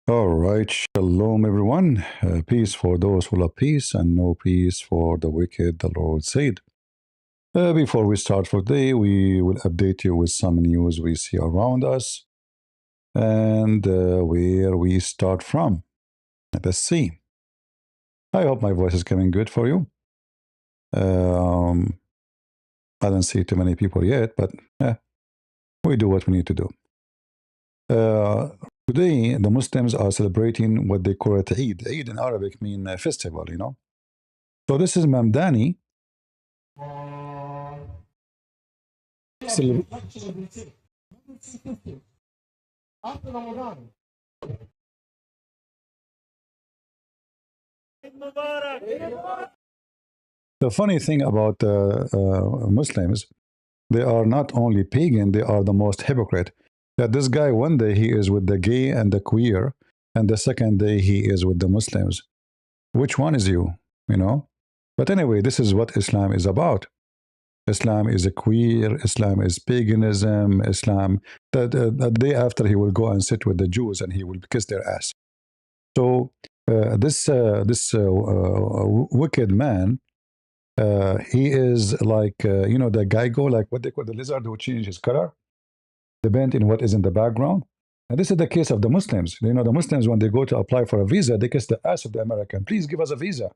All right, shalom everyone. Peace for those who love peace and no peace for the wicked, the Lord said. Before we start for today, we will update you with some news we see around us and where we start from. Let's see. I hope my voice is coming good for you. Um, I don't see too many people yet, but we do what we need to do. Uh, Today, the Muslims are celebrating what they call it Eid. Eid in Arabic means festival, you know. So this is Mamdani. Cele- The funny thing about Muslims, they are not only pagan, they are the most hypocrite. That this guy, one day he is with the gay and the queer, and the second day he is with the Muslims. Which one is you? You know? But anyway, this is what Islam is about. Islam is a queer, Islam is paganism, Islam. The day after, he will go and sit with the Jews and he will kiss their ass. So this wicked man, he is like, the Geigo, like what they call the lizard who changes his color, depending in what is in the background. And this is the case of the Muslims. You know, the Muslims, when they go to apply for a visa, they kiss the ass of the American. Please give us a visa.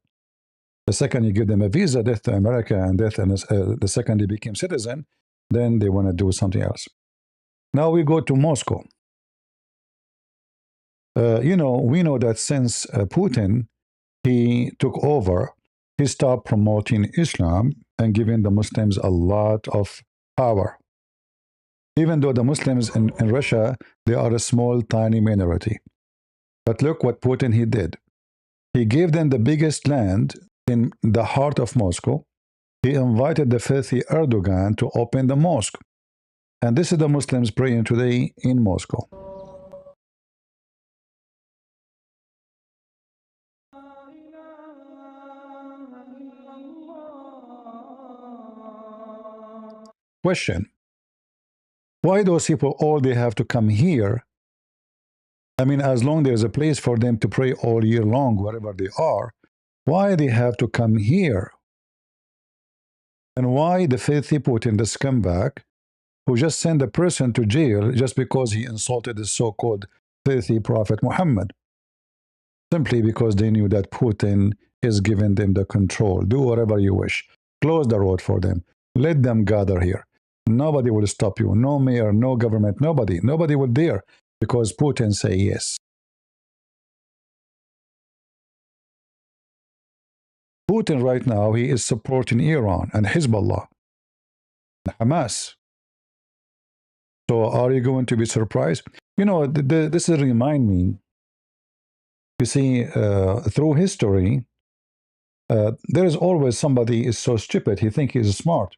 The second you give them a visa, death to America and death, and the second they became citizen, then they want to do something else. Now we go to Moscow. We know that since Putin, he took over, he stopped promoting Islam and giving the Muslims a lot of power. Even though the Muslims in Russia, they are a small, tiny minority. But look what Putin he did. He gave them the biggest land in the heart of Moscow. He invited the filthy Erdogan to open the mosque. And this is the Muslims praying today in Moscow. Question: why those people all they have to come here? I mean, as long there's a place for them to pray all year long, wherever they are, why they have to come here? And why the filthy Putin, the scumbag, who just sent a person to jail just because he insulted the so-called filthy Prophet Muhammad, simply because they knew that Putin is giving them the control. Do whatever you wish. Close the road for them. Let them gather here. Nobody will stop you. No mayor, no government, nobody. Nobody will dare because Putin say yes. Putin right now, he is supporting Iran and Hezbollah and Hamas. So are you going to be surprised? You know, this is remind me, you see, through history, there is always somebody is so stupid, he think he's smart.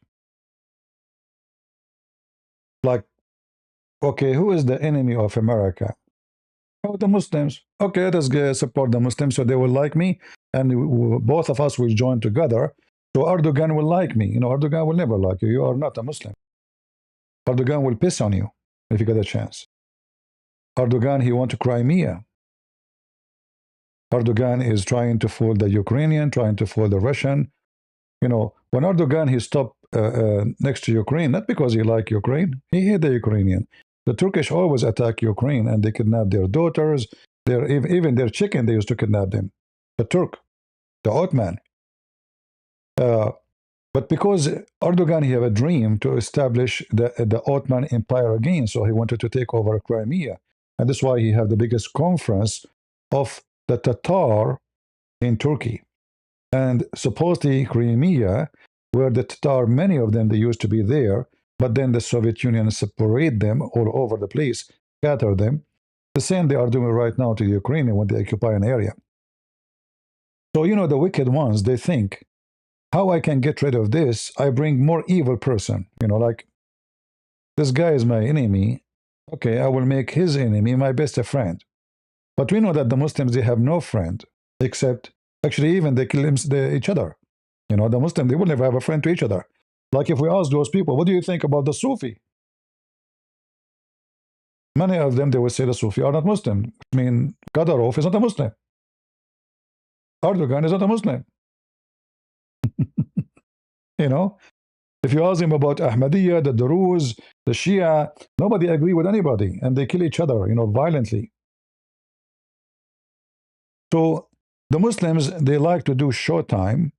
Like, okay, who is the enemy of America? Oh, the Muslims. Okay, let us support the Muslims so they will like me, and both of us will join together. So Erdogan will like me. You know, Erdogan will never like you. You are not a Muslim. Erdogan will piss on you if you get a chance. Erdogan, he want to Crimea. Erdogan is trying to fool the Ukrainian, trying to fool the Russian. You know, when Erdogan, he stopped next to Ukraine, not because he liked Ukraine, he hate the Ukrainian. The Turkish always attack Ukraine and they kidnap their daughters, even their chicken, they used to kidnap them. The Turk, the Ottoman. Uh, but because Erdogan, he have a dream to establish the Ottoman Empire again, so he wanted to take over Crimea. And that's why he had the biggest conference of the Tatar in Turkey. And supposedly Crimea, where the Tatar, many of them, they used to be there, but then the Soviet Union separate them all over the place, scatter them. The same they are doing right now to the Ukrainian when they occupy an area. So, you know, the wicked ones, they think, how I can get rid of this? I bring more evil person. You know, like, this guy is my enemy. Okay, I will make his enemy my best friend. But we know that the Muslims, they have no friend, except, actually, even they kill each other. You know, the Muslim, they will never have a friend to each other. Like if we ask those people, what do you think about the Sufi? Many of them, they will say the Sufi are not Muslim. I mean, Kadyrov is not a Muslim. Erdogan is not a Muslim. You know, if you ask him about Ahmadiyya, the Druze, the Shia, nobody agree with anybody, and they kill each other, violently. So the Muslims, they like to do showtime,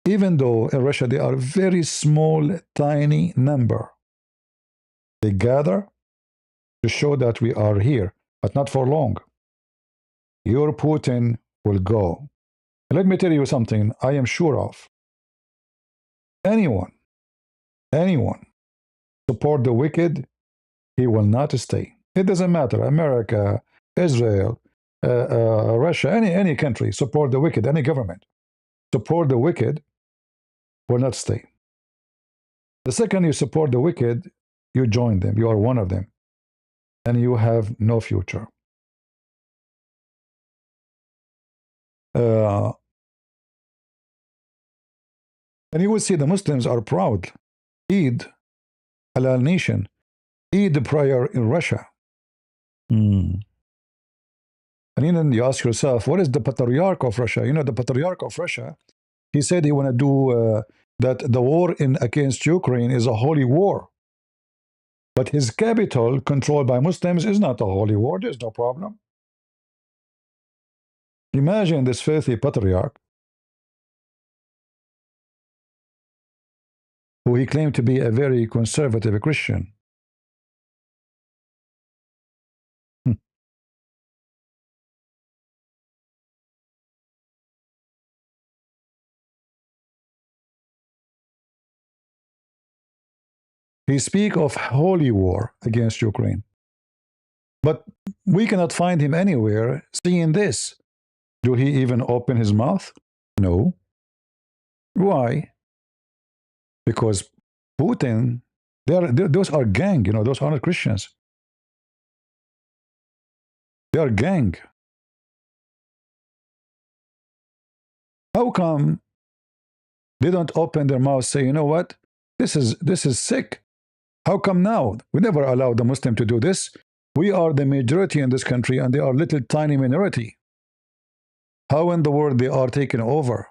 even though in Russia they are a very small, tiny number. They gather to show that we are here, but not for long. Your Putin will go. Let me tell you something I am sure of. Anyone support the wicked, he will not stay. It doesn't matter. America, Israel, Russia, any country, support the wicked, any government. Support the wicked will not stay. The second you support the wicked, you join them. You are one of them. And you have no future. And you will see the Muslims are proud. Eid, halal nation. Eid prayer in Russia. And then you ask yourself, what is the patriarch of Russia? The patriarch of Russia, he said he want to do that the war against Ukraine is a holy war. But his capital, controlled by Muslims, is not a holy war. There's no problem. Imagine this filthy patriarch, who he claimed to be a very conservative Christian. He speaks of holy war against Ukraine. But we cannot find him anywhere seeing this. Do he even open his mouth? No. Why? Because Putin, those are gang, those are not Christians. They are gang. How come they don't open their mouth, say, you know what? This is sick. How come now? We never allowed the Muslim to do this. We are the majority in this country, and they are little tiny minority. How in the world they are taken over?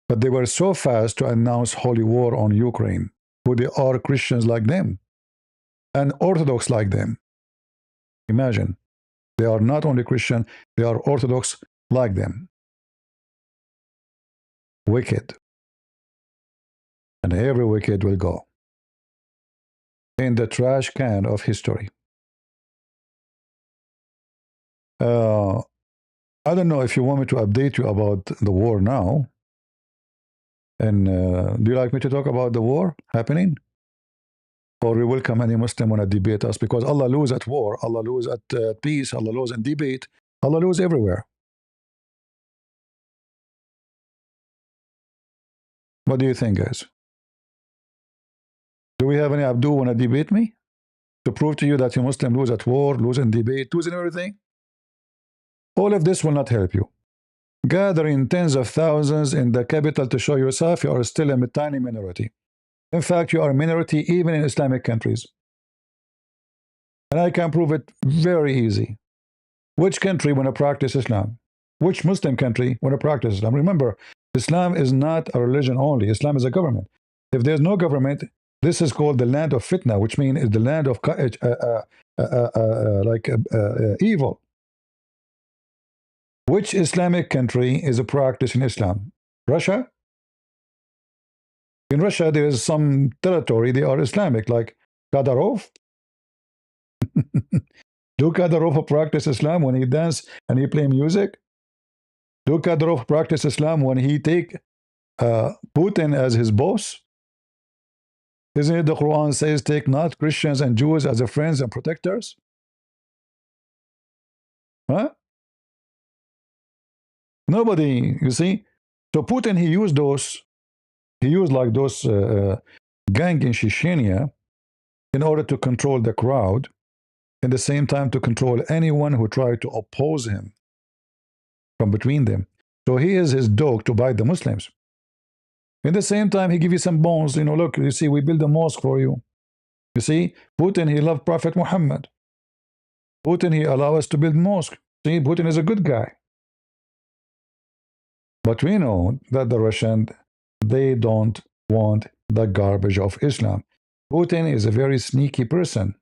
But they were so fast to announce holy war on Ukraine, who they are Christians like them, and Orthodox like them. Imagine, they are not only Christian, they are Orthodox like them. Wicked. And every wicked will go in the trash can of history. I don't know if you want me to update you about the war now. And do you like me to talk about the war happening? Or we welcome any Muslim want to debate us, because Allah lose at war, Allah lose at peace, Allah lose in debate, Allah lose everywhere. What do you think, guys? Do we have any Abdul want to debate me? To prove to you that you Muslim lose at war, lose in debate, lose in everything? All of this will not help you. Gathering tens of thousands in the capital to show yourself you are still a tiny minority. In fact, you are a minority even in Islamic countries. And I can prove it very easy. Which country want to practice Islam? Which Muslim country want to practice Islam? Remember, Islam is not a religion only. Islam is a government. If there's no government, this is called the land of fitna, which means it's the land of evil. Which Islamic country is a practice in Islam? Russia? In Russia, there is some territory, they are Islamic, like Kadyrov. Do Kadyrov practice Islam when he dance and he play music? Do Kadyrov practice Islam when he take Putin as his boss? Isn't it the Quran says, take not Christians and Jews as friends and protectors? Huh? Nobody, you see? So Putin, he used like those gang in Chechnya in order to control the crowd, at the same time to control anyone who tried to oppose him from between them. So he is his dog to bite the Muslims. In the same time, he give you some bones. You know, look, you see, we build a mosque for you. You see, Putin, he loved Prophet Muhammad. Putin, he allow us to build mosque. See, Putin is a good guy. But we know that the Russians, they don't want the garbage of Islam. Putin is a very sneaky person.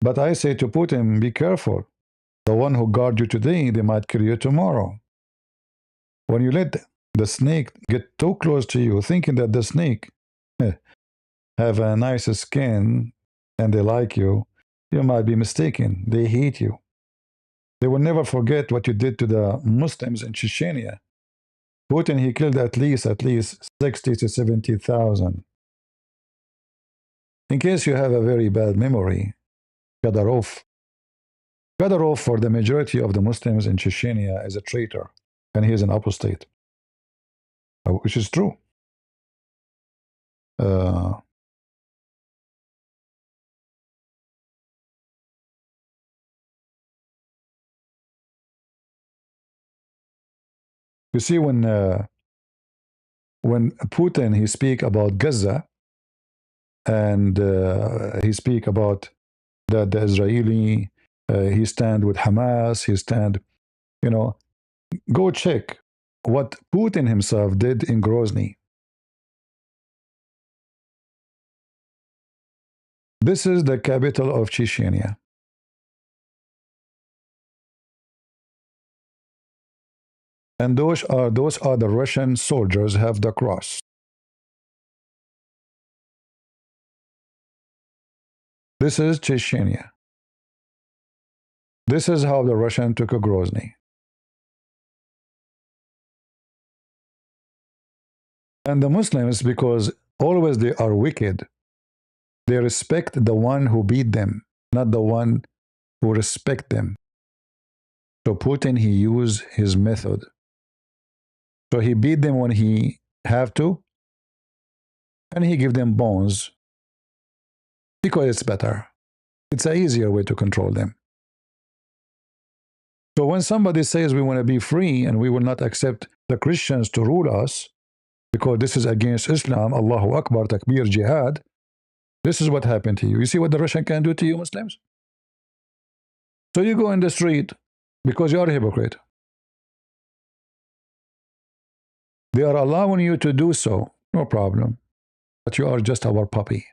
But I say to Putin, be careful. The one who guard you today, they might kill you tomorrow. When you let the snake get too close to you, thinking that the snake have a nice skin and they like you, you might be mistaken. They hate you. They will never forget what you did to the Muslims in Chechnya. Putin, he killed at least 60 to 70,000. In case you have a very bad memory, Kadyrov, for the majority of the Muslims in Chechnya, is a traitor, and he is an apostate, which is true. Uh, you see, when Putin he speak about Gaza and he speak about that the Israeli he stand with Hamas, he stand, you know, go check what Putin himself did in Grozny. This is the capital of Chechnya. And those are the Russian soldiers have the cross. This is Chechnya. This is how the Russian took a Grozny. And the Muslims, because always they are wicked, they respect the one who beat them, not the one who respect them. So Putin, he used his method. So he beat them when he have to, and he give them bones because it's better. It's an easier way to control them. So when somebody says we want to be free and we will not accept the Christians to rule us because this is against Islam, Allahu Akbar, Takbir, Jihad, this is what happened to you. You see what the Russian can do to you, Muslims? So you go in the street because you are a hypocrite. They are allowing you to do so, no problem. But you are just our puppy.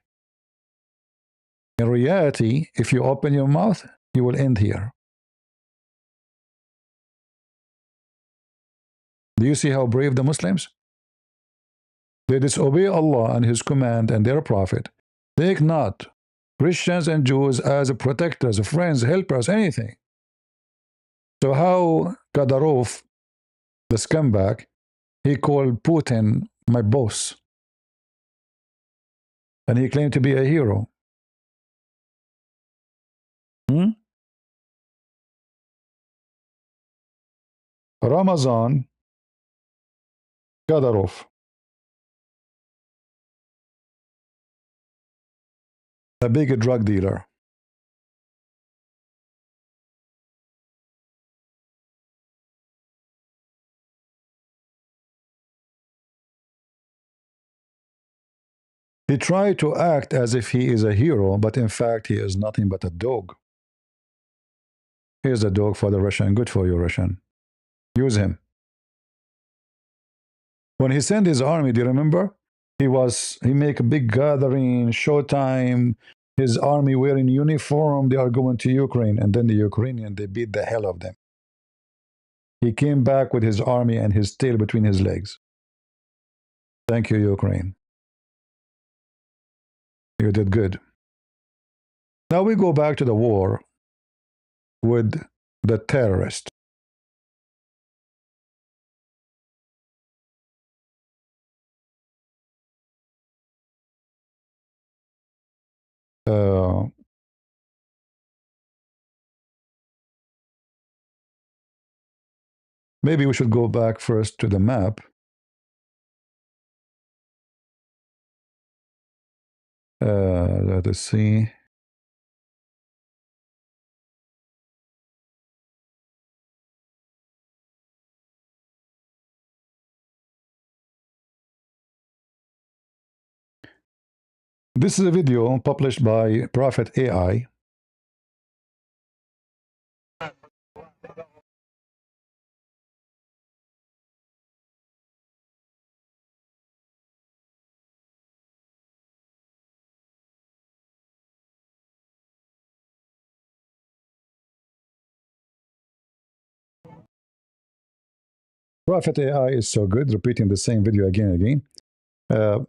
In reality, if you open your mouth, you will end here. Do you see how brave the Muslims? They disobey Allah and His command and their Prophet. Take not Christians and Jews as protectors, friends, helpers, anything. So how Kadyrov, the scumbag, he called Putin my boss. And he claimed to be a hero. Ramazan Kadyrov, a big drug dealer. He tried to act as if he is a hero, but in fact he is nothing but a dog. Here's a dog for the Russian. Good for you, Russian. Use him. When he sent his army, do you remember? He make a big gathering, showtime, his army wearing uniform, they are going to Ukraine, and then the Ukrainian, they beat the hell of them. He came back with his army and his tail between his legs. Thank you, Ukraine. You did good. Now we go back to the war with the terrorists. Uh, Maybe we should go back first to the map. Let us see. This is a video published by Prophet AI. Prophet AI is so good, repeating the same video again and again.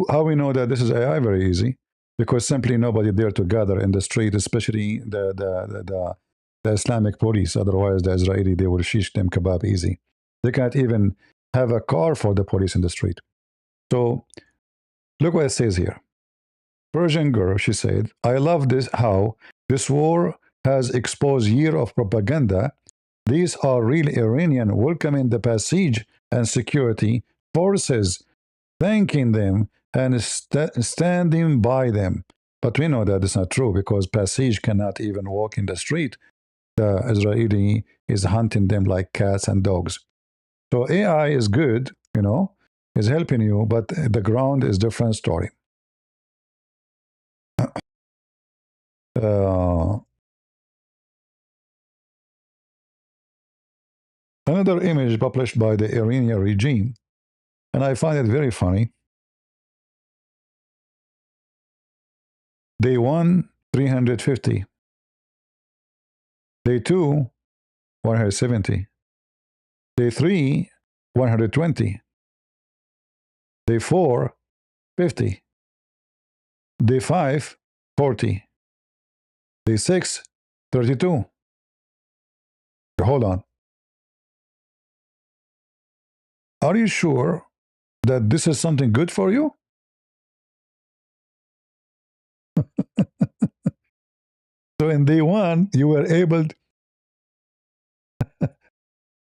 How we know that this is AI? Very easy, because simply nobody dare to gather in the street, especially the Islamic police. Otherwise, the Israeli, they will shish them kebab easy. They can't even have a car for the police in the street. So look what it says here. Persian girl, she said, I love this how this war has exposed year of propaganda. These are real Iranian welcoming the passage and security forces, thanking them and standing by them. But we know that it's not true, because passage cannot even walk in the street. The Israeli is hunting them like cats and dogs. So AI is good, is helping you, but the ground is different story. Another image published by the Iranian regime, and I find it very funny. Day 1, 350. Day 2, 170. Day 3, 120. Day 4, 50. Day 5, 40. Day 6, 32. Hold on. Are you sure that this is something good for you? So in day 1, you were able to,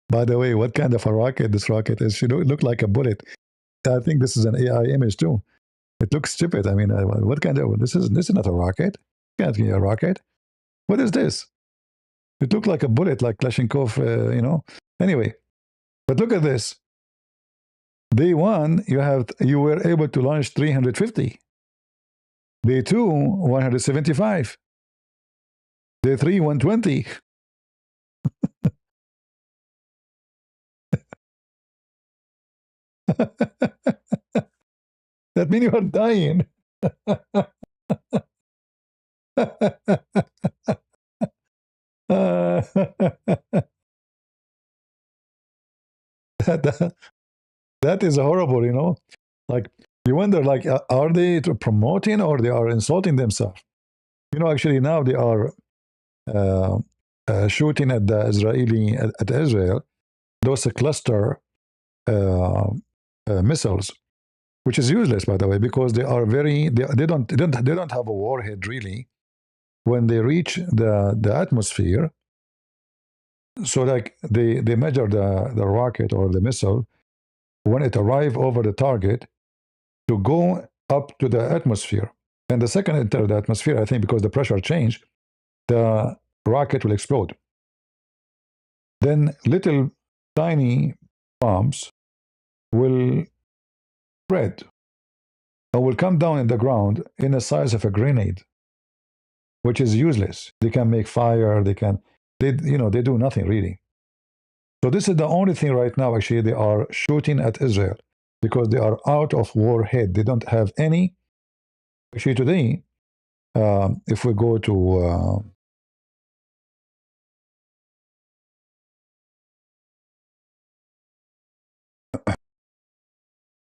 by the way, what kind of a rocket this rocket is? It looked like a bullet. I think this is an AI image too. It looks stupid. I mean, what kind of, this is not a rocket. It can't be a rocket. What is this? It looked like a bullet, like Kalashnikov, Anyway, but look at this. Day 1, you were able to launch 350. Day 2, 175. Day 3, 120. That means you are dying. That is horrible, Like, you wonder, like, are they promoting or they are insulting themselves? Actually, now they are uh, shooting at the Israeli, at Israel, those cluster missiles, which is useless, by the way, because they are they don't have a warhead really when they reach the atmosphere. So like they measure the rocket or the missile when it arrives over the target to go up to the atmosphere. And the second it enters the atmosphere, I think because the pressure changed, the rocket will explode. Then little tiny bombs will spread or will come down in the ground in the size of a grenade, which is useless. They can make fire, they do nothing really. So this is the only thing right now, actually, they are shooting at Israel because they are out of warhead. They don't have any. Actually, today, if we go to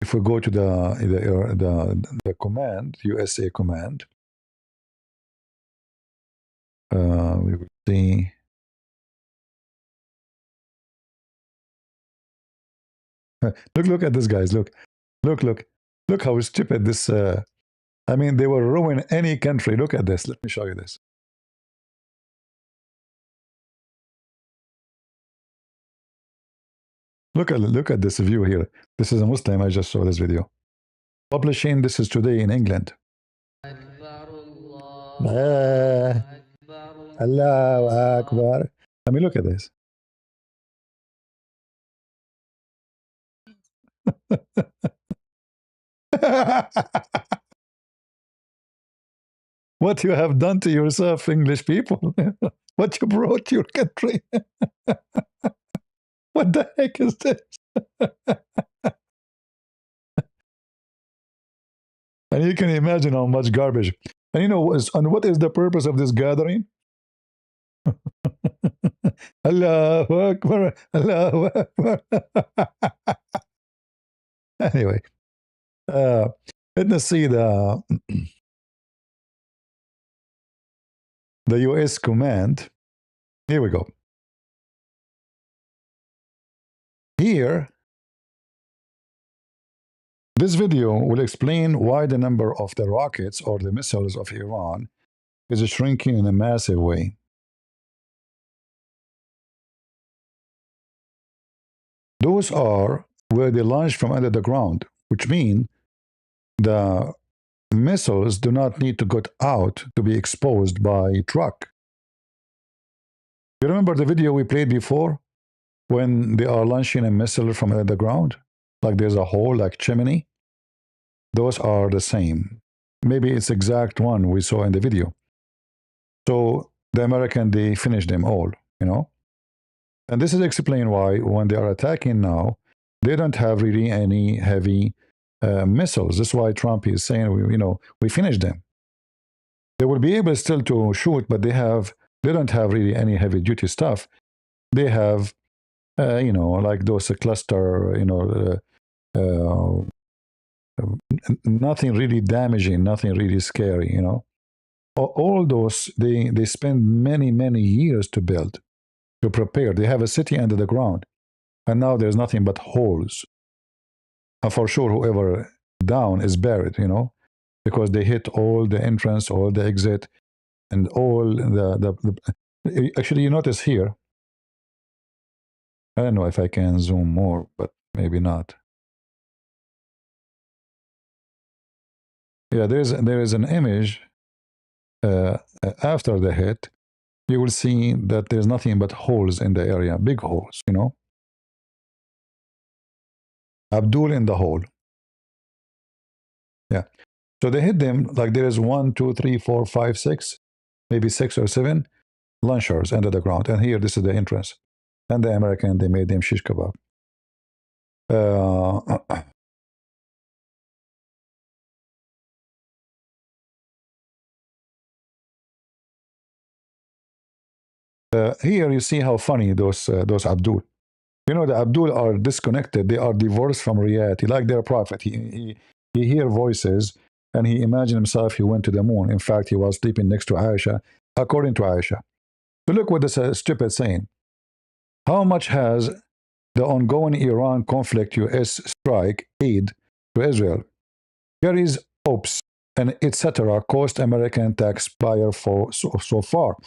if we go to the command, USA command, we will see. Look at this, guys. Look how stupid this. I mean, they will ruin any country. Look at this. Let me show you this. Look at this view here. This is a Muslim. I just saw this video. Publishing. This is today in England. Allahu Akbar. I mean, look at this. what you have done to yourself, English people. What you brought to your country. What the heck is this? And you can imagine how much garbage. And you know, and what is the purpose of this gathering? Allahu Akbar, Allahu Akbar. Anyway, let's see the US command. Here we go. Here, this video will explain why the number of the rockets or the missiles of Iran is shrinking in a massive way. Those are where they launch from under the ground, which means the missiles do not need to get out to be exposed by truck. You remember the video we played before when they are launching a missile from under the ground? Like there's a hole, like chimney. Those are the same. Maybe it's exact one we saw in the video. So the American, they finished them all, you know. And this is explain why when they are attacking now, they don't have really any heavy missiles. That's why Trump is saying, we finished them. They will be able still to shoot, but they don't have really any heavy duty stuff. They have, like those cluster, nothing really damaging, nothing really scary, All those, they spend many, many years to build, to prepare. They have a city under the ground, and now there's nothing but holes. And for sure, whoever down is buried, because they hit all the entrance, all the exit, and all actually, you notice here, I don't know if I can zoom more, but maybe not. Yeah, there is an image after the hit. You will see that there's nothing but holes in the area, big holes, Abdul in the hole. Yeah. So they hit them like there is 1, 2, 3, 4, 5, 6, maybe 6 or 7 launchers under the ground. And here, this is the entrance. And the American, they made them shish kebab. Here you see how funny those Abdul. The Abdul are disconnected. They are divorced from reality, like their prophet. He hear voices, and he imagined himself he went to the moon. In fact, he was sleeping next to Aisha, according to Aisha. So look what this stupid saying. How much has the ongoing Iran conflict U.S. strike aid to Israel carries ops and etc. cost American taxpayer for so far?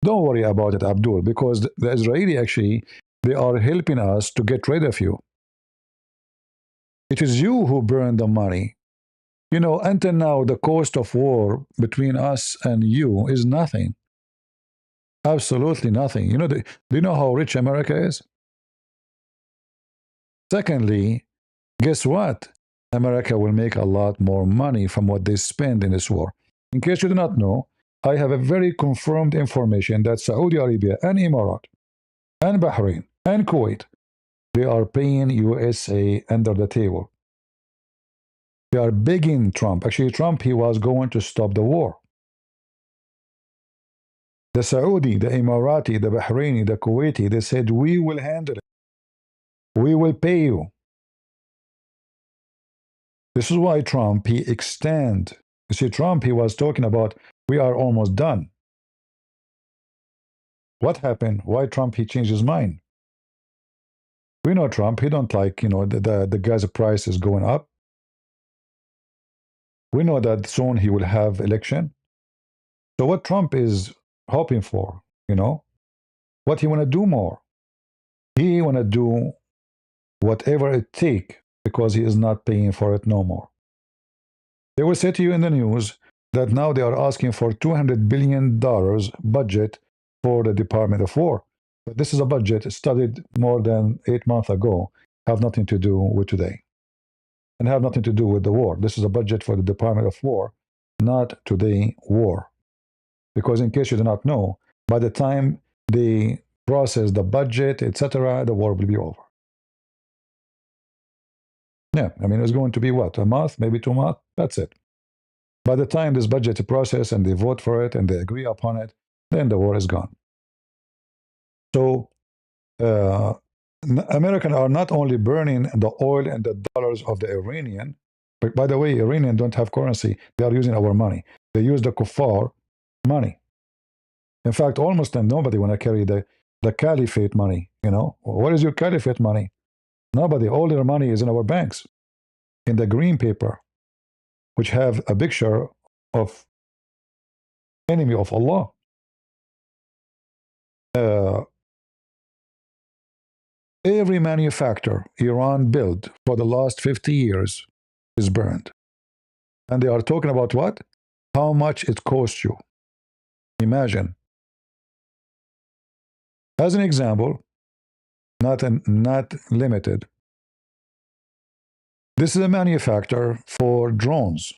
Don't worry about it, Abdul, because the Israeli actually, they are helping us to get rid of you. It is you who burn the money. Until now, the cost of war between us and you is nothing. Absolutely nothing. Do you know how rich America is? Secondly, guess what? America will make a lot more money from what they spend in this war. In case you do not know, I have a very confirmed information that Saudi Arabia and Emirates and Bahrain and Kuwait, they are paying USA under the table. They are begging Trump. Actually, Trump, he was going to stop the war. The Saudi, the Emirati, the Bahraini, the Kuwaiti, they said, we will handle it. We will pay you. This is why Trump, he extend. You see, Trump, he was talking about, we are almost done. What happened? Why Trump, he changed his mind? We know Trump, he don't like, the gas price is going up. We know that soon he will have election. So what Trump is hoping for, what he want to do more? He want to do whatever it take because he is not paying for it no more. They will say to you in the news that now they are asking for $200 billion budget for the Department of War. But this is a budget studied more than 8 months ago, have nothing to do with today, and have nothing to do with the war. This is a budget for the Department of War, not today war. because in case you do not know, by the time they process the budget, etc., the war will be over. Yeah, I mean, it's going to be what, a month, maybe 2 months? That's it. By the time this budget is processed and they vote for it and they agree upon it, then the war is gone. So uh, Americans are not only burning the oil and the dollars of the Iranian, but by the way, Iranians don't have currency. They are using our money. They use the kuffar money. In fact, almost nobody want to carry the caliphate money. You know, what is your caliphate money? Nobody. All their money is in our banks, in the green paper, which have a picture of enemy of Allah. Every manufacturer Iran built for the last 50 years is burned. And they are talking about what? How much it costs you. Imagine. As an example, not limited, this is a manufacturer for drones.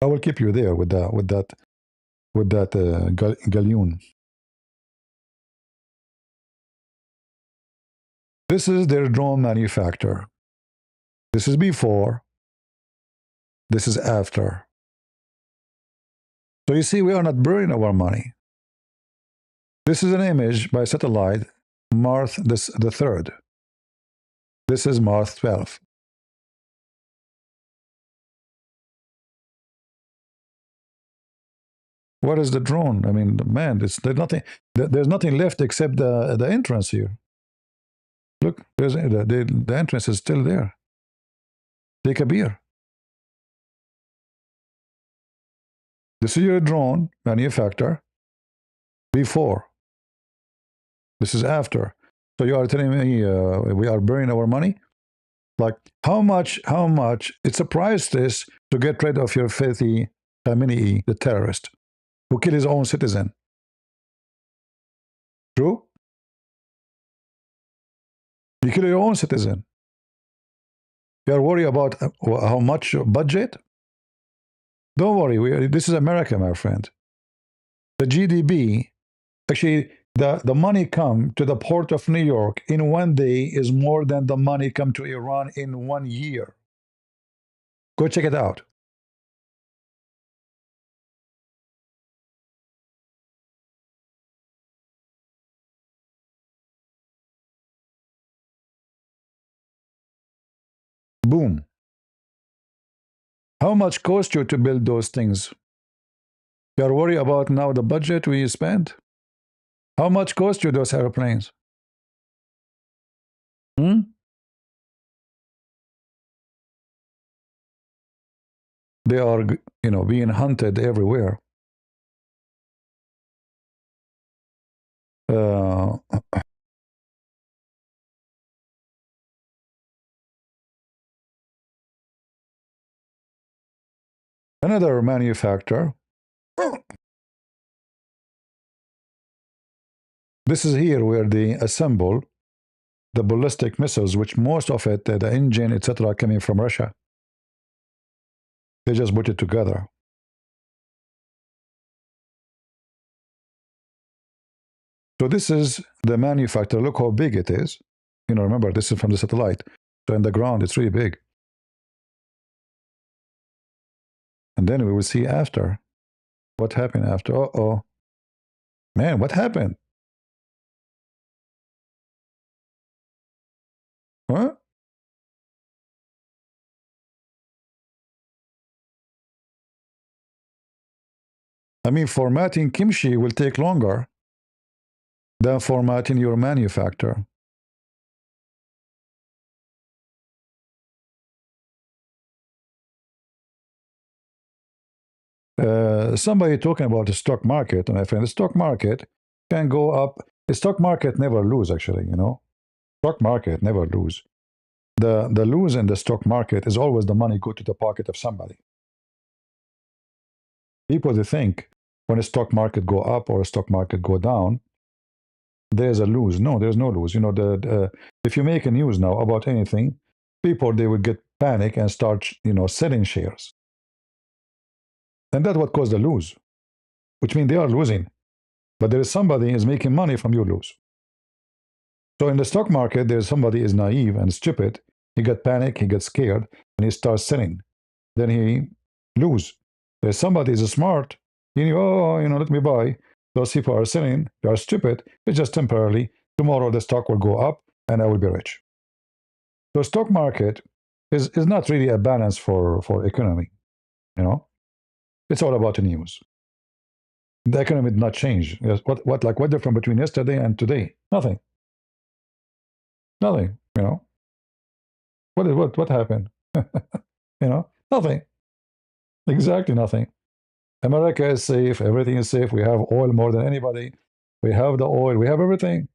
I will keep you there with that galleon. This is their drone manufacturer. This is before. This is after. So you see, we are not burning our money. This is an image by satellite, March the 3rd. This is March 12th. What is the drone? I mean, man, there's nothing left except the entrance here. Look, the entrance is still there. Take a beer. This is your drone manufacturer before. This is after. So you are telling me we are burning our money? Like, how much it's a priceless to get rid of your filthy Khamenei, the terrorist, who killed his own citizen. True? You kill your own citizen. You are worried about how much budget? Don't worry, this is America, my friend. The GDP, actually, the money come to the port of New York in 1 day is more than the money come to Iran in 1 year. Go check it out. Boom. How much cost you to build those things? You are worried about now the budget we spent? How much cost you those airplanes? They are, being hunted everywhere. Another manufacturer. This is here where they assemble the ballistic missiles, which most of it, the engine, etc., coming from Russia. They just put it together. So this is the manufacturer. Look how big it is. Remember, this is from the satellite. So in the ground, it's really big. And then we will see after. What happened after? Uh-oh. Man, what happened? Huh? I mean, formatting kimchi will take longer than formatting your manufacturer. Somebody talking about the stock market, my friend. The stock market can go up. The stock market never lose, actually. Stock market never lose. The lose in the stock market is always the money go to the pocket of somebody. People, they think when a stock market go up or a stock market go down, there's a lose. No, there's no lose. If you make a news now about anything, people, they would get panic and start, selling shares. And that's what caused the lose, which means they are losing. But there is somebody is making money from your lose. So in the stock market, there's somebody is naive and stupid. He got panic, he gets scared, and he starts selling. Then he lose. There's somebody is smart. Let me buy. Those people are selling. They are stupid. It's just temporarily. Tomorrow the stock will go up, and I will be rich. So stock market is not really a balance for economy. It's all about the news. The economy did not change. Yes, what difference between yesterday and today? Nothing. Nothing. What happened? Nothing. Exactly nothing. America is safe. Everything is safe. We have oil more than anybody. We have the oil. We have everything.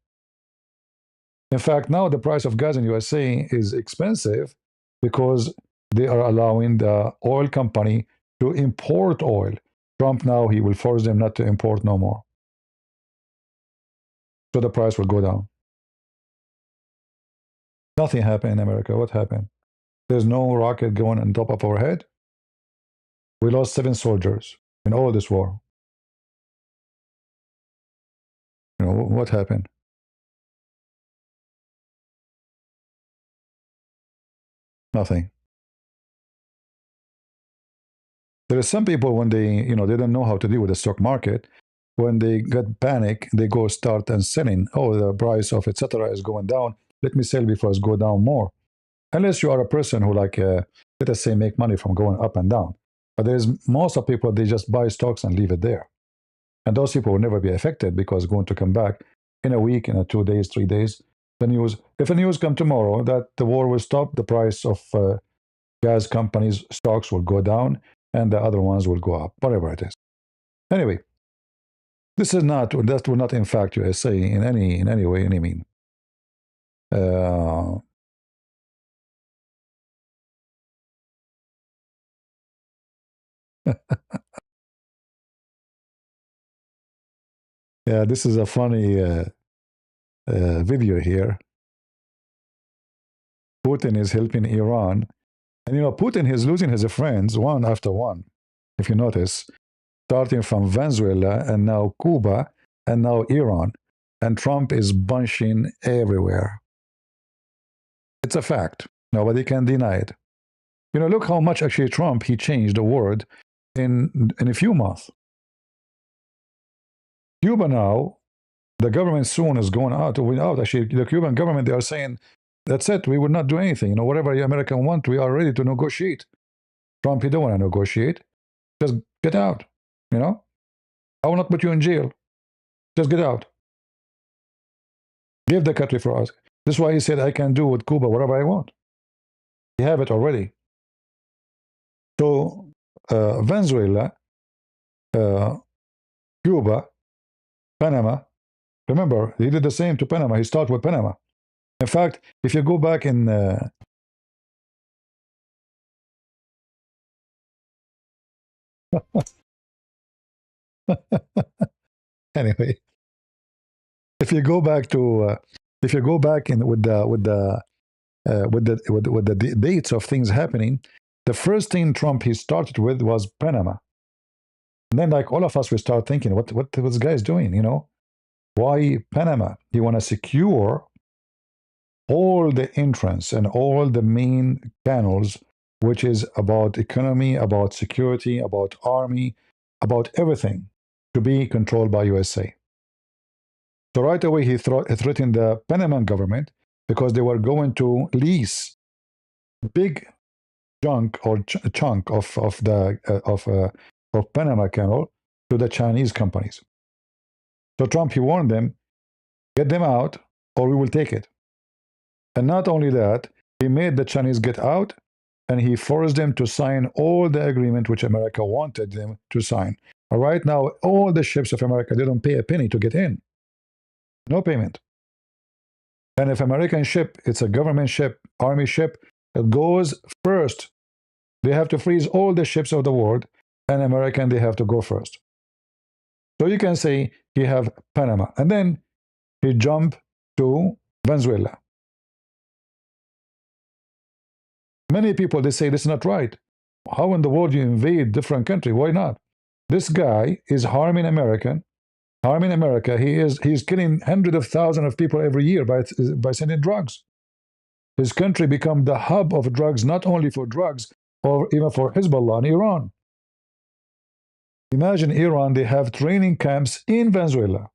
In fact, now the price of gas in USA is expensive because they are allowing the oil company to import oil. Trump now, he will force them not to import no more. So the price will go down. Nothing happened in America. What happened? There's no rocket going on top of our head. We lost 7 soldiers in all this war. What happened? Nothing. There are some people when they don't know how to deal with the stock market. When they get panic, they go start and selling. Oh, the price of etc. is going down. Let me sell before it go down more. Unless you are a person who let us say, make money from going up and down. But there's most of people, they just buy stocks and leave it there. And those people will never be affected because it's going to come back in a week, in 2 days, 3 days. The news, if a news come tomorrow that the war will stop, the price of gas companies' stocks will go down and the other ones will go up, whatever it is. Anyway, that will not impact USA in any way, any mean. Yeah, this is a funny video here. Putin is helping Iran. And Putin is losing his friends one after one, if you notice, starting from Venezuela and now Cuba and now Iran. And Trump is bunching everywhere. It's a fact. Nobody can deny it. Look how much actually Trump, he changed the world in a few months. Cuba now, the government soon is going out. Actually, the Cuban government, they are saying, that's it, we will not do anything. Whatever the American want, we are ready to negotiate. Trump, he don't want to negotiate. Just get out. I will not put you in jail. Just get out. Give the country for us. This is why he said, I can do with Cuba whatever I want. We have it already. So, Venezuela, Cuba, Panama. Remember, he did the same to Panama. He started with Panama. In fact, if you go back in... anyway, if you go back to... if you go back in with the dates of things happening, the first thing Trump he started with was Panama. And then, all of us, we start thinking, what this guy is doing? Why Panama? He want to secure all the entrance and all the main channels, which is about economy, about security, about army, about everything, to be controlled by USA. So right away he threatened the Panamanian government because they were going to lease big chunk of Panama Canal to the Chinese companies. So Trump, he warned them, get them out or we will take it. And not only that, he made the Chinese get out and he forced them to sign all the agreement which America wanted them to sign. Right now, all the ships of America, they don't pay a penny to get in. No payment. And if American ship, it's a government ship, army ship, it goes first. They have to freeze all the ships of the world, and American, they have to go first. So you can say you have Panama. And then he jumped to Venezuela. Many people, they say this is not right. How in the world you invade different country? Why not? This guy is harming America. He's killing hundreds of thousands of people every year by sending drugs. His country become the hub of drugs, not only for drugs, or even for Hezbollah in Iran. Imagine Iran, they have training camps in Venezuela.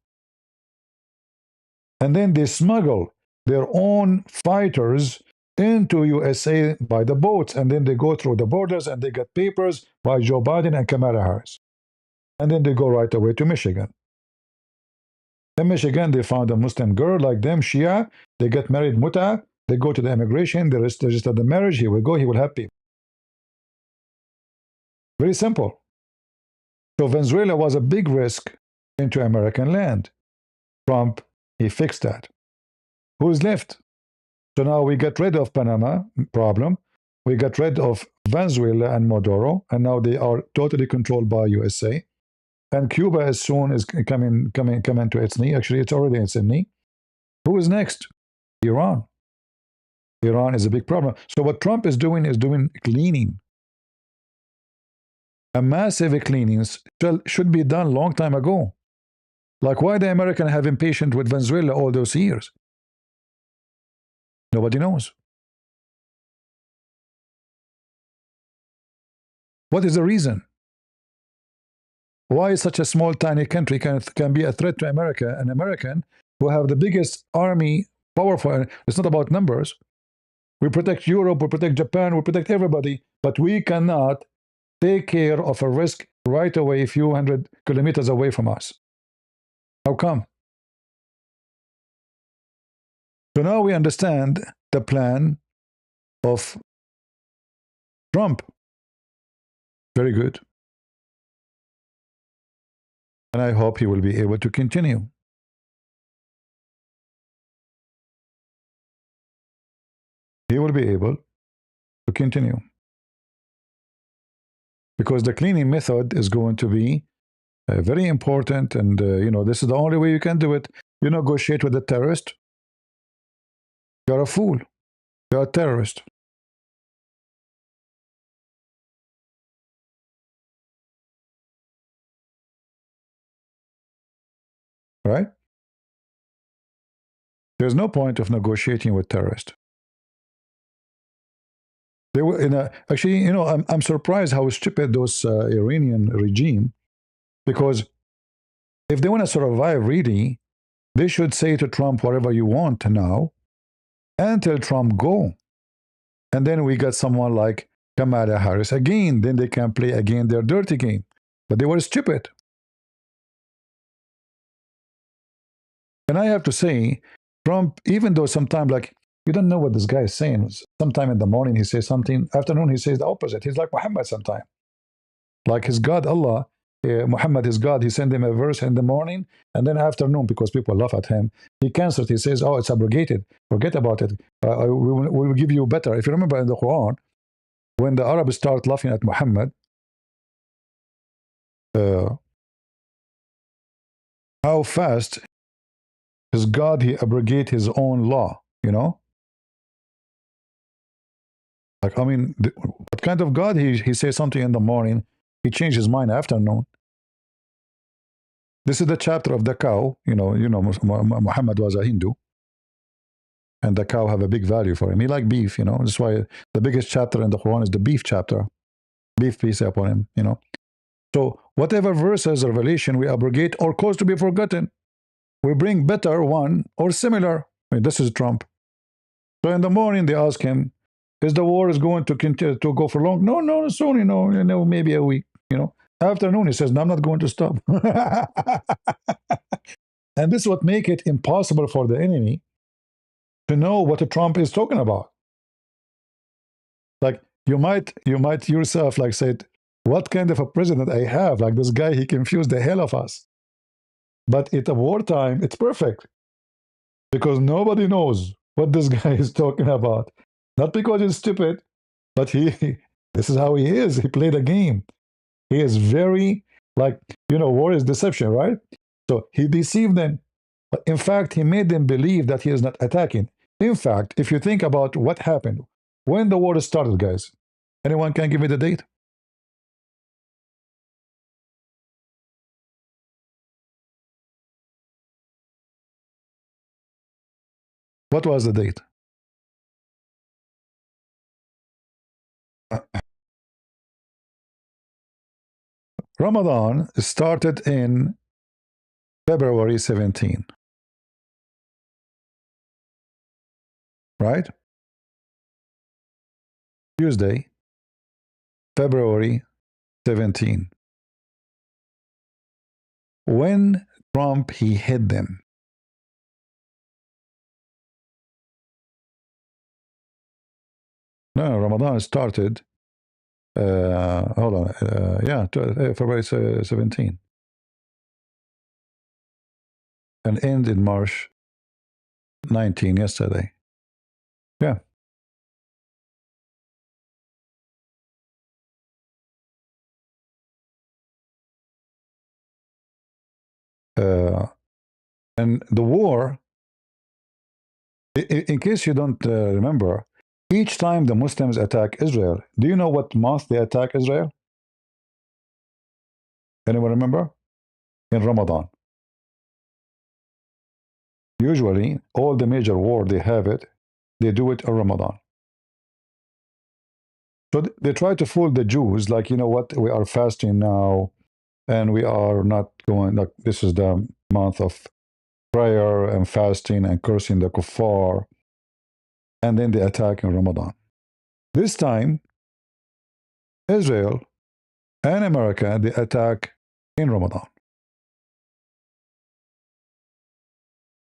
And then they smuggle their own fighters into USA by the boats. And then they go through the borders and they get papers by Joe Biden and Kamala Harris. And then they go right away to Michigan. In Michigan, they found a Muslim girl like them, Shia. They get married, muta. They go to the immigration. They register the marriage. He will go. He will have people. Very simple. So Venezuela was a big risk into American land. Trump, he fixed that. Who's left? So now we get rid of Panama problem. We got rid of Venezuela and Maduro, and now they are totally controlled by USA. And Cuba as soon is coming to its knee. Actually, it's already in its knee. Who is next? Iran. Iran is a big problem. So what Trump is doing cleaning. A massive cleaning should be done long time ago. Like why the American have been patient with Venezuela all those years? Nobody knows. What is the reason? Why such a small, tiny country can be a threat to America, an American who have the biggest army, powerful? It's not about numbers. We protect Europe, we protect Japan, we protect everybody, but we cannot take care of a risk right away, a few hundred kilometers away from us. How come? So now we understand the plan of Trump. Very good. And I hope he will be able to continue. He will be able to continue. Because the cleaning method is going to be very important. And, this is the only way you can do it. You negotiate with a terrorist. You're a fool. You're a terrorist. Right? There's no point of negotiating with terrorists. They were actually, I'm surprised how stupid those Iranian regime, because if they want to survive really, they should say to Trump whatever you want now, and tell Trump go. And then we got someone like Kamala Harris again. Then they can play again their dirty game. But they were stupid. And I have to say, Trump, even though sometimes like, you don't know what this guy is saying. Sometime in the morning he says something, afternoon he says the opposite. He's like Muhammad sometime. Like his God, Allah, Muhammad, his God, he sent him a verse in the morning, and then afternoon, because people laugh at him, he cancels. He says, oh, it's abrogated. Forget about it. We will give you better. If you remember in the Quran, when the Arabs start laughing at Muhammad, how fast his God, he abrogate his own law, Like, I mean, what kind of God? He says something in the morning, he changed his mind afternoon. This is the chapter of the cow. Muhammad was a Hindu, and the cow have a big value for him. He liked beef, That's why the biggest chapter in the Quran is the beef chapter. Beef peace upon him, So whatever verses, revelation we abrogate or cause to be forgotten, we bring better one or similar. I mean, this is Trump. So in the morning they ask him, is the war is going to continue to go for long? No, soon, maybe a week, Afternoon, he says, no, I'm not going to stop. And this is what makes it impossible for the enemy to know what Trump is talking about. Like, you might yourself like say, what kind of a president I have? Like this guy, he confused the hell of us. But at a wartime, it's perfect. Because nobody knows what this guy is talking about. Not because he's stupid, but this is how he is. He played a game. He is very, war is deception, right? So he deceived them. But in fact, he made them believe that he is not attacking. In fact, if you think about what happened, when the war started, guys, anyone can give me the date? What was the date? Ramadan started in February 17, right? Tuesday, February 17. When Trump, he hit them. No, Ramadan started, hold on, yeah, February 17. And ended March 19, yesterday. Yeah. And the war, in case you don't remember, each time the Muslims attack Israel, do you know what month they attack Israel? Anyone remember? In Ramadan. Usually, all the major war, they have it, they do it in Ramadan. So they try to fool the Jews, like, you know what, we are fasting now, and we are not going, like, this is the month of prayer and fasting and cursing the kuffar, and then they attack in Ramadan. This time, Israel and America, they attack in Ramadan,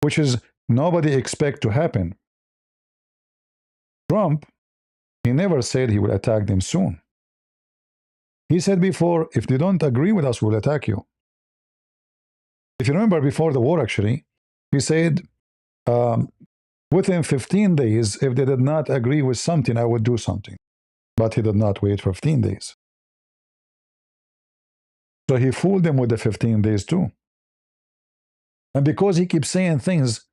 which is nobody expect to happen. Trump, he never said he will attack them soon. He said before, if they don't agree with us, we'll attack you. If you remember before the war, actually, he said, within 15 days, if they did not agree with something, I would do something. But he did not wait 15 days. So he fooled them with the 15 days too. And because he keeps saying things,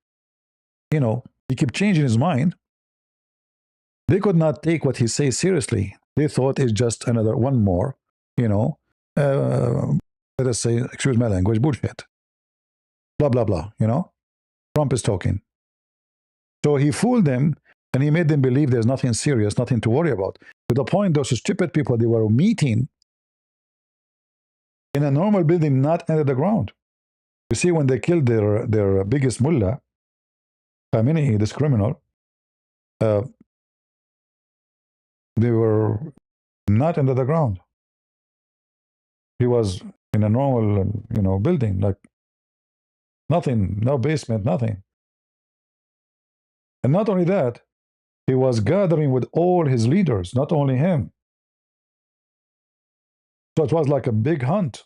you know, he kept changing his mind, they could not take what he says seriously. They thought it's just another one more, you know, let us say, excuse my language, bullshit. Blah, blah, blah, you know. Trump is talking. So he fooled them and he made them believe there's nothing serious, nothing to worry about. To the point, those stupid people, they were meeting in a normal building, not under the ground. You see, when they killed their biggest mullah, Khamenei, this criminal, they were not under the ground. He was in a normal, you know, building, like nothing, no basement, nothing. And not only that, he was gathering with all his leaders, not only him. So it was like a big hunt.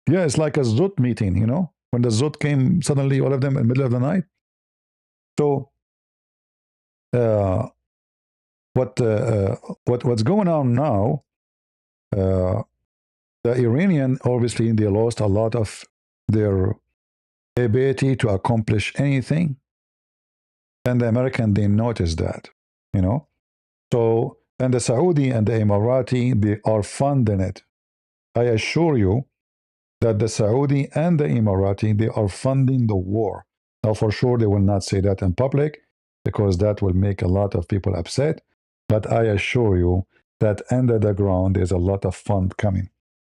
Yeah, it's like a Zut meeting, you know, when the Zut came suddenly, all of them in the middle of the night. So what's going on now? The Iranian, obviously, they lost a lot of their ability to accomplish anything, and the American, they noticed that, you know. So, and the Saudi and the Emirati, they are funding it. I assure you that the Saudi and the Emirati, they are funding the war. Now, for sure, they will not say that in public because that will make a lot of people upset. But I assure you that under the ground, there's a lot of fund coming.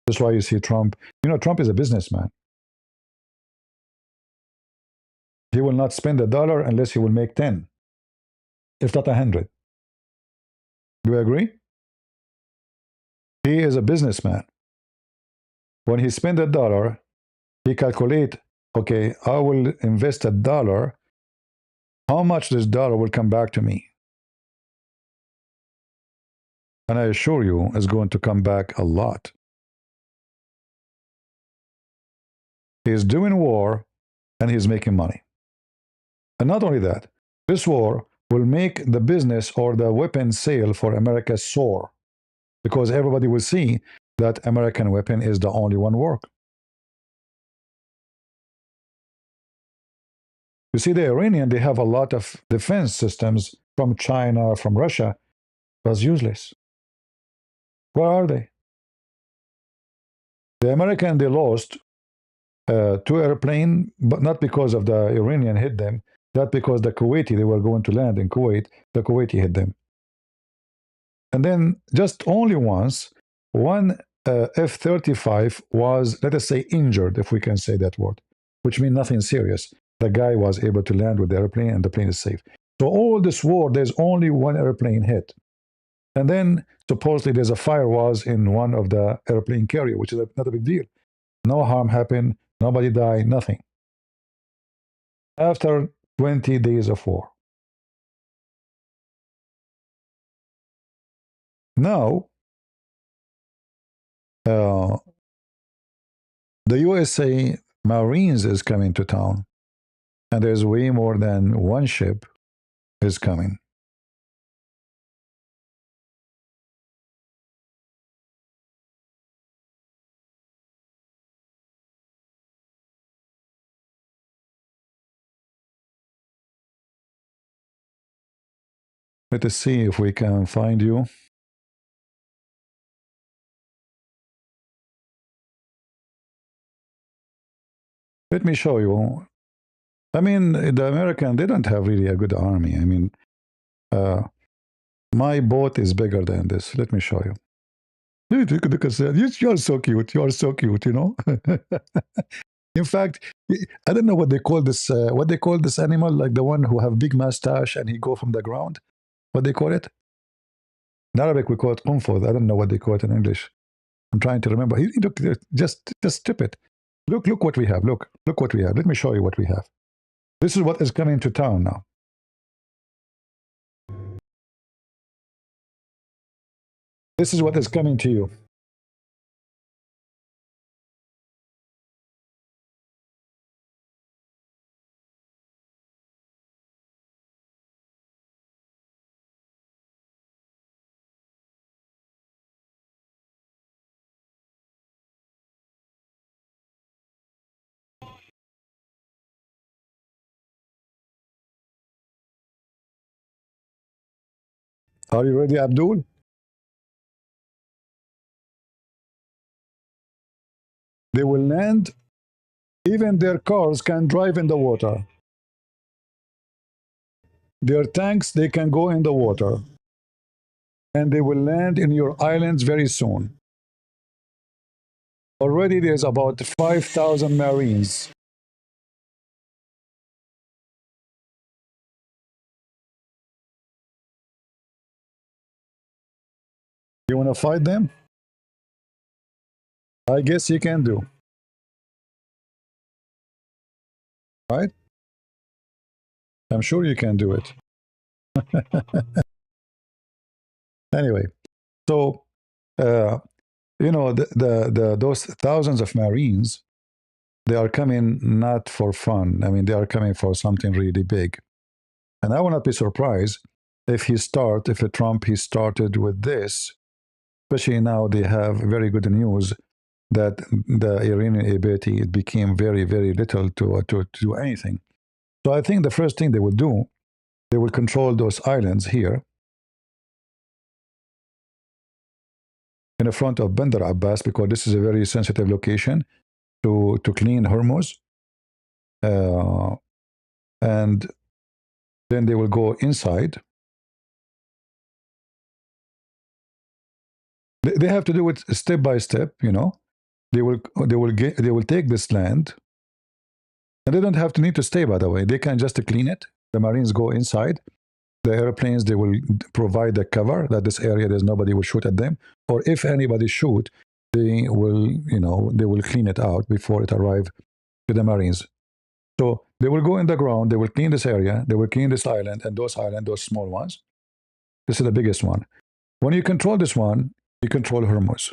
That's why you see Trump. You know, Trump is a businessman. He will not spend $1 unless he will make 10, if not 100. Do you agree? He is a businessman. When he spends $1, he calculate, okay, I will invest $1. How much this dollar will come back to me? And I assure you, it's going to come back a lot. He's doing war and he's making money. And not only that, this war will make the business or the weapon sale for America soar because everybody will see that American weapon is the only one work. You see, the Iranian, they have a lot of defense systems from China, from Russia, was useless. Where are they? The American, they lost two airplanes, but not because of the Iranian hit them. That because the Kuwaiti, they were going to land in Kuwait, the Kuwaiti hit them. And then just only once, one F-35 was, let us say, injured, if we can say that word, which means nothing serious. The guy was able to land with the airplane and the plane is safe. So all this war, there's only one airplane hit. And then supposedly there's a fire was in one of the airplane carrier, which is not a big deal. No harm happened, nobody died, nothing. After 20 days of war. Now, the USA Marines is coming to town, and there's way more than one ship is coming. Let us see if we can find you. Let me show you. I mean, the American, they don't have really a good army. I mean, my boat is bigger than this. Let me show you. Look at that. You're so cute. You're so cute, you know. In fact, I don't know what they call this. What they call this animal, like the one who have big mustache and he go from the ground. What they call it? In Arabic, we call it qunfud. I don't know what they call it in English. I'm trying to remember. Look, just strip it. Look what we have. Look what we have. Let me show you what we have. This is what is coming to town now. This is what is coming to you. Are you ready, Abdul? They will land. Even their cars can drive in the water. Their tanks, they can go in the water. And they will land in your islands very soon. Already there's about 5,000 Marines. You want to fight them? I guess you can do. Right? I'm sure you can do it. Anyway, so you know, those thousands of Marines, they are coming not for fun. I mean, they are coming for something really big. And I will not be surprised if Trump, he started with this, especially now they have very good news that the Iranian ability, it became very, very little to do anything. So I think the first thing they will do, they will control those islands here in the front of Bandar Abbas, because this is a very sensitive location to clean Hormuz. And then they will go inside. They have to do it step by step, you know. They will take this land, and they don't have to need to stay, by the way. They can just clean it. The Marines go inside. The airplanes, they will provide the cover that this area, there's nobody will shoot at them. Or if anybody shoot, they will, you know, they will clean it out before it arrives to the Marines. So they will go in the ground, they will clean this area, they will clean this island, and those small ones. This is the biggest one. When you control this one, you control Hormuz.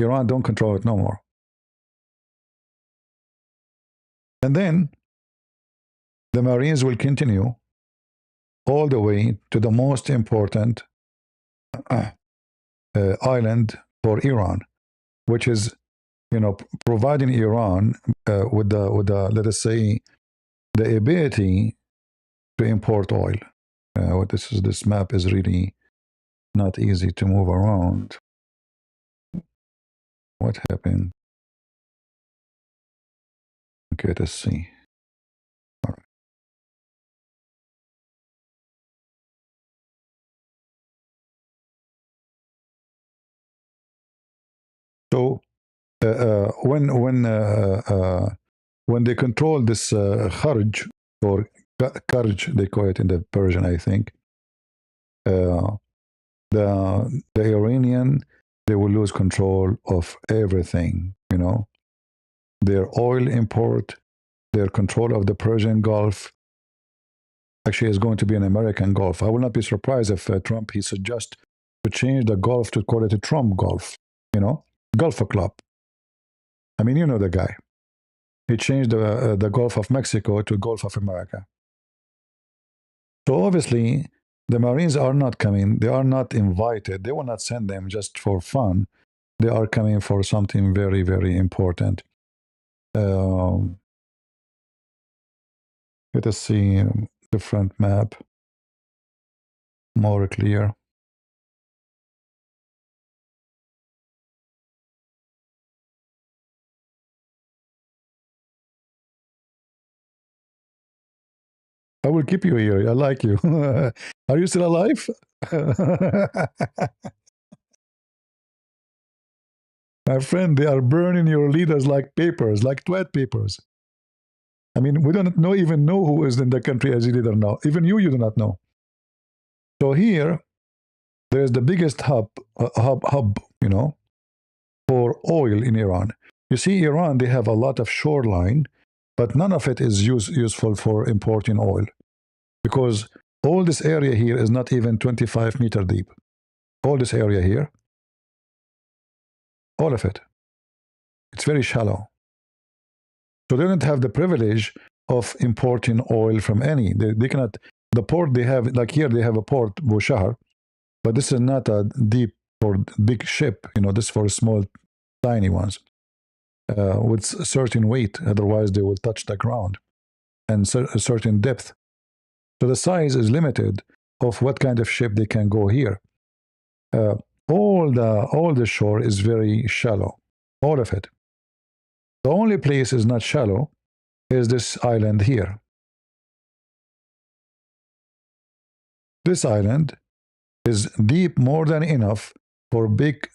Iran don't control it no more. And then the Marines will continue all the way to the most important island for Iran, which is, you know, providing Iran with the let us say the ability to import oil. This map is really not easy to move around. What happened? Okay, let's see. All right. So when they control this kharj or karj, they call it in the Persian, I think. Uh, the Iranian, they will lose control of everything. You know, their oil import, their control of the Persian Gulf. Actually, is going to be an American Gulf. I will not be surprised if Trump he suggests to change the Gulf to call it a Trump Gulf. You know, Gulf Club. I mean, you know the guy. He changed the Gulf of Mexico to Gulf of America. So obviously, the Marines are not coming. They are not invited. They will not send them just for fun. They are coming for something very, very important. Um, Let us see different map, more clear. I will keep you here. I like you. Are you still alive? My friend, they are burning your leaders like papers, like toilet papers. I mean, we don't even know who is in the country as a leader now. Even you do not know. So here, there's the biggest hub, you know, for oil in Iran. You see, Iran, they have a lot of shoreline, but none of it is useful for importing oil because all this area here is not even 25-meter deep. All this area here, all of it, it's very shallow. So they don't have the privilege of importing oil from any. They cannot, the port they have, like here they have a port, Bushehr, but this is not a deep or big ship, you know, this is for small, tiny ones with a certain weight, otherwise they will touch the ground, and a certain depth. So the size is limited of what kind of ship they can go here. Uh, all the shore is very shallow, all of it. The only place is not shallow is this island here. This island is deep more than enough for big,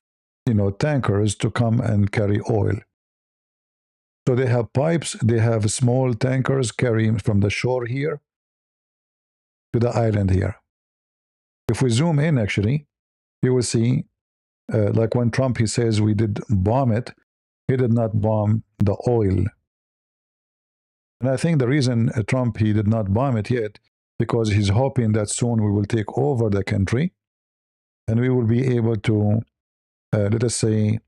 you know, tankers to come and carry oil. So they have pipes, they have small tankers carrying from the shore here to the island here. If we zoom in, actually, you will see, like when Trump, he says we did bomb it, he did not bomb the oil. And I think the reason Trump, he did not bomb it yet, because he's hoping that soon we will take over the country and we will be able to, let us say,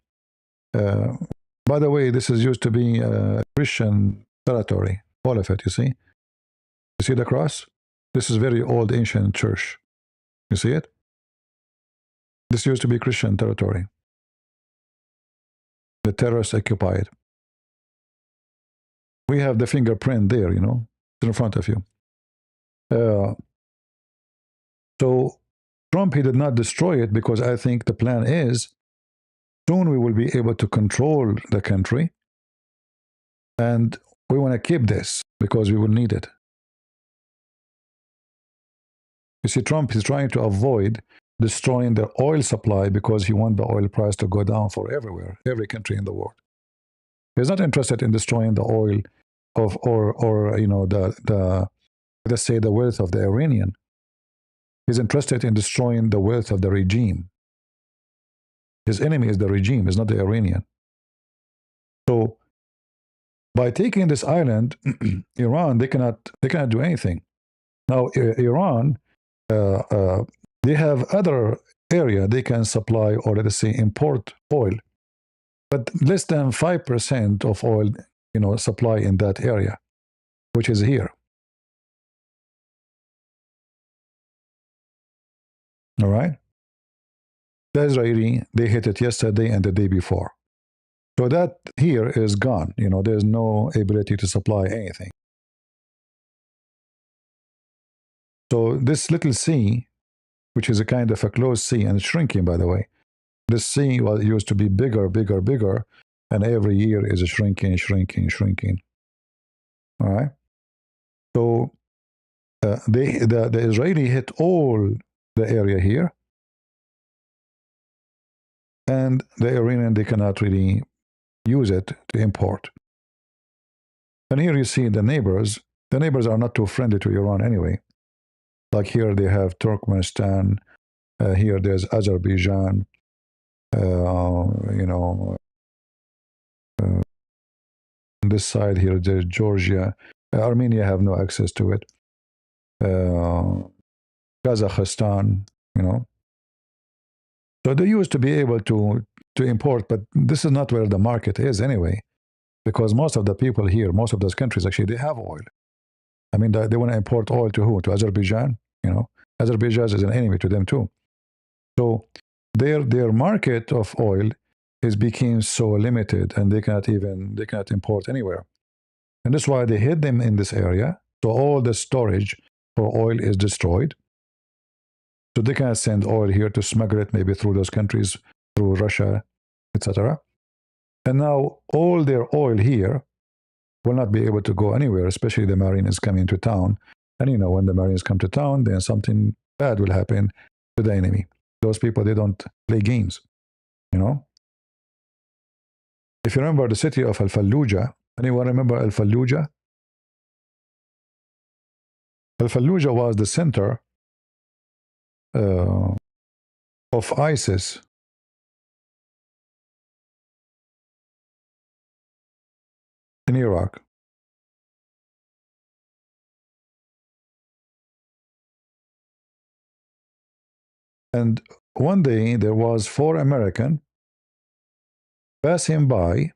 by the way, this is used to be Christian territory, all of it, you see? You see the cross? This is very old ancient church. You see it? This used to be Christian territory. The terrorists occupied. We have the fingerprint there, you know, in front of you. So Trump, he did not destroy it because I think the plan is soon we will be able to control the country, and we want to keep this because we will need it. You see, Trump is trying to avoid destroying the oil supply because he wants the oil price to go down for everywhere, every country in the world. He's not interested in destroying the oil of or you know the let's say the wealth of the Iranian. He's interested in destroying the wealth of the regime. His enemy is the regime, is not the Iranian. So by taking this island, Iran, they cannot do anything. Now Iran, they have other area they can supply or let us say import oil, but less than 5% of oil, you know, supply in that area, which is here. All right. The Israeli, they hit it yesterday and the day before. So that here is gone. You know, there's no ability to supply anything. So this little sea, which is a kind of a closed sea and it's shrinking, by the way, the sea used to be bigger, bigger, bigger, and every year is shrinking, shrinking, shrinking. All right. So the Israeli hit all the area here, and the Iranian, they cannot really use it to import. And here you see the neighbors. The neighbors are not too friendly to Iran anyway. Like here they have Turkmenistan. Here there's Azerbaijan. You know, on this side here there's Georgia. Armenia have no access to it. Kazakhstan, you know. So they used to be able to import, but this is not where the market is anyway, because most of the people here, most of those countries actually, they have oil. I mean, they want to import oil to who? To Azerbaijan, you know. Azerbaijan is an enemy to them too. So their market of oil is became so limited, and they cannot import anywhere. And that's why they hid them in this area. So all the storage for oil is destroyed. So they cannot send oil here to smuggle it maybe through those countries, through Russia, etc. And now all their oil here will not be able to go anywhere, especially the Marines coming to town. And you know, when the Marines come to town, then something bad will happen to the enemy. Those people, they don't play games, you know. If you remember the city of Al-Fallujah, anyone remember Al-Fallujah? Al-Fallujah was the center of ISIS. In Iraq. And one day there was 4 Americans passing by,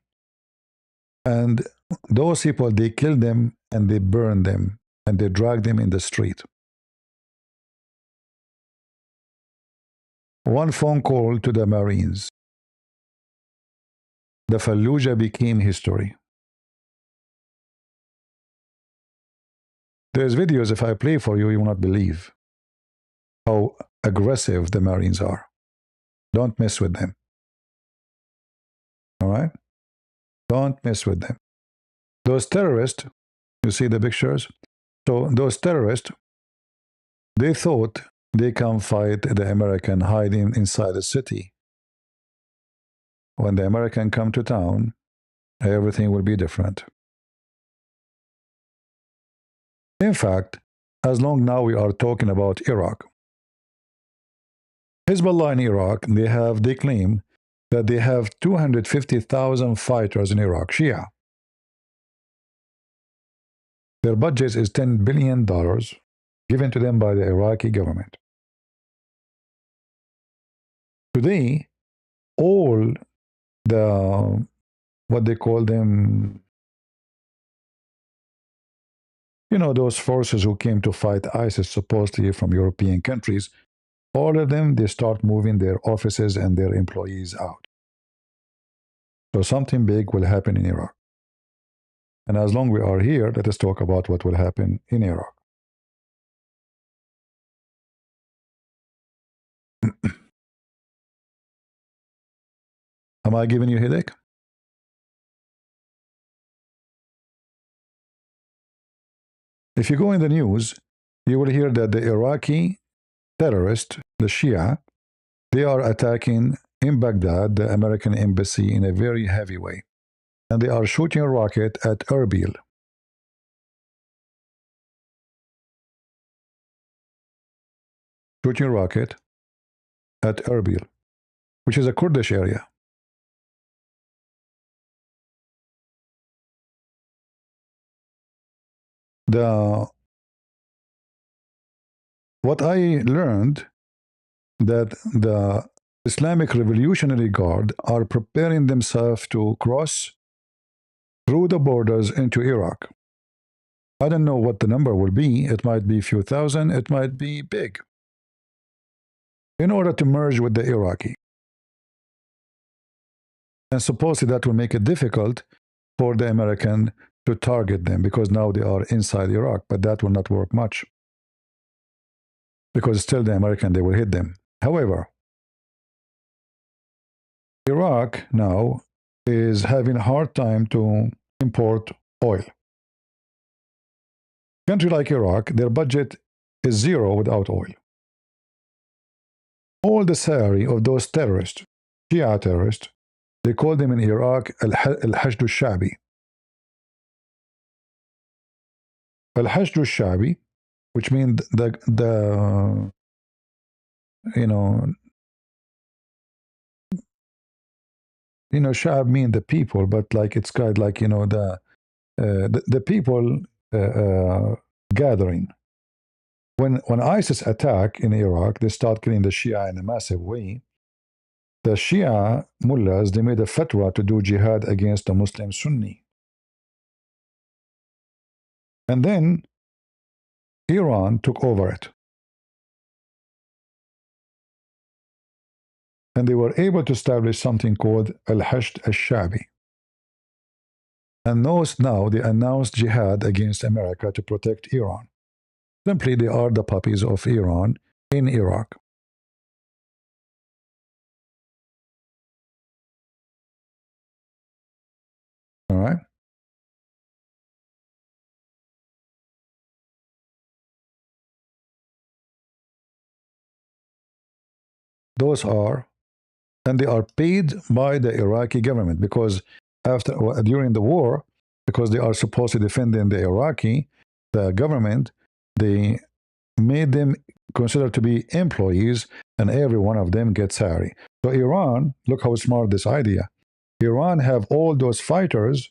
and those people, they killed them and they burned them and they dragged them in the street. One phone call to the Marines. The Fallujah became history. There's videos, if I play for you, you will not believe how aggressive the Marines are. Don't mess with them. All right? Don't mess with them. Those terrorists, you see the pictures? So those terrorists, they thought they can fight the American hiding inside the city. When the American come to town, everything will be different. In fact, as long now we are talking about Iraq, Hezbollah in Iraq, they claim that they have 250,000 fighters in Iraq, Shia. Their budget is $10 billion given to them by the Iraqi government. Today, all the, what they call them, you know, those forces who came to fight ISIS supposedly from European countries, all of them, they start moving their offices and their employees out. So something big will happen in Iraq. And as long as we are here, let us talk about what will happen in Iraq. Am I giving you a headache? If you go in the news, you will hear that the Iraqi terrorists, the Shia, they are attacking in Baghdad, the American embassy, in a very heavy way. And they are shooting a rocket at Erbil. Shooting a rocket at Erbil, which is a Kurdish area. What I learned that the Islamic Revolutionary Guard are preparing themselves to cross through the borders into Iraq. I don't know what the number will be. It might be a few thousand. It might be big. In order to merge with the Iraqi. And supposedly that will make it difficult for the American to target them because now they are inside Iraq, but that will not work much. Because still the American, they will hit them. However, Iraq now is having a hard time to import oil. Country like Iraq, their budget is zero without oil. All the salary of those terrorists, Shia terrorists, they call them in Iraq al-Hashd al-Shabi. Al-Hashd al-Shabi, which means the Shab mean the people, but like it's kind of like the people gathering. When ISIS attack in Iraq, they start killing the Shia in a massive way. The Shia mullahs, they made a fatwa to do jihad against the Muslim Sunni. And then Iran took over it. And they were able to establish something called Al-Hashd al-Shabi. And those now, they announced jihad against America to protect Iran. Simply, they are the puppies of Iran in Iraq. All right? Those are, and they are paid by the Iraqi government because during the war, because they are supposed to defend the government, they made them considered to be employees, and every one of them gets salary. So Iran, look how smart this idea. Iran have all those fighters.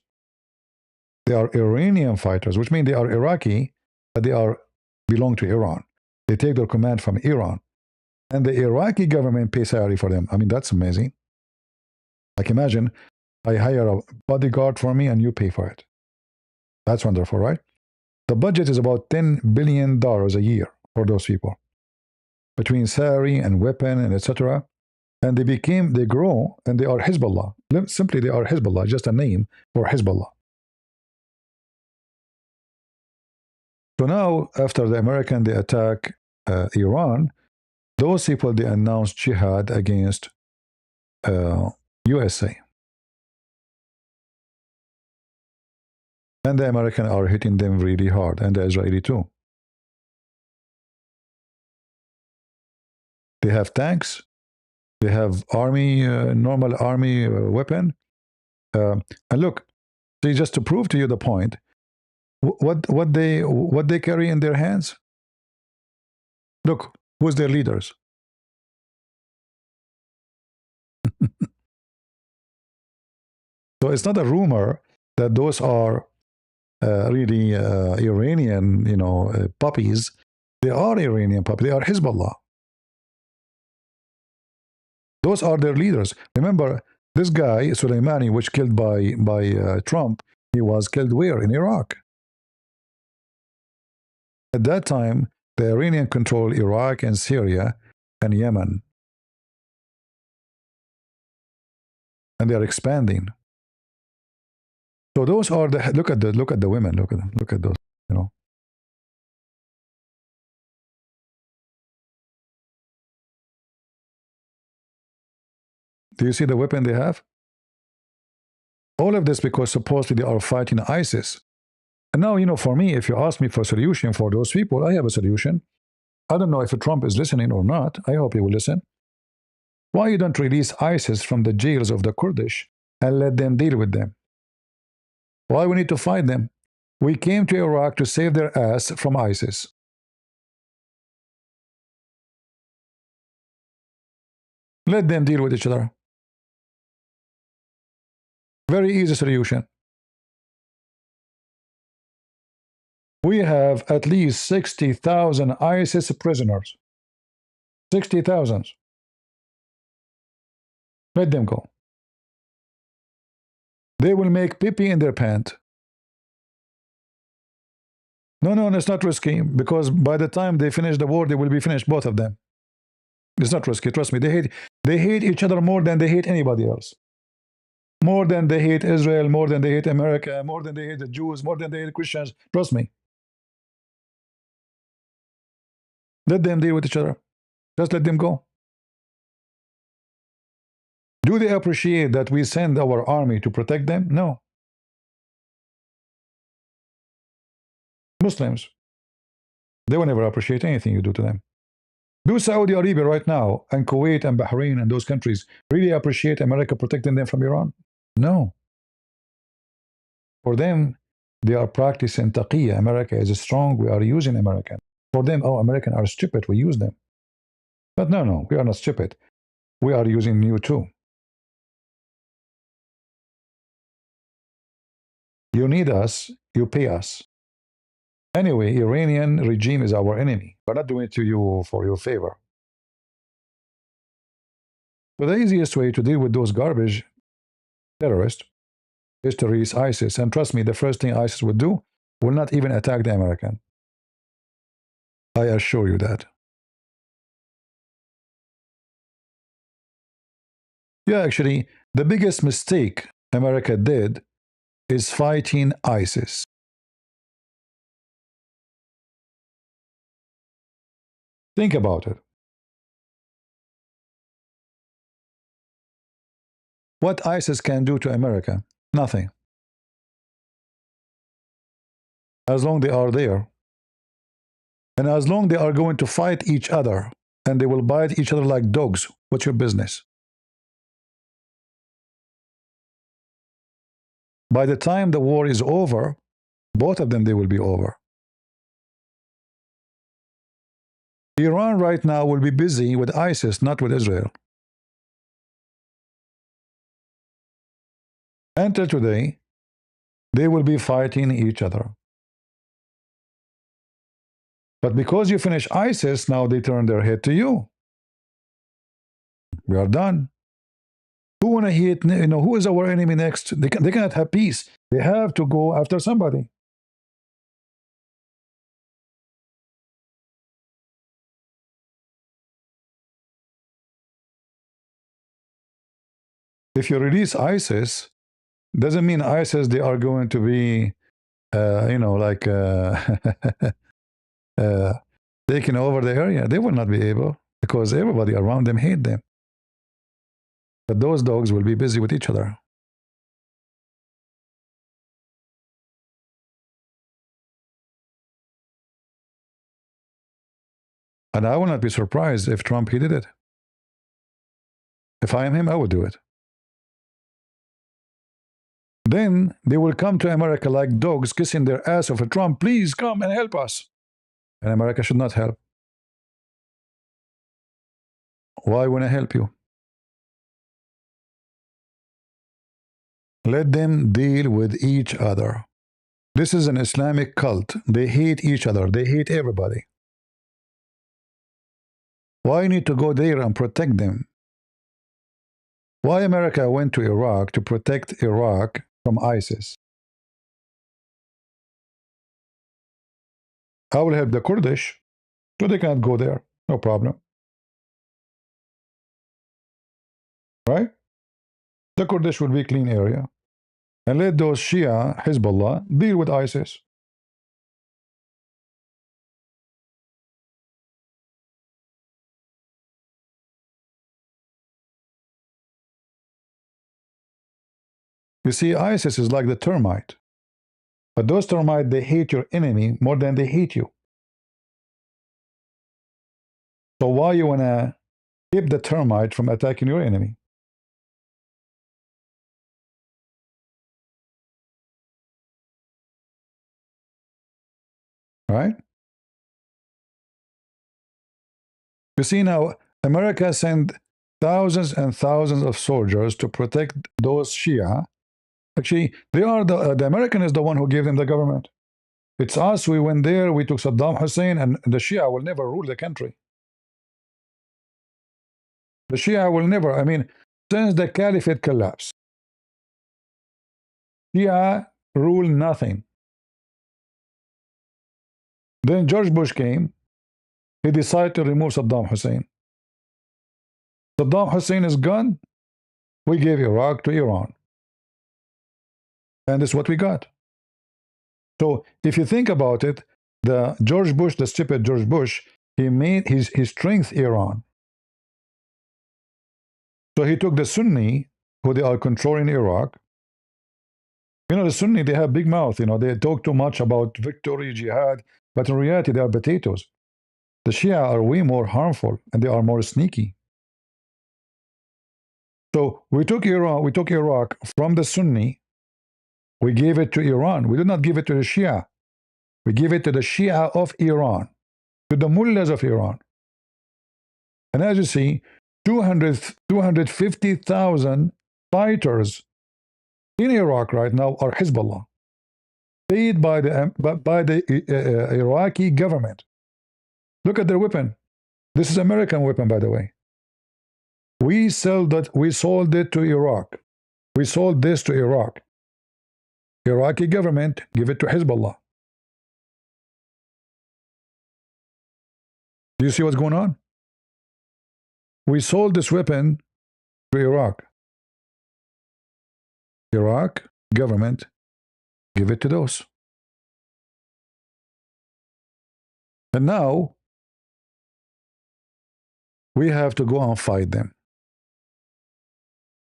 They are Iranian fighters, which means they are Iraqi, but they belong to Iran. They take their command from Iran. And the Iraqi government pays salary for them. I mean, that's amazing. Like imagine, I hire a bodyguard for me and you pay for it. That's wonderful, right? The budget is about $10 billion a year for those people. Between salary and weapon and etc. And they grow, and they are Hezbollah. Simply, they are Hezbollah, just a name for Hezbollah. So now, after the American, they attack Iran, those people, they announced jihad against USA. And the Americans are hitting them really hard, and the Israeli too. They have tanks, they have army, normal army weapon. And look, see, just to prove to you the point, what they carry in their hands. Look, who's their leaders? So it's not a rumor that those are really Iranian, puppies. They are Iranian puppies. They are Hezbollah. Those are their leaders. Remember, this guy, Soleimani, which killed by Trump, he was killed where? In Iraq. At that time, the Iranian controlled Iraq and Syria and Yemen. And they are expanding. So those are look at the women, look at those, Do you see the weapon they have? All of this because supposedly they are fighting ISIS. And now, for me, if you ask me for a solution for those people, I have a solution. I don't know if Trump is listening or not. I hope he will listen. Why you don't release ISIS from the jails of the Kurdish and let them deal with them? Why we need to fight them? We came to Iraq to save their ass from ISIS. Let them deal with each other. Very easy solution. We have at least 60,000 ISIS prisoners. 60,000. Let them go. They will make pee-pee in their pant. No, it's not risky, because by the time they finish the war, they will be finished, both of them. It's not risky, trust me. They hate each other more than they hate anybody else. More than they hate Israel, more than they hate America, more than they hate the Jews, more than they hate Christians. Trust me. Let them deal with each other. Just let them go. Do they appreciate that we send our army to protect them? No. Muslims, they will never appreciate anything you do to them. Do Saudi Arabia right now and Kuwait and Bahrain and those countries really appreciate America protecting them from Iran? No. For them, they are practicing taqiyya. America is strong. We are using American. For them, oh, Americans are stupid. We use them. But no, no, we are not stupid. We are using you too. You need us, you pay us. Anyway, Iranian regime is our enemy. We're not doing it to you for your favor. So the easiest way to deal with those garbage terrorists is to release ISIS. And trust me, the first thing ISIS would do will not even attack the American. I assure you that. Yeah, actually, the biggest mistake America did is fighting ISIS. Think about it. What ISIS can do to America? Nothing. As long they are there. And as long they are going to fight each other and they will bite each other like dogs, what's your business? By the time the war is over, both of them, they will be over. Iran right now will be busy with ISIS, not with Israel. Until today, they will be fighting each other. But because you finish ISIS, now they turn their head to you. We are done. Who want to hit, who is our enemy next? They cannot have peace. They have to go after somebody. If you release ISIS, doesn't mean ISIS, they are going to be, taking over the area. They will not be able because everybody around them hate them. But those dogs will be busy with each other. And I will not be surprised if Trump, he did it. If I am him, I would do it. Then they will come to America like dogs kissing their ass over Trump. Please come and help us. And America should not help. Why won't I help you? Let them deal with each other. This is an Islamic cult. They hate each other. They hate everybody. Why need to go there and protect them? Why America went to Iraq to protect Iraq from ISIS? I will help the Kurdish, so they can't go there. No problem. Right? The Kurdish will be a clean area. And let those Shia, Hezbollah, deal with ISIS. You see, ISIS is like the termite. But those termites, they hate your enemy more than they hate you. So why you want to keep the termite from attacking your enemy? Right? You see now, America sent thousands and thousands of soldiers to protect those Shia. Actually, they are the American is the one who gave them the government. It's us, we went there, we took Saddam Hussein, and the Shia will never rule the country. The Shia will never, since the caliphate collapsed, Shia rule nothing. Then George Bush came, he decided to remove Saddam Hussein. Saddam Hussein is gone, we gave Iraq to Iran. And this is what we got. So if you think about it, the George Bush, the stupid George Bush, he made his strength Iran. So he took the Sunni, who they are controlling Iraq. You know, the Sunni, they have big mouth. You know, they talk too much about victory, jihad, but in reality, they are potatoes. The Shia are way more harmful, and they are more sneaky. So we took Iraq from the Sunni. We gave it to Iran. We did not give it to the Shia. We gave it to the Shia of Iran, to the mullahs of Iran. And as you see, 250,000 fighters in Iraq right now are Hezbollah, paid by the Iraqi government. Look at their weapon. This is American weapon, by the way. We sold it to Iraq. We sold this to Iraq. Iraqi government give it to Hezbollah. Do you see what's going on? We sold this weapon to Iraq. Iraq government give it to those. And now we have to go and fight them.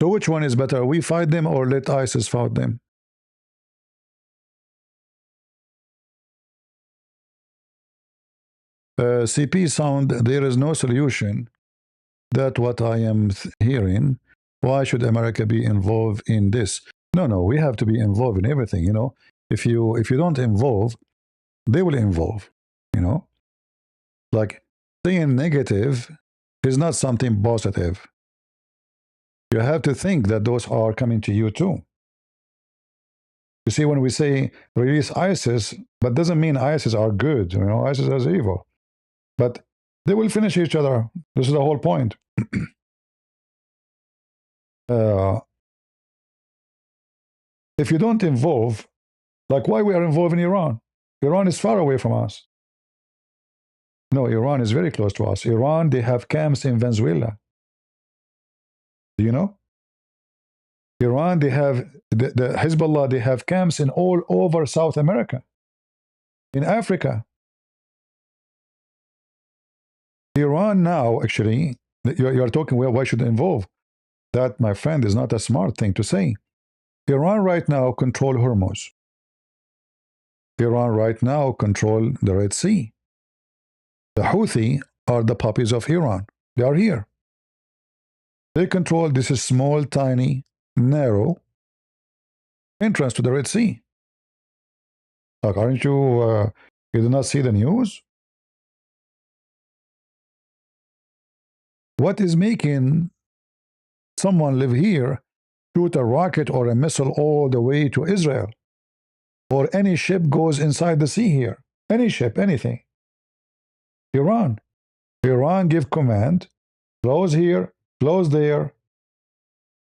So which one is better? We fight them or let ISIS fight them? CP sound, there is no solution. That's what I am hearing. Why should America be involved in this? No, we have to be involved in everything, you know. If you don't involve, they will involve, you know. Like saying negative is not something positive. You have to think that those are coming to you too. You see, when we say release ISIS, that doesn't mean ISIS are good, you know, ISIS is evil. But they will finish each other. This is the whole point. If you don't involve, like why we are involved in Iran? Iran is far away from us. No, Iran is very close to us. Iran, they have camps in Venezuela. Do you know? Iran, they have, the Hezbollah, they have camps in all over South America, in Africa. Iran now, actually, you're talking, well, why should they involve? That, my friend, is not a smart thing to say. Iran right now control Hormuz. Iran right now control the Red Sea. The Houthi are the puppies of Iran. They are here. They control this small, tiny, narrow entrance to the Red Sea. Like, aren't you, you do not see the news? What is making someone live here, shoot a rocket or a missile all the way to Israel? Or any ship goes inside the sea here. Any ship, anything. Iran. Iran give command, close here, close there.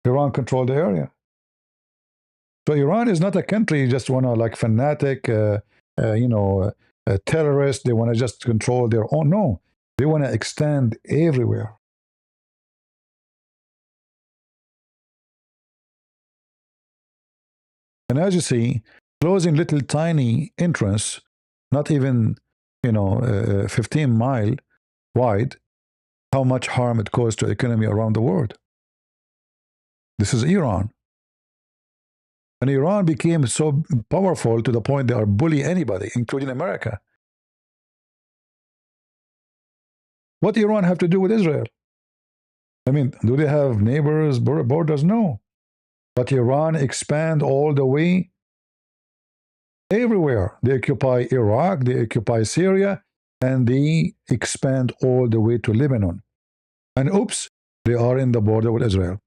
Iran control the area. So Iran is not a country you just want to like fanatic, terrorist. They want to just control their own. No, they want to extend everywhere. And as you see, closing little tiny entrance, not even 15 mile wide, how much harm it caused to economy around the world. This is Iran. And Iran became so powerful to the point they are bullying anybody, including America. What Iran have to do with Israel? I mean, do they have neighbors, borders? No. But Iran expand all the way everywhere. They occupy Iraq, they occupy Syria, and they expand all the way to Lebanon. And oops, they are in the border with Israel.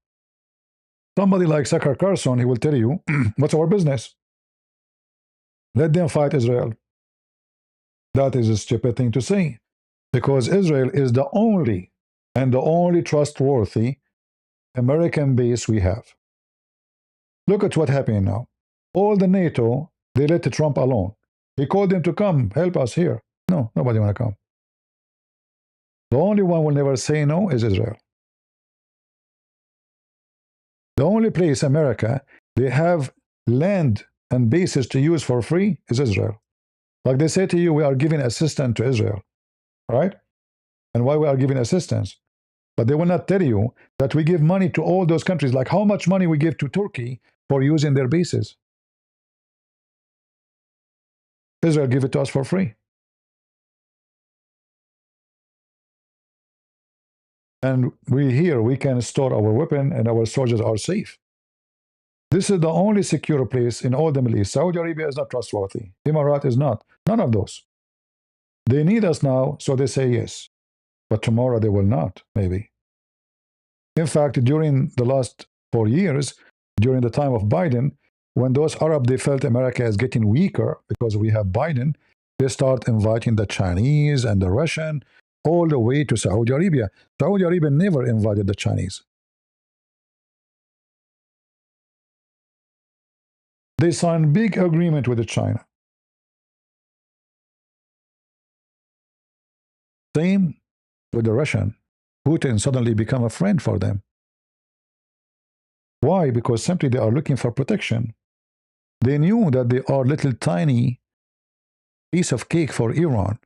Somebody like Tucker Carlson, he will tell you, what's our business? Let them fight Israel. That is a stupid thing to say, because Israel is the only trustworthy American base we have. Look at what's happening now. All the NATO, they let Trump alone. He called them to come, help us here. No, nobody want to come. The only one will never say no is Israel. The only place America, they have land and bases to use for free is Israel. Like they say to you, we are giving assistance to Israel. Right? And why we are giving assistance? But they will not tell you that we give money to all those countries, like how much money we give to Turkey for using their bases. Israel give it to us for free. And we can store our weapon and our soldiers are safe. This is the only secure place in all the Middle East. Saudi Arabia is not trustworthy. Emirates is not. None of those. They need us now, so they say yes. But tomorrow they will not, maybe. In fact, during the last 4 years, during the time of Biden, when those Arab, they felt America is getting weaker because we have Biden, they start inviting the Chinese and the Russian all the way to Saudi Arabia. Saudi Arabia never invited the Chinese. They signed big agreement with China. Same with the Russian. Putin suddenly become a friend for them. Why? Because simply they are looking for protection. They knew that they are little tiny piece of cake for Iran.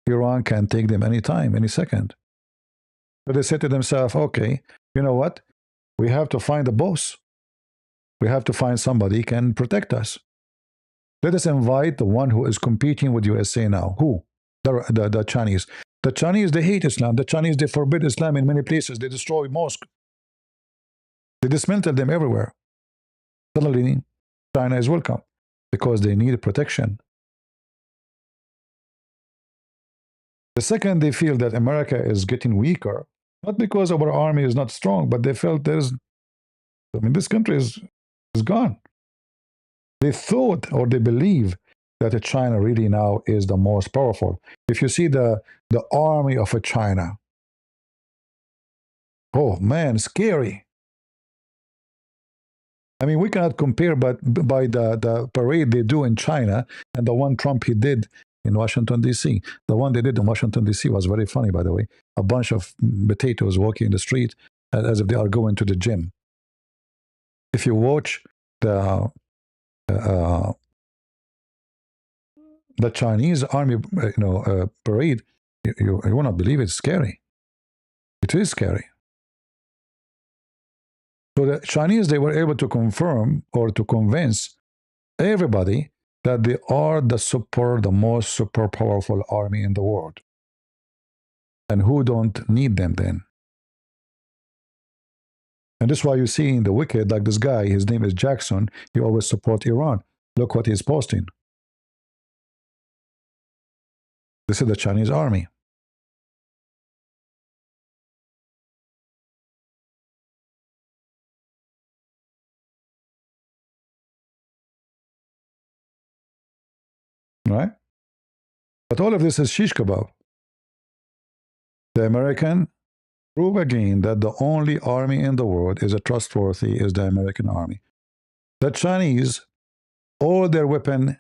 Iran can take them anytime, any second. So they said to themselves, okay, you know what? We have to find a boss. We have to find somebody who can protect us. Let us invite the one who is competing with USA now. Who? The Chinese. The Chinese, they hate Islam. The Chinese, they forbid Islam in many places. They destroy mosques. They dismantle them everywhere. Suddenly, China is welcome because they need protection. The second they feel that America is getting weaker, not because our army is not strong, but they felt this country is gone. They thought or they believe that China really now is the most powerful. If you see the army of China, oh man, scary. I mean, we cannot compare but by the parade they do in China and the one Trump he did in Washington, D.C. The one they did in Washington, D.C. was very funny, by the way. A bunch of potatoes walking in the street as if they are going to the gym. If you watch the Chinese army parade, you will not believe it's scary. It is scary. So the Chinese, they were able to confirm or to convince everybody that they are the most super powerful army in the world. And who don't need them then? And that's why you see in the wicked, like this guy, his name is Jackson, he always support Iran. Look what he's posting. This is the Chinese army. Right? But all of this is shish kebab. The American prove again that the only army in the world is trustworthy is the American army. The Chinese, all their weapon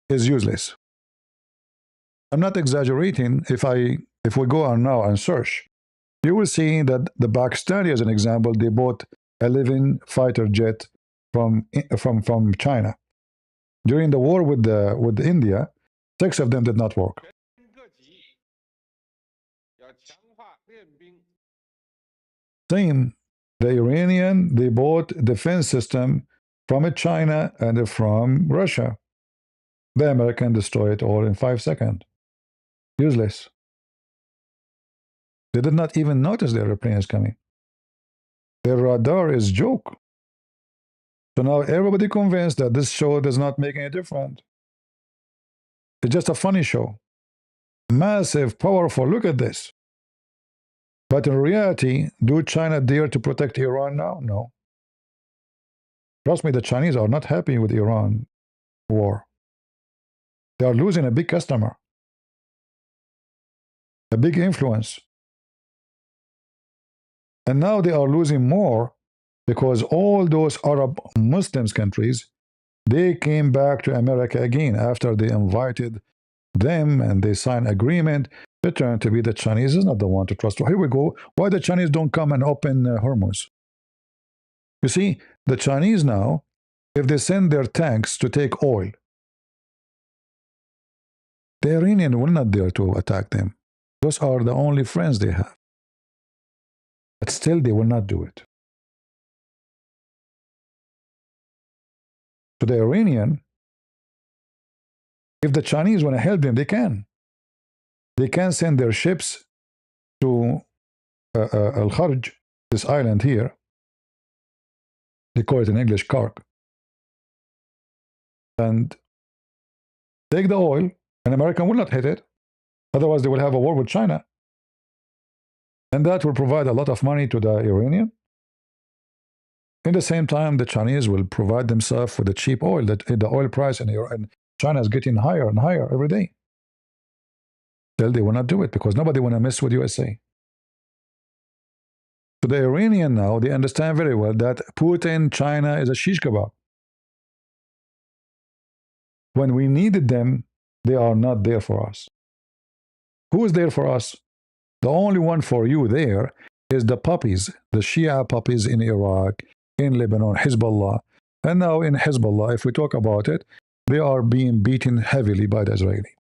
is useless. I'm not exaggerating. If we go on now and search, you will see that the Pakistani, as an example, they bought 11 fighter jet from China. During the war with India, 6 of them did not work. Same, the Iranian, they bought defense system from China and from Russia. The American destroyed it all in 5 seconds. Useless. They did not even notice the airplane is coming. Their radar is joke. So now everybody convinced that this show does not make any difference. It's just a funny show. Massive, powerful, look at this. But in reality, do China dare to protect Iran now? No. Trust me, the Chinese are not happy with Iran war. They are losing a big customer, a big influence. And now they are losing more because all those Arab Muslims countries, they came back to America again after they invited them and they signed agreement. It turned to be the Chinese is not the one to trust. Here we go. Why the Chinese don't come and open Hormuz? You see, the Chinese now, if they send their tanks to take oil, the Iranian will not dare to attack them. Those are the only friends they have. But still, they will not do it. To the Iranian, if the Chinese want to help them, they can. They can send their ships to Al-Kharj, this island here. They call it in English Kark. And take the oil, and America will not hit it. Otherwise, they will have a war with China. And that will provide a lot of money to the Iranian. In the same time, the Chinese will provide themselves with the cheap oil. That the oil price in China is getting higher and higher every day. Still, they will not do it because nobody want to mess with USA. So the Iranian now, they understand very well that Putin, China is a shish kebab. When we needed them, they are not there for us. Who is there for us? The only one for you there is the puppies, the Shia puppies in Iraq, in Lebanon, Hezbollah. And now in Hezbollah, if we talk about it, they are being beaten heavily by the Israeli.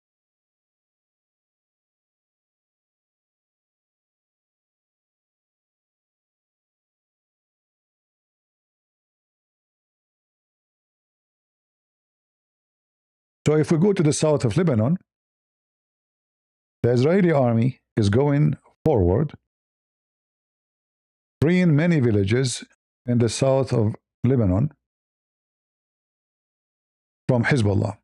So if we go to the south of Lebanon, the Israeli army is going forward, freeing many villages in the south of Lebanon from Hezbollah.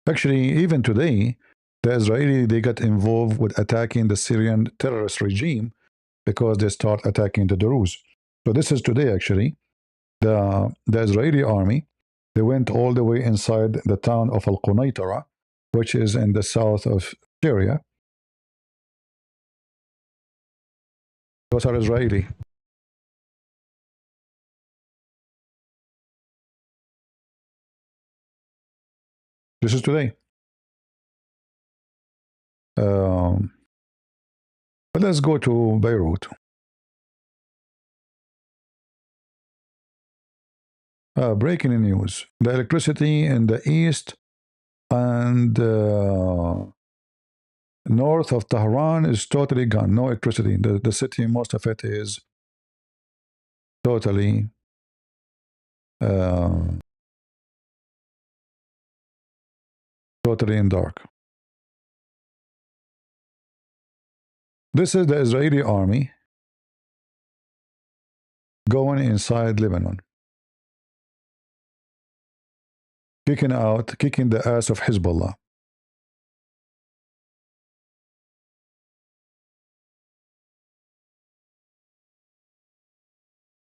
Actually, even today, the Israeli, they got involved with attacking the Syrian terrorist regime because they start attacking the Druze. So this is today, actually. The Israeli army, they went all the way inside the town of Al-Qunaitara, which is in the south of Syria. Those are Israeli. This is today. But let's go to Beirut. Breaking news. The electricity in the east and north of Tehran is totally gone. No electricity. The city, most of it is totally totally in dark. This is the Israeli army going inside Lebanon, kicking the ass of Hezbollah.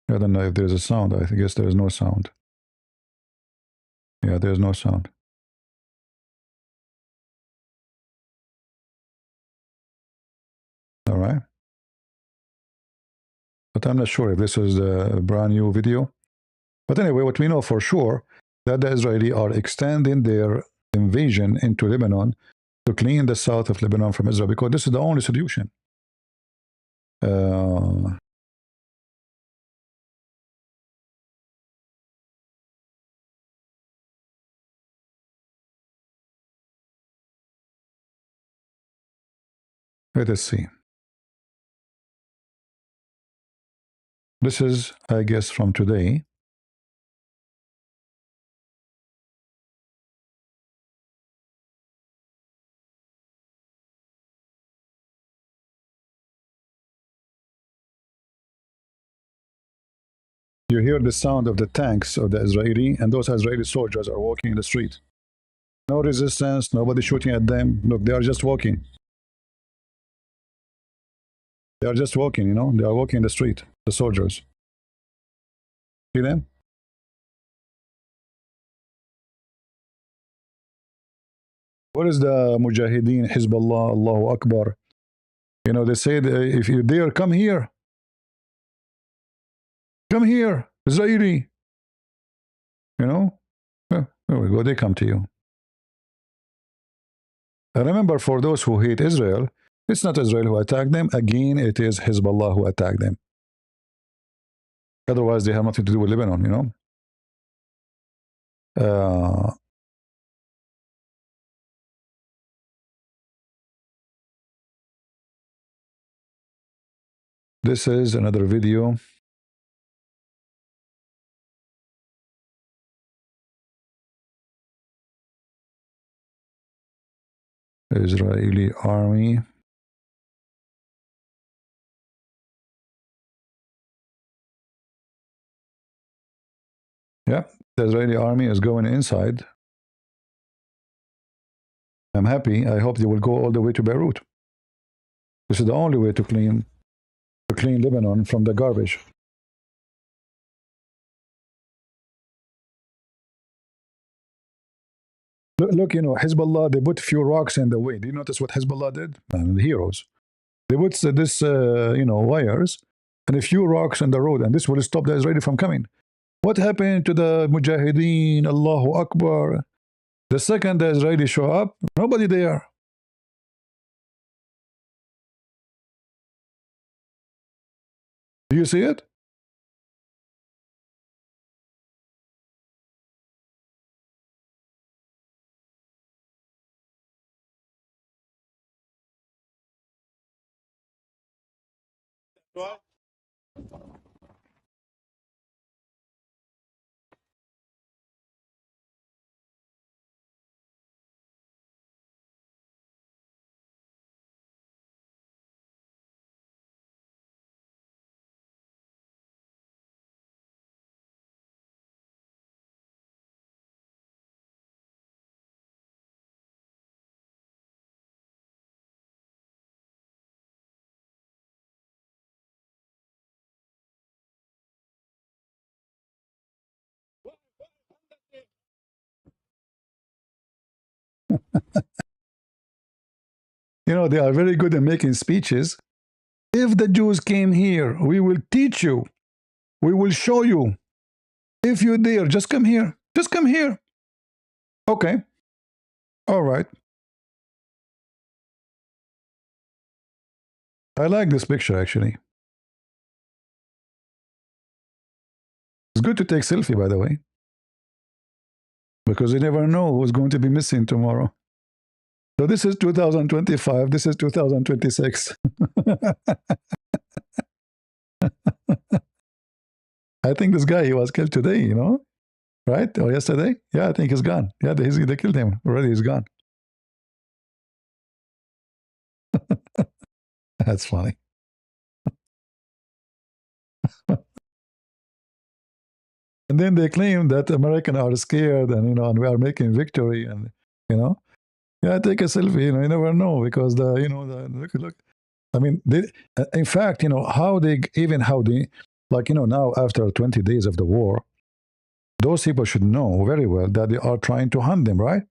I don't know if there's a sound. I guess there is no sound. Yeah, there's no sound. All right. But I'm not sure if this is a brand new video. But anyway, what we know for sure that the Israeli are extending their invasion into Lebanon to clean the south of Lebanon from Israel, because this is the only solution. Let us see. This is, I guess, from today. You hear the sound of the tanks of the Israeli, and those Israeli soldiers are walking in the street. No resistance, nobody shooting at them. Look, they are just walking. They are just walking, you know. They are walking in the street, the soldiers. See them? What is the Mujahideen, Hezbollah, Allahu Akbar? You know, they say, if you dare, come here. Come here, Israeli. You know? There we go, they come to you. And remember, for those who hate Israel, it's not Israel who attacked them. Again, it is Hezbollah who attacked them. Otherwise, they have nothing to do with Lebanon, you know? This is another video. Israeli army. Yeah, the Israeli army is going inside. I'm happy. I hope they will go all the way to Beirut. This is the only way to clean Lebanon from the garbage. Look, you know, Hezbollah, they put few rocks in the way. Do you notice what Hezbollah did? And the heroes. They put this, wires and a few rocks on the road, and this will stop the Israeli from coming. What happened to the Mujahideen? Allahu Akbar. The second the Israelis show up, nobody there. Do you see it? You know, they are very good at making speeches. If the Jews came here, we will teach you. We will show you. If you dare, just come here. Just come here. Okay. All right. I like this picture, actually. It's good to take selfie, by the way, because you never know who's going to be missing tomorrow. So this is 2025. This is 2026. I think this guy, he was killed today, you know, right? Or yesterday? Yeah, I think he's gone. Yeah, they killed him already. He's gone. That's funny. And then they claim that Americans are scared, and and we are making victory, and you know, yeah, take a selfie. You know, you never know because look. I mean, in fact, how they even how they like now after 20 days of the war, those people should know very well that they are trying to hunt them, right?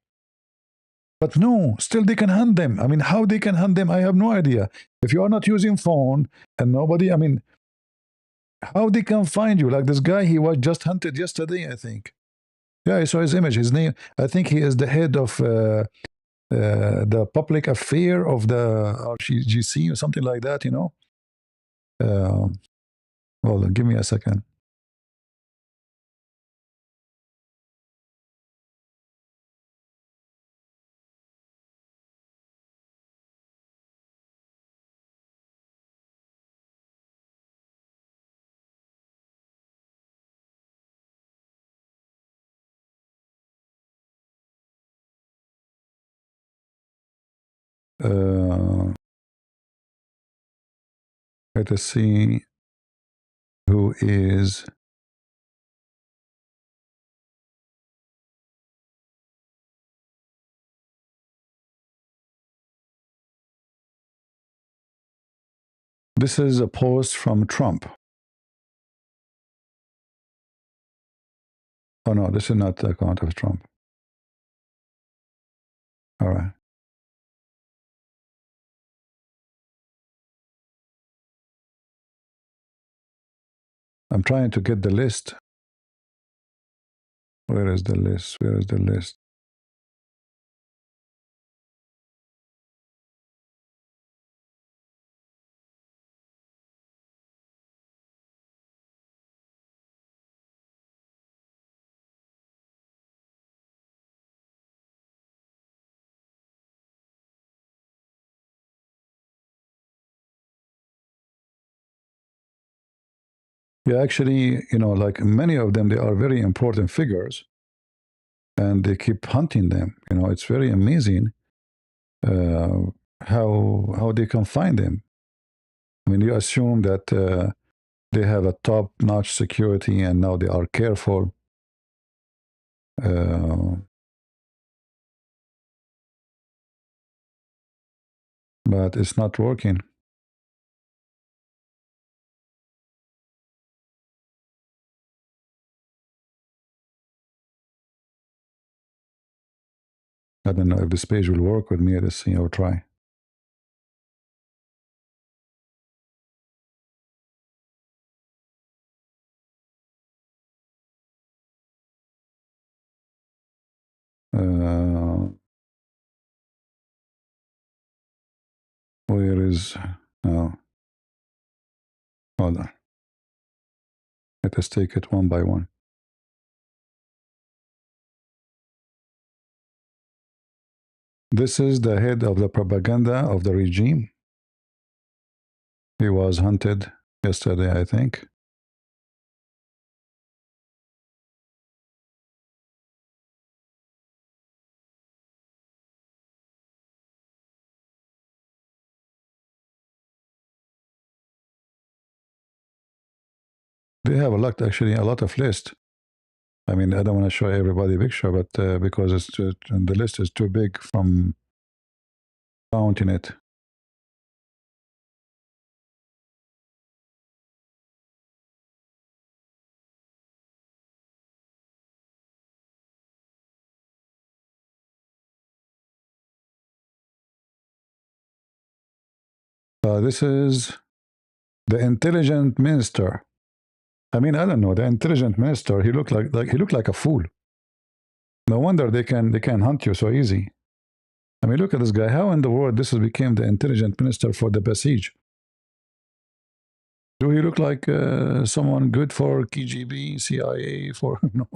But no, still they can hunt them. I mean, how they can hunt them, I have no idea. If you are not using phone and nobody, I mean, how they can find you? Like this guy, he was just hunted yesterday, I think. Yeah, I saw his image. His name, I think he is the head of the public affair of the RGC or something like that, Uh, hold on, give me a second. Let us see who is. This is a post from Trump. Oh no, this is not the account of Trump. All right. I'm trying to get the list. Where is the list? Where is the list? Yeah, actually, like many of them, they are very important figures, and they keep hunting them. It's very amazing uh, how they can find them. I mean, you assume that they have a top-notch security, and now they are careful. Uh, but it's not working. I don't know if this page will work with me. Let's see. I'll try. Uh, where is? Oh, hold on. Let us take it one by one. This is the head of the propaganda of the regime. He was hunted yesterday, I think. They have actually, a lot of lists. I mean, I don't want to show everybody a picture, but because the list is too big from counting it. This is the intelligent minister. I mean, I don't know. The intelligent minister, he looked like a fool. No wonder they can hunt you so easy. I mean, look at this guy. How in the world this has became the intelligent minister for the Basij? Do he look like someone good for KGB, CIA? For no?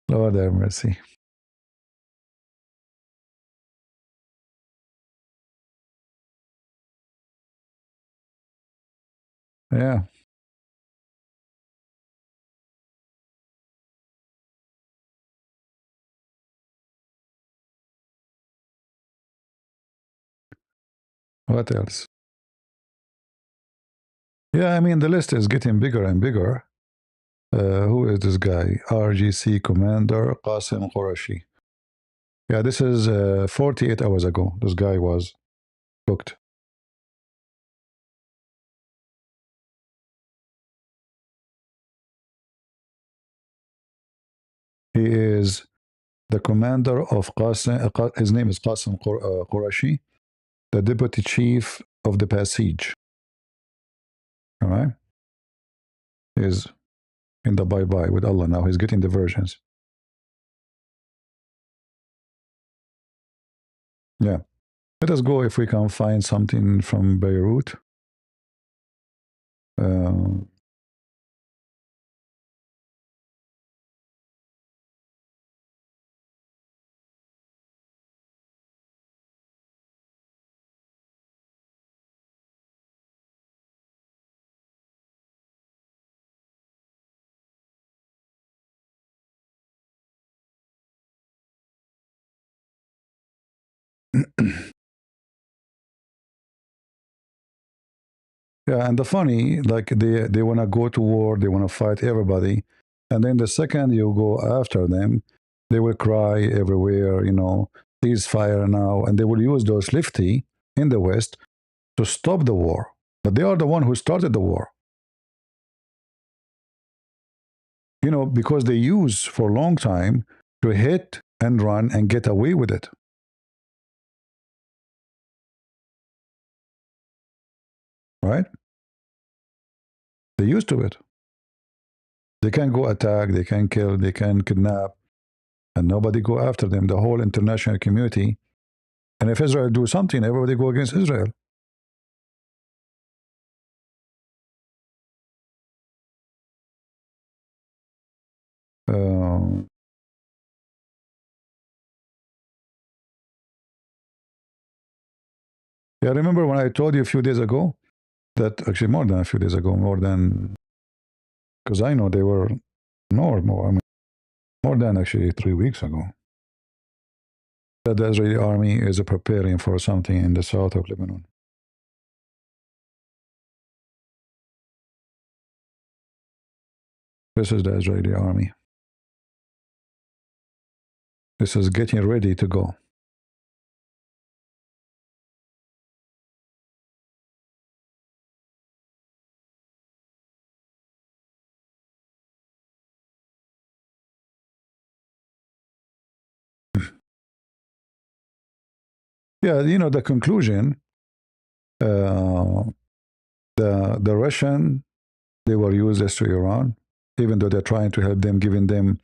Lord have mercy. Yeah. What else? Yeah, I mean, the list is getting bigger and bigger. Who is this guy? RGC Commander Qasim Qurashi. Yeah, this is 48 hours ago. This guy was booked. He is the commander of Qasim. His name is Qasim Qurashi, the deputy chief of the Basij. All right? He's in the bye-bye with Allah now. He's getting the versions. Yeah. Let us go if we can find something from Beirut. Uh, yeah, and the funny, like they want to go to war, they want to fight everybody, and then the second you go after them, they will cry everywhere, ceasefire now, and they will use those lefty in the West to stop the war. But they are the one who started the war. Because they use for a long time to hit and run and get away with it. Right? They used to it. They can go attack, they can kill, they can kidnap, and nobody go after them. The whole international community. And if Israel do something, everybody go against Israel. Uh, Yeah, remember when I told you a few days ago that, actually more than a few days ago, more than, because I know they were, more, I mean, more than actually 3 weeks ago, that the Israeli army is preparing for something in the south of Lebanon. This is the Israeli army. This is getting ready to go. Yeah, you know, the conclusion, the Russian, they were useless to Iran, even though they're trying to help them, giving them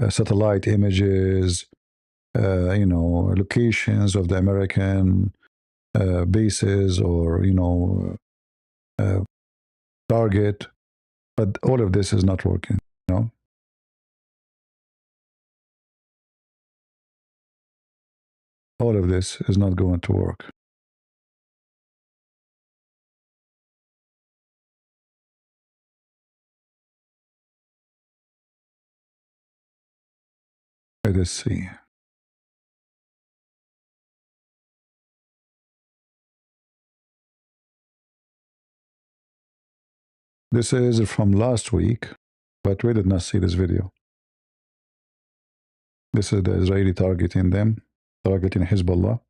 satellite images, you know, locations of the American bases, or, you know, target. But all of this is not working, you know. All of this is not going to work. Let us see. This is from last week, but we did not see this video. This is the Israeli targeting them, targeting Hezbollah.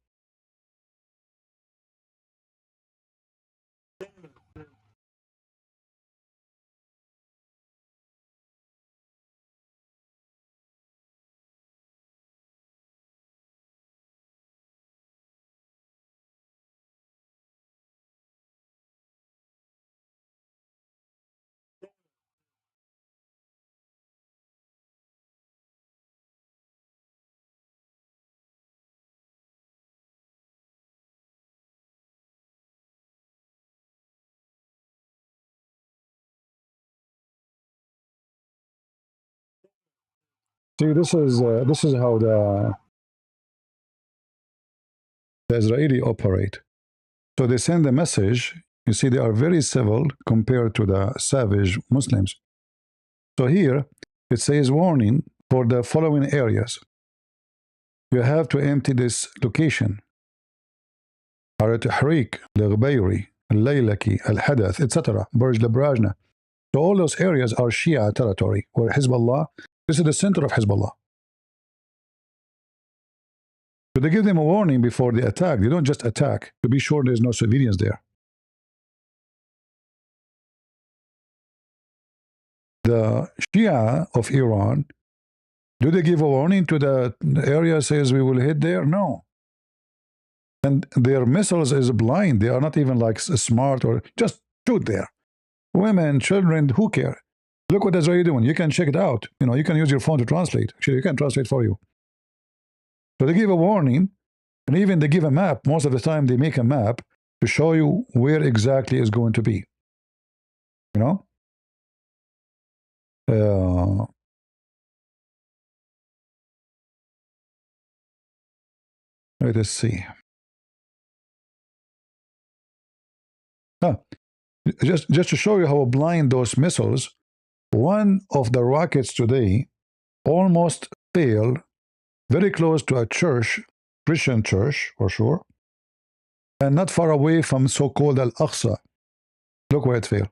See, this is how the Israeli operate. So they send a message. You see, they are very civil compared to the savage Muslims. So here it says warning for the following areas. You have to empty this location. على تحريك الغبيري الليلكي الحدث etc. Burj Labrajna. So all those areas are Shia territory where Hezbollah, this is the center of Hezbollah. So they give them a warning before they attack. They don't just attack to be sure there's no civilians there. The Shia of Iran, do they give a warning to the area says we will hit there? No. And their missiles is blind. They are not even like smart or just shoot there. Women, children, who care? Look what Israel doing. You can check it out. You know, you can use your phone to translate. Actually, you can translate for you. So they give a warning, and even they give a map. Most of the time, they make a map to show you where exactly is going to be. You know? Let us see. Just to show you how blind those missiles, one of the rockets today almost failed very close to a church, Christian church for sure, and not far away from so-called Al-Aqsa. Look where it failed.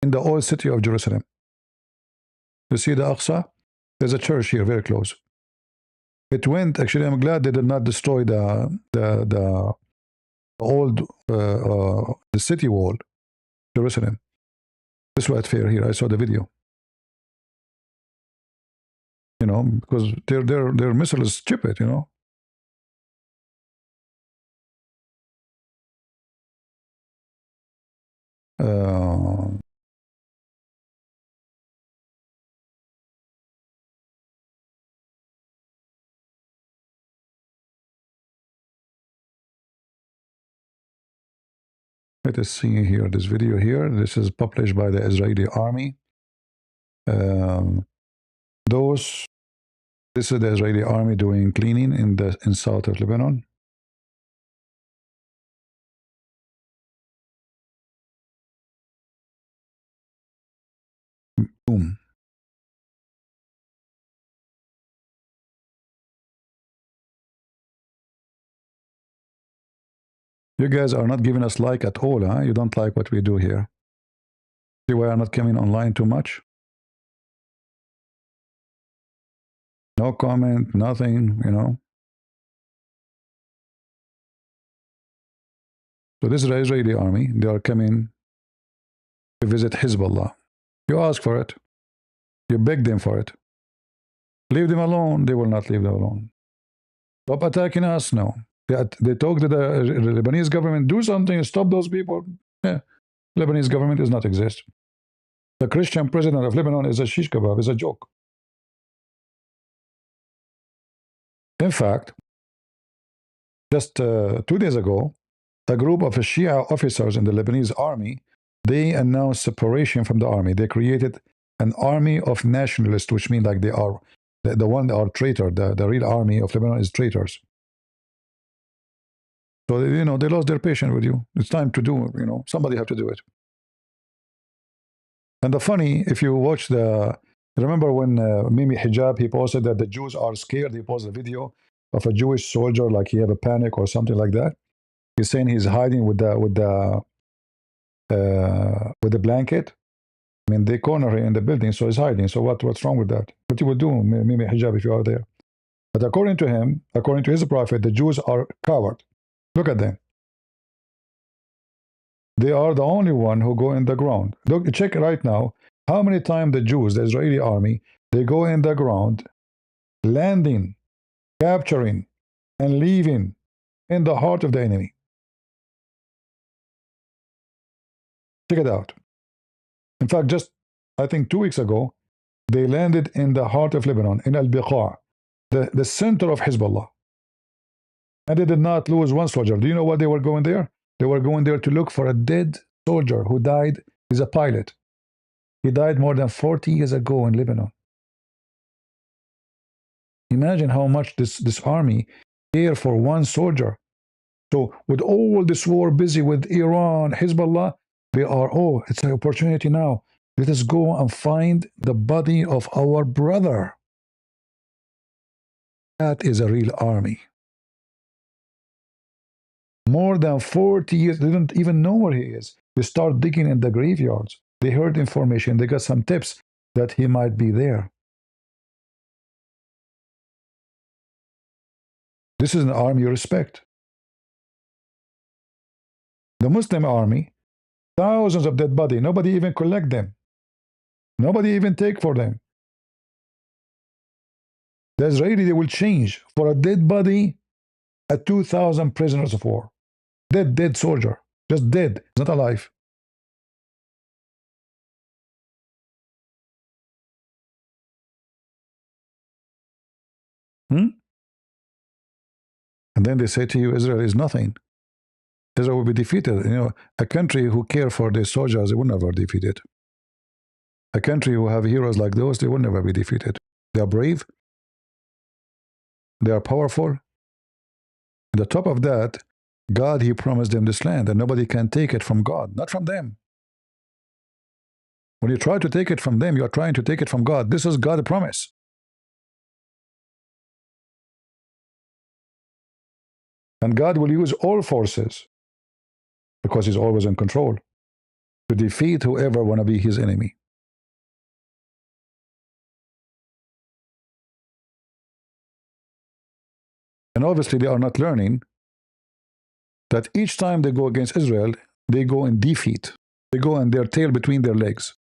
In the old city of Jerusalem. You see the Aqsa? There's a church here very close. It went, actually I'm glad they did not destroy the old the city wall, Jerusalem. This is what fair here. I saw the video. You know, because their missile is stupid, you know. Let us see here this video here. This is published by the Israeli army. This is the Israeli army doing cleaning in south of Lebanon. You guys are not giving us like at all, huh? You don't like what we do here. See why I'm not coming online too much? No comment, nothing, you know. So this is the Israeli army. They are coming to visit Hezbollah. You ask for it. You beg them for it. Leave them alone. They will not leave them alone. Stop attacking us. No. They talk to the Lebanese government. Do something. Stop those people. Yeah. Lebanese government does not exist. The Christian president of Lebanon is a shish kebab. Is a joke. In fact, just 2 days ago, a group of Shia officers in the Lebanese army, they announced separation from the army. They created an army of nationalists, which means like they are the one that are traitor. The real army of Lebanon is traitors. So you know they lost their patience with you. It's time to do. You know, somebody have to do it. And the funny, if you watch the, remember when Mimi Hijab, he posted that the Jews are scared. He posted a video of a Jewish soldier, like he have a panic or something like that. He's saying he's hiding with the blanket. I mean, they corner him in the building, so he's hiding. So what's wrong with that? What you would do, Mimi Hijab, if you are there? But according to him, according to his prophet, the Jews are coward. Look at them. They are the only one who go in the ground. Look, check right now how many times the Jews, the Israeli army, they go in the ground, landing, capturing, and leaving in the heart of the enemy. Check it out. In fact, just I think 2 weeks ago, they landed in the heart of Lebanon, in Al-Biqa', the center of Hezbollah. And they did not lose one soldier. Do you know why they were going there? They were going there to look for a dead soldier who died. He's a pilot. He died more than 40 years ago in Lebanon. Imagine how much this army care for one soldier. So with all this war busy with Iran, Hezbollah, they are, oh, it's an opportunity now. Let us go and find the body of our brother. That is a real army. More than 40 years, they didn't even know where he is. They start digging in the graveyards. They heard information. They got some tips that he might be there. This is an army you respect. The Muslim army, thousands of dead bodies. Nobody even collect them. Nobody even take for them. The Israeli, they will change for a dead body at 2,000 prisoners of war. Dead soldier. Just dead, not alive. And then they say to you, Israel is nothing. Israel will be defeated. You know, a country who care for their soldiers, they will never be defeated. A country who have heroes like those, they will never be defeated. They are brave. They are powerful. And on top of that, God, he promised them this land, and nobody can take it from God, not from them. When you try to take it from them, you are trying to take it from God. This is God's promise. And God will use all forces, because he's always in control, to defeat whoever want to be his enemy. And obviously they are not learning that each time they go against Israel, they go in defeat. They go in their tail between their legs.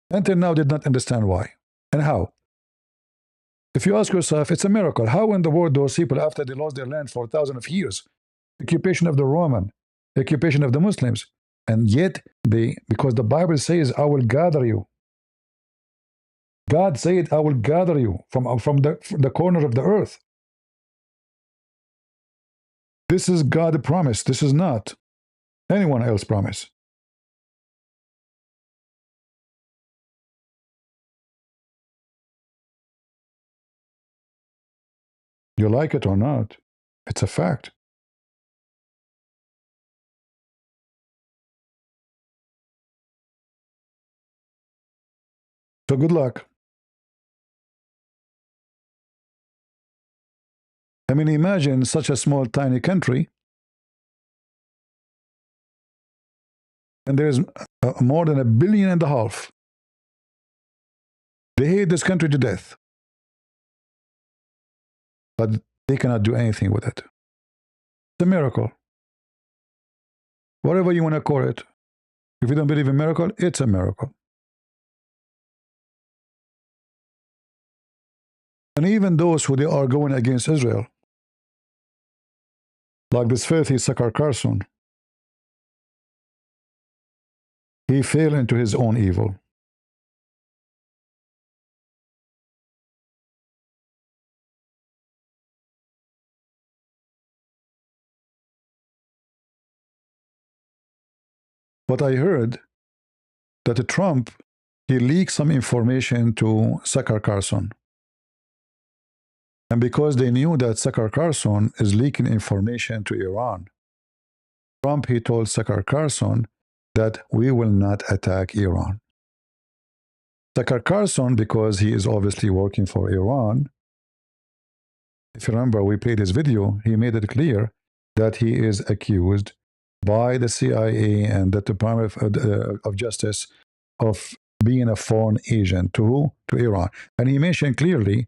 Until now, did not understand why and how. If you ask yourself, it's a miracle. How in the world those people, after they lost their land for thousands of years, occupation of the Roman, occupation of the Muslims, and yet they, because the Bible says, I will gather you. God said, I will gather you from the corner of the earth. This is God's promise. This is not anyone else's promise. You like it or not, it's a fact. So good luck. I mean, imagine such a small, tiny country And there is more than 1.5 billion. They hate this country to death. But they cannot do anything with it. It's a miracle. Whatever you want to call it. If you don't believe in miracle, it's a miracle. And even those who they are going against Israel, like this filthy Sucker Carson, he fell into his own evil. But I heard that Trump, he leaked some information to Sucker Carson. And because they knew that Sucker Carson is leaking information to Iran, Trump, he told Sucker Carson that we will not attack Iran. Sucker Carson, because he is obviously working for Iran, if you remember, we played this video, he made it clear that he is accused by the CIA and the Department of Justice of being a foreign agent to Iran. And he mentioned clearly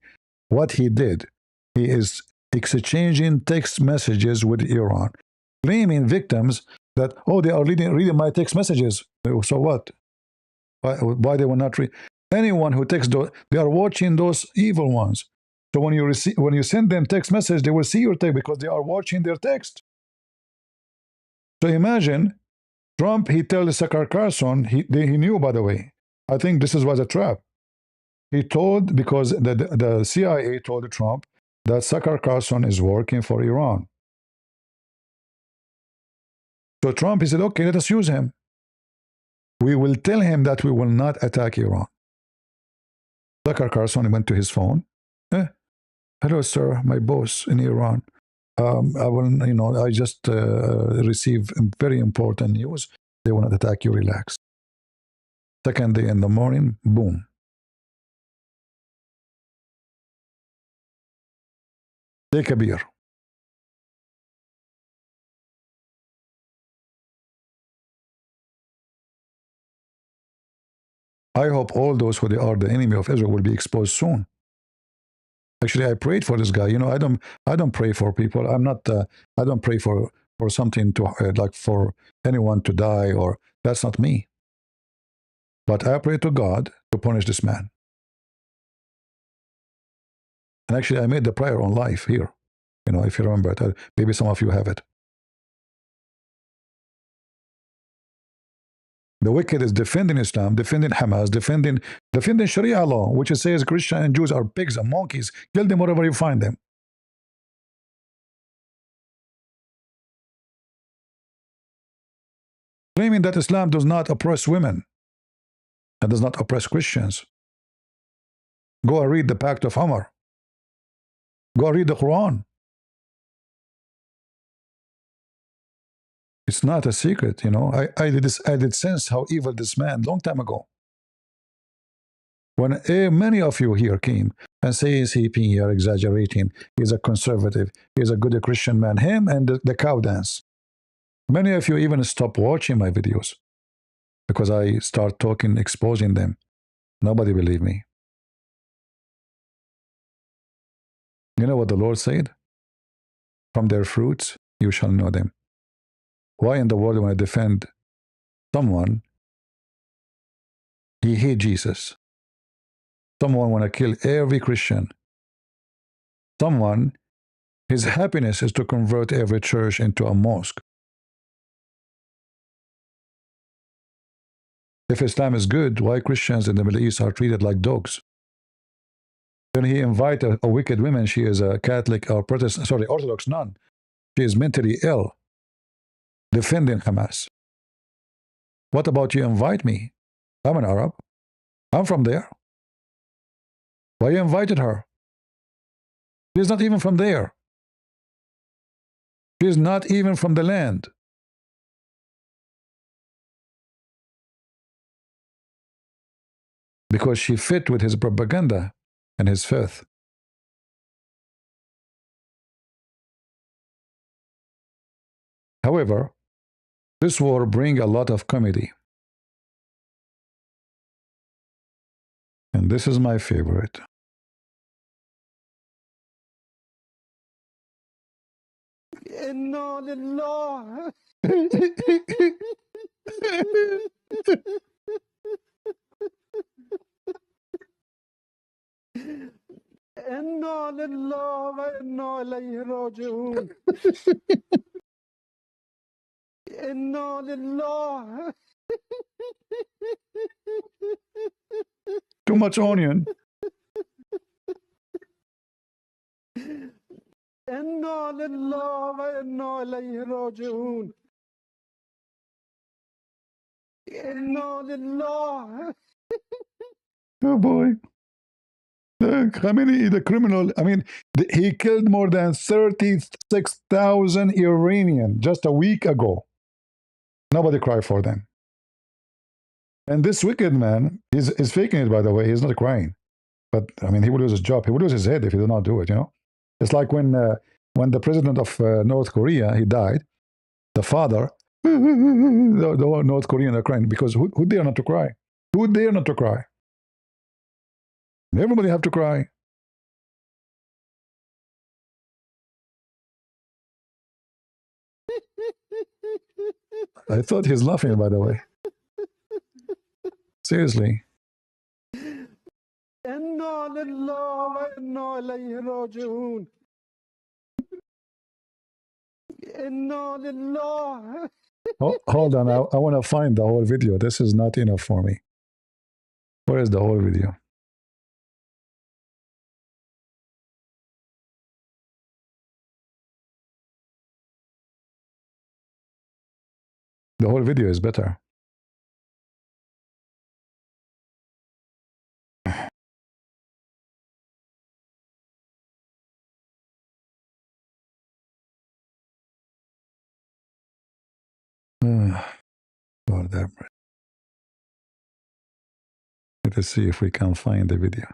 what he did. He is exchanging text messages with Iran, blaming victims that, oh, they are reading my text messages. So what? Why they will not read? Anyone who texts those, they are watching those evil ones. So when you send them text message, they will see your text because they are watching their text. So imagine Trump, he tells Sucker Carson, he knew, by the way. I think this was a trap. He told, because the CIA told Trump that Sucker Carson is working for Iran. So Trump, he said, okay, let us use him. We will tell him that we will not attack Iran. Sucker Carson went to his phone. Hello, sir, my boss in Iran. I just received very important news. They want to attack you, relax. Second day in the morning, boom. Take a beer. I hope all those who they are the enemy of Israel will be exposed soon. Actually, I prayed for this guy. You know, I don't pray for people. I'm not. I don't pray for something to like for anyone to die, or that's not me. But I pray to God to punish this man. And actually, I made the prayer on live here. You know, if you remember it, maybe some of you have it. The wicked is defending Islam, defending Hamas, defending Sharia law, which says Christians and Jews are pigs and monkeys. Kill them wherever you find them. Claiming that Islam does not oppress women and does not oppress Christians. Go and read the Pact of Umar. Go and read the Quran. It's not a secret, you know. I did sense how evil this man long time ago. When many of you here came and say, CP, you're exaggerating. He's a conservative. He's a good Christian man. Him and the cow dance. Many of you even stopped watching my videos because I start talking, exposing them. Nobody believed me. You know what the Lord said? From their fruits, you shall know them. Why in the world when I defend someone, he hates Jesus? Someone want to kill every Christian. Someone, his happiness is to convert every church into a mosque. If Islam is good, why Christians in the Middle East are treated like dogs? Then he invite a wicked woman. She is a Catholic or Orthodox nun. She is mentally ill, defending Hamas. What about you invite me? I'm an Arab. I'm from there. Why you invited her? She's not even from there. She's not even from the land. Because she fit with his propaganda and his faith. However, This war bring a lot of comedy. And this is my favorite. إنا لله إنا لله وإنا إليه راجعون إنا لله Too much onion. إنا لله وإنا إليه راجعون إنا لله. Oh boy. Khamenei, the criminal, I mean, he killed more than 36,000 Iranians just a week ago. Nobody cried for them. And this wicked man is faking it, by the way. He's not crying. But, I mean, he would lose his job. He would lose his head if he did not do it, you know? It's like when the president of North Korea, he died, the father, the North Korean are crying because who dare not to cry? Who dare not to cry? Everybody have to cry. I thought he's laughing, by the way. Seriously. إنا لله وإنا إليه راجعون إنا لله. Hold on, I want to find the whole video. This is not enough for me. Where is the whole video? The whole video is better. Lord have mercy. Let us see if we can find the video.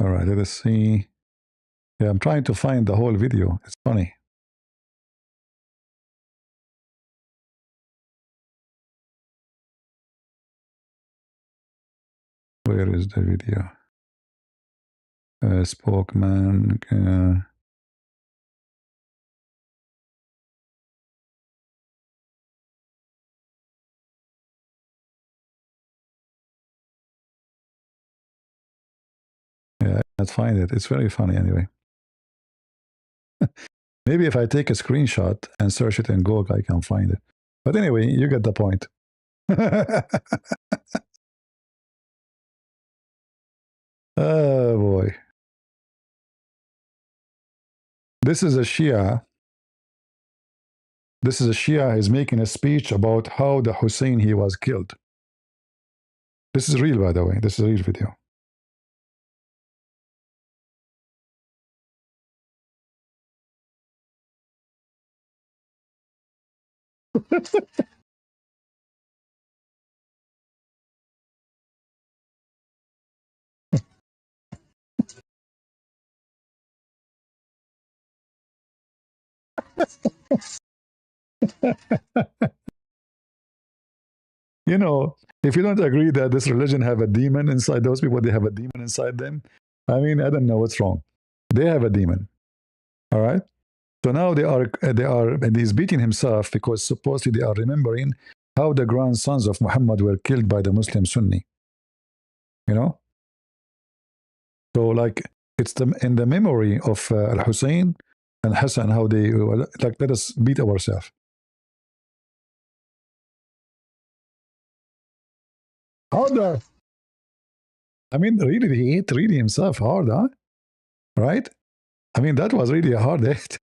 All right, let us see. Yeah, I'm trying to find the whole video. It's funny. Where is the video? Spokesman. Yeah, I can't find it. It's very funny anyway. Maybe if I take a screenshot and search it in Google, I can find it. But anyway, you get the point. Oh boy. This is a Shia. This is a Shia. He's making a speech about how the Hussein he was killed. This is real, by the way. This is a real video. You know, if you don't agree that this religion have a demon inside those people, they have a demon inside them. I mean, I don't know what's wrong. They have a demon. All right. So now they are, and he's beating himself because supposedly they are remembering how the grandsons of Muhammad were killed by the Muslim Sunni. You know. So like it's in the memory of Al Hussein and Hassan, how they like let us beat ourselves. Harder. I mean, really, he hit really himself hard, huh? Right? I mean, that was really a hard hit.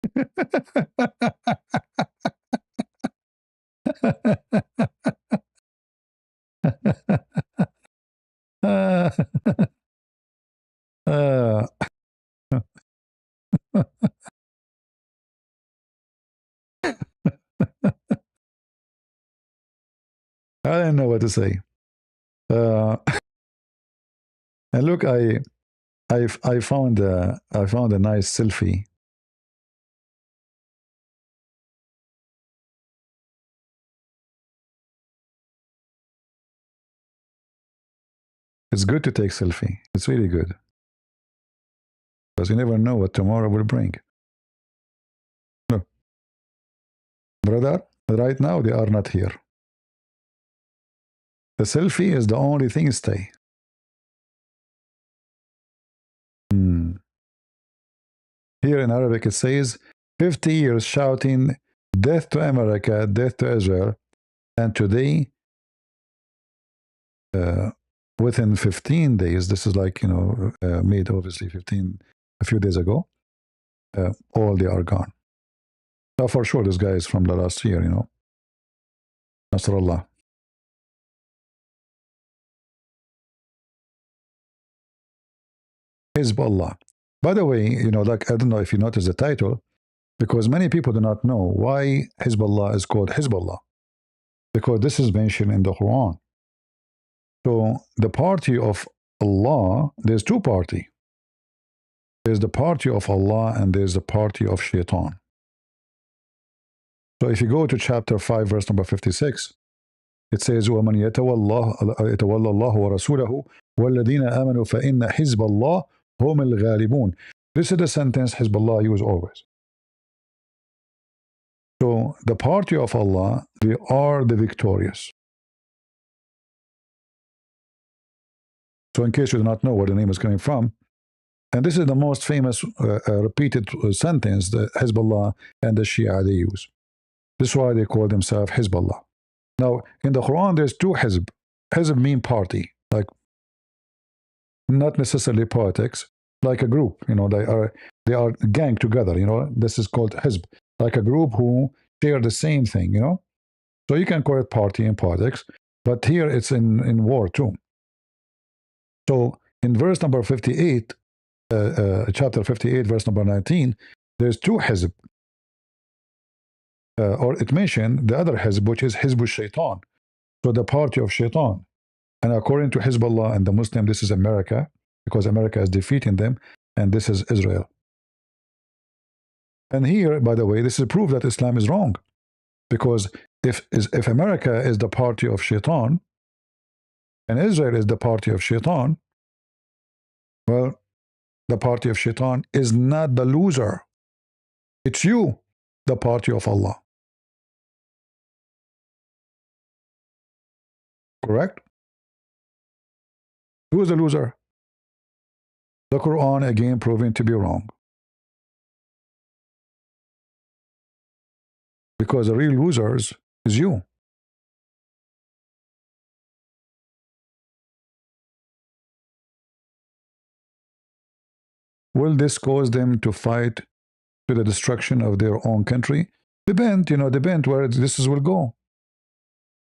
uh, uh, I don't know what to say. And look, I found a nice selfie. It's good to take selfie. It's really good because you never know what tomorrow will bring. No, brother, right now they are not here. The selfie is the only thing stay. Here in Arabic it says 50 years shouting death to America, death to Israel, and today within 15 days, this is like, made obviously a few days ago, all they are gone. Now for sure this guy is from the last year, Nasrallah. Hezbollah. By the way, like, I don't know if you noticed the title, because many people do not know why Hezbollah is called Hezbollah. Because this is mentioned in the Quran. So the party of Allah, there's two parties. There's the party of Allah and there's the party of Shaitan. So if you go to chapter 5, verse number 56, it says, وَمَنْ يَتَوَلَّ اللَّهُ وَرَسُولَهُ وَالَّذِينَ آمَنُوا فَإِنَّ حِزْبَ اللَّهِ هُمُ الْغَالِبُونَ. This is the sentence Hezbollah use always. So the party of Allah, they are the victorious. So in case you do not know where the name is coming from, and this is the most famous repeated sentence that Hezbollah and the Shia they use. This is why they call themselves Hezbollah. Now, in the Quran, there's two Hezb. Hezb mean party, like not necessarily politics, like a group. They are gang together. This is called Hezb, like a group who share the same thing. So you can call it party in politics, but here it's in war too. So in verse number 58, chapter 58, verse number 19, there's two Hezb. Or it mentioned the other Hezb, which is Hizb Shaitan. So the party of Shaitan. And according to Hezbollah and the Muslim, this is America, because America is defeating them, and this is Israel. And here, by the way, this is proof that Islam is wrong. Because if America is the party of Shaitan, and Israel is the party of Shaitan, well, the party of Shaitan is not the loser. It's you, the party of Allah. Correct? Who is the loser? The Quran again proving to be wrong. Because the real losers is you. Will this cause them to fight to the destruction of their own country? Depend where this will go.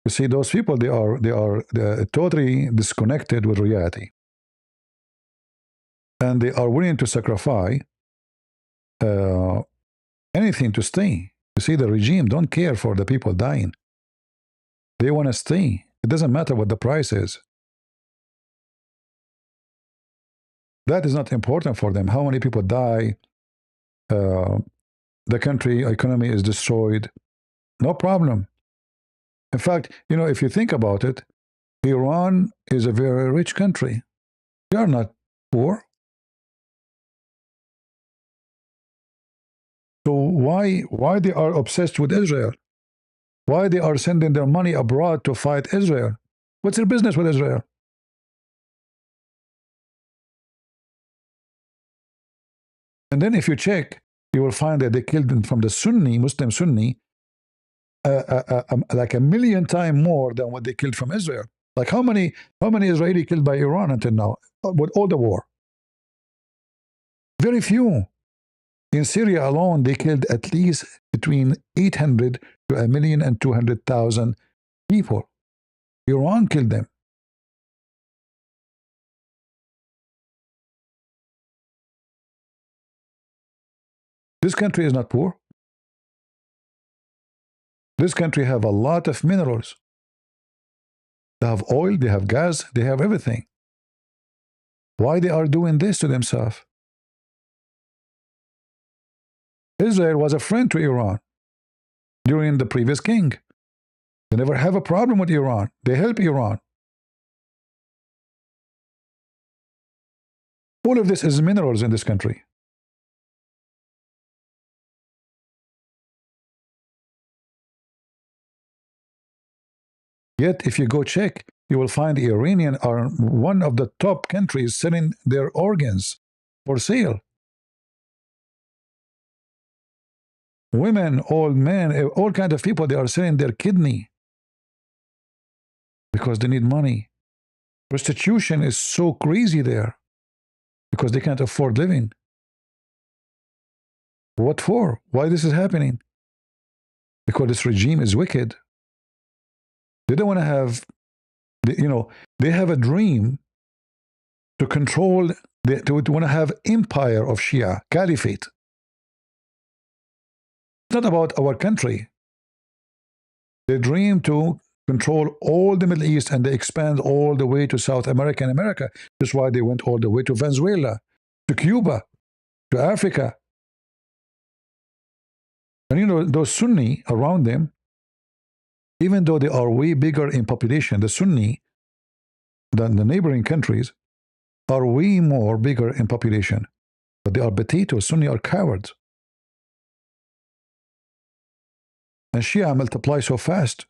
You see, those people, they are totally disconnected with reality. And they are willing to sacrifice anything to stay. You see, the regime don't care for the people dying. They want to stay. It doesn't matter what the price is. That is not important for them. How many people die? The country economy is destroyed. No problem. In fact, if you think about it, Iran is a very rich country. They are not poor. So why they are obsessed with Israel? Why they are sending their money abroad to fight Israel? What's their business with Israel? And then if you check, you will find that they killed them from the Muslim Sunni, like 1 million times more than what they killed from Israel. Like how many Israeli killed by Iran until now, with all the war? Very few. In Syria alone, they killed at least between 800 to 1,200,000 people. Iran killed them. This country is not poor. This country have a lot of minerals. They have oil, they have gas, they have everything. Why they are doing this to themselves? Israel was a friend to Iran during the previous king. They never have a problem with Iran. They help Iran. All of this is minerals in this country. Yet, if you go check, you will find the Iranian are one of the top countries selling their organs for sale. Women, old men, all kinds of people, they are selling their kidney because they need money. Prostitution is so crazy there because they can't afford living. What for? Why this is happening? Because this regime is wicked. They don't want to have, they have a dream to control, they want to have empire of Shia, caliphate. It's not about our country. They dream to control all the Middle East, and they expand all the way to South America and America. That's why they went all the way to Venezuela, to Cuba, to Africa. And those Sunni around them, even though they are way bigger in population, the Sunni than the neighboring countries are way more bigger in population. But they are potatoes. Sunni are cowards. And Shia multiply so fast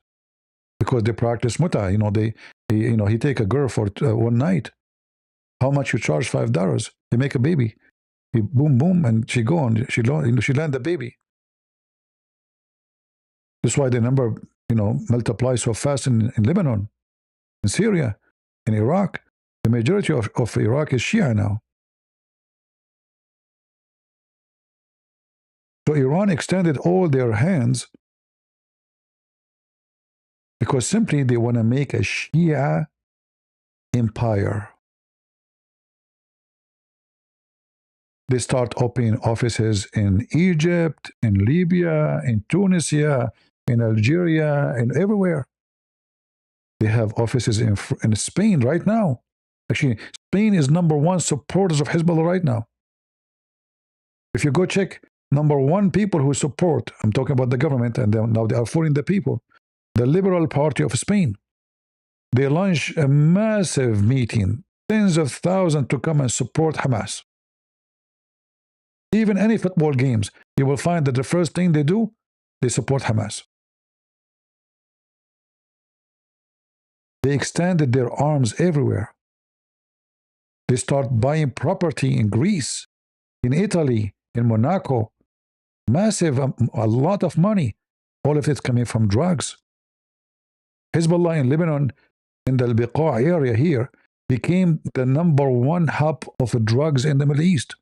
because they practice muta. He take a girl for one night. How much you charge? $5. He make a baby. He boom boom, and she go on. She land the baby. That's why the number multiply so fast in Lebanon, in Syria, in Iraq. The majority of Iraq is Shia now. So Iran extended all their hands because simply they want to make a Shia empire. They start opening offices in Egypt, in Libya, in Tunisia, in Algeria, and everywhere. They have offices in Spain right now. Actually, Spain is #1 supporters of Hezbollah right now. If you go check, #1 people who support, I'm talking about the government, and now they are fooling the people, the Liberal Party of Spain. They launched a massive meeting, tens of thousands to come and support Hamas. Even any football games, you will find that the first thing they do, they support Hamas. They extended their arms everywhere. They start buying property in Greece, in Italy, in Monaco. Massive, a lot of money. All of it coming from drugs. Hezbollah in Lebanon, in the Al-Biqa area here, became the #1 hub of drugs in the Middle East.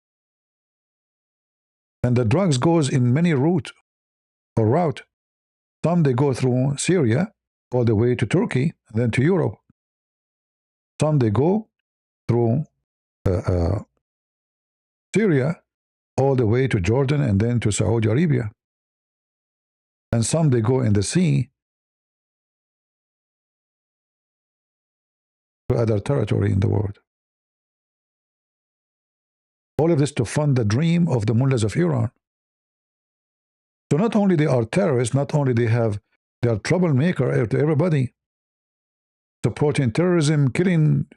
And the drugs goes in many route. Some they go through Syria, all the way to Turkey, and then to Europe. Some they go through Syria, all the way to Jordan, and then to Saudi Arabia. And some they go in the sea to other territory in the world. All of this to fund the dream of the mullahs of Iran. So not only they are terrorists, not only they are troublemaker to everybody, supporting terrorism, killing,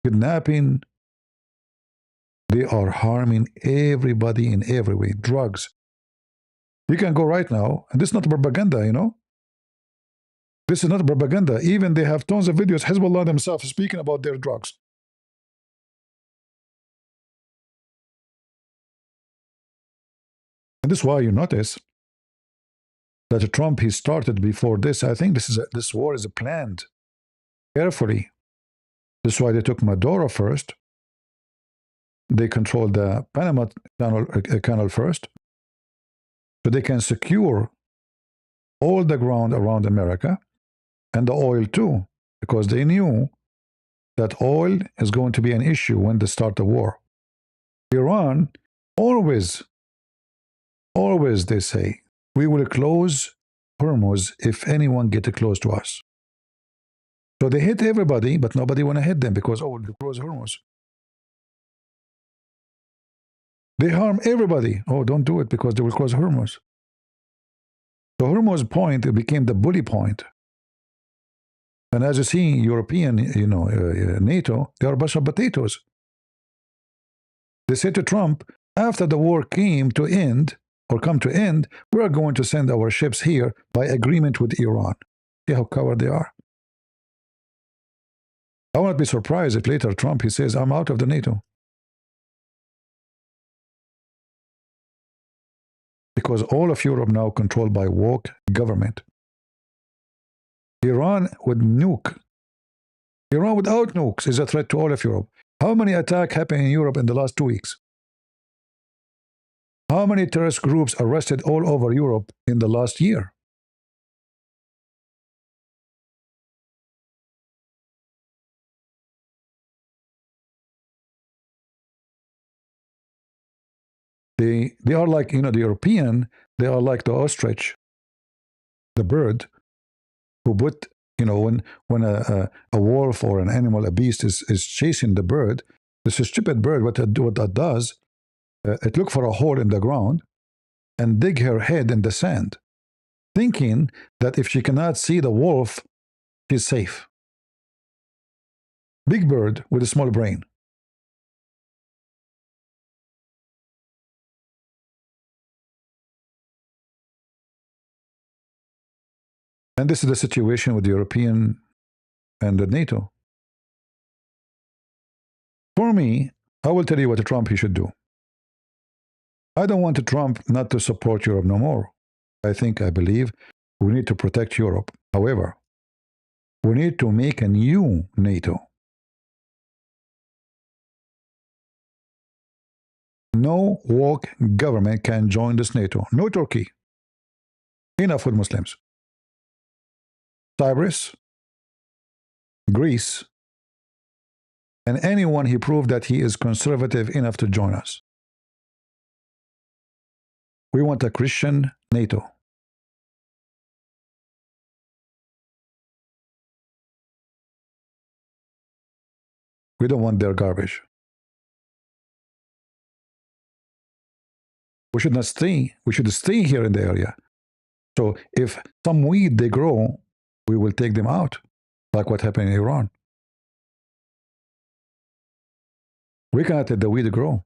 kidnapping, they are harming everybody in every way. Drugs. You can go right now, and this is not propaganda, This is not propaganda. Even they have tons of videos, Hezbollah themselves speaking about their drugs. And this is why you notice that Trump, he started before this. I think this war is planned carefully. This is why they took Maduro first. They controlled the Panama Canal first, so they can secure all the ground around America and the oil too, because they knew that oil is going to be an issue when they start the war. Iran always Always they say, we will close Hormuz if anyone gets close to us. So they hit everybody, but nobody want to hit them because, oh, we'll close Hormuz. They harm everybody. Oh, don't do it because they will close Hormuz. So Hormuz point, it became the bully point. And as you see, European, NATO, they are a bunch of potatoes. They said to Trump, after the war came to end, or come to end, we are going to send our ships here by agreement with Iran. See how coward they are. I won't be surprised if later Trump, he says, I'm out of the NATO. Because all of Europe now controlled by woke government. Iran would nuke. Iran without nukes is a threat to all of Europe. How many attacks happened in Europe in the last 2 weeks? How many terrorist groups arrested all over Europe in the last year? They are like, the European, they are like the ostrich, the bird, who put, when a wolf or an animal, a beast is chasing the bird, this stupid bird, what that does, it look for a hole in the ground and dig her head in the sand, thinking that if she cannot see the wolf, she's safe. Big bird with a small brain. And this is the situation with the European and the NATO. For me, I will tell you what Trump he should do. I don't want Trump not to support Europe no more. I believe we need to protect Europe. However, we need to make a new NATO. No woke government can join this NATO. No Turkey. Enough with Muslims. Cyprus, Greece, and anyone he proved that he is conservative enough to join us. We want a Christian NATO. We don't want their garbage. We should not stay. We should stay here in the area. So if some weed they grow, we will take them out, like what happened in Iran. We cannot let the weed grow.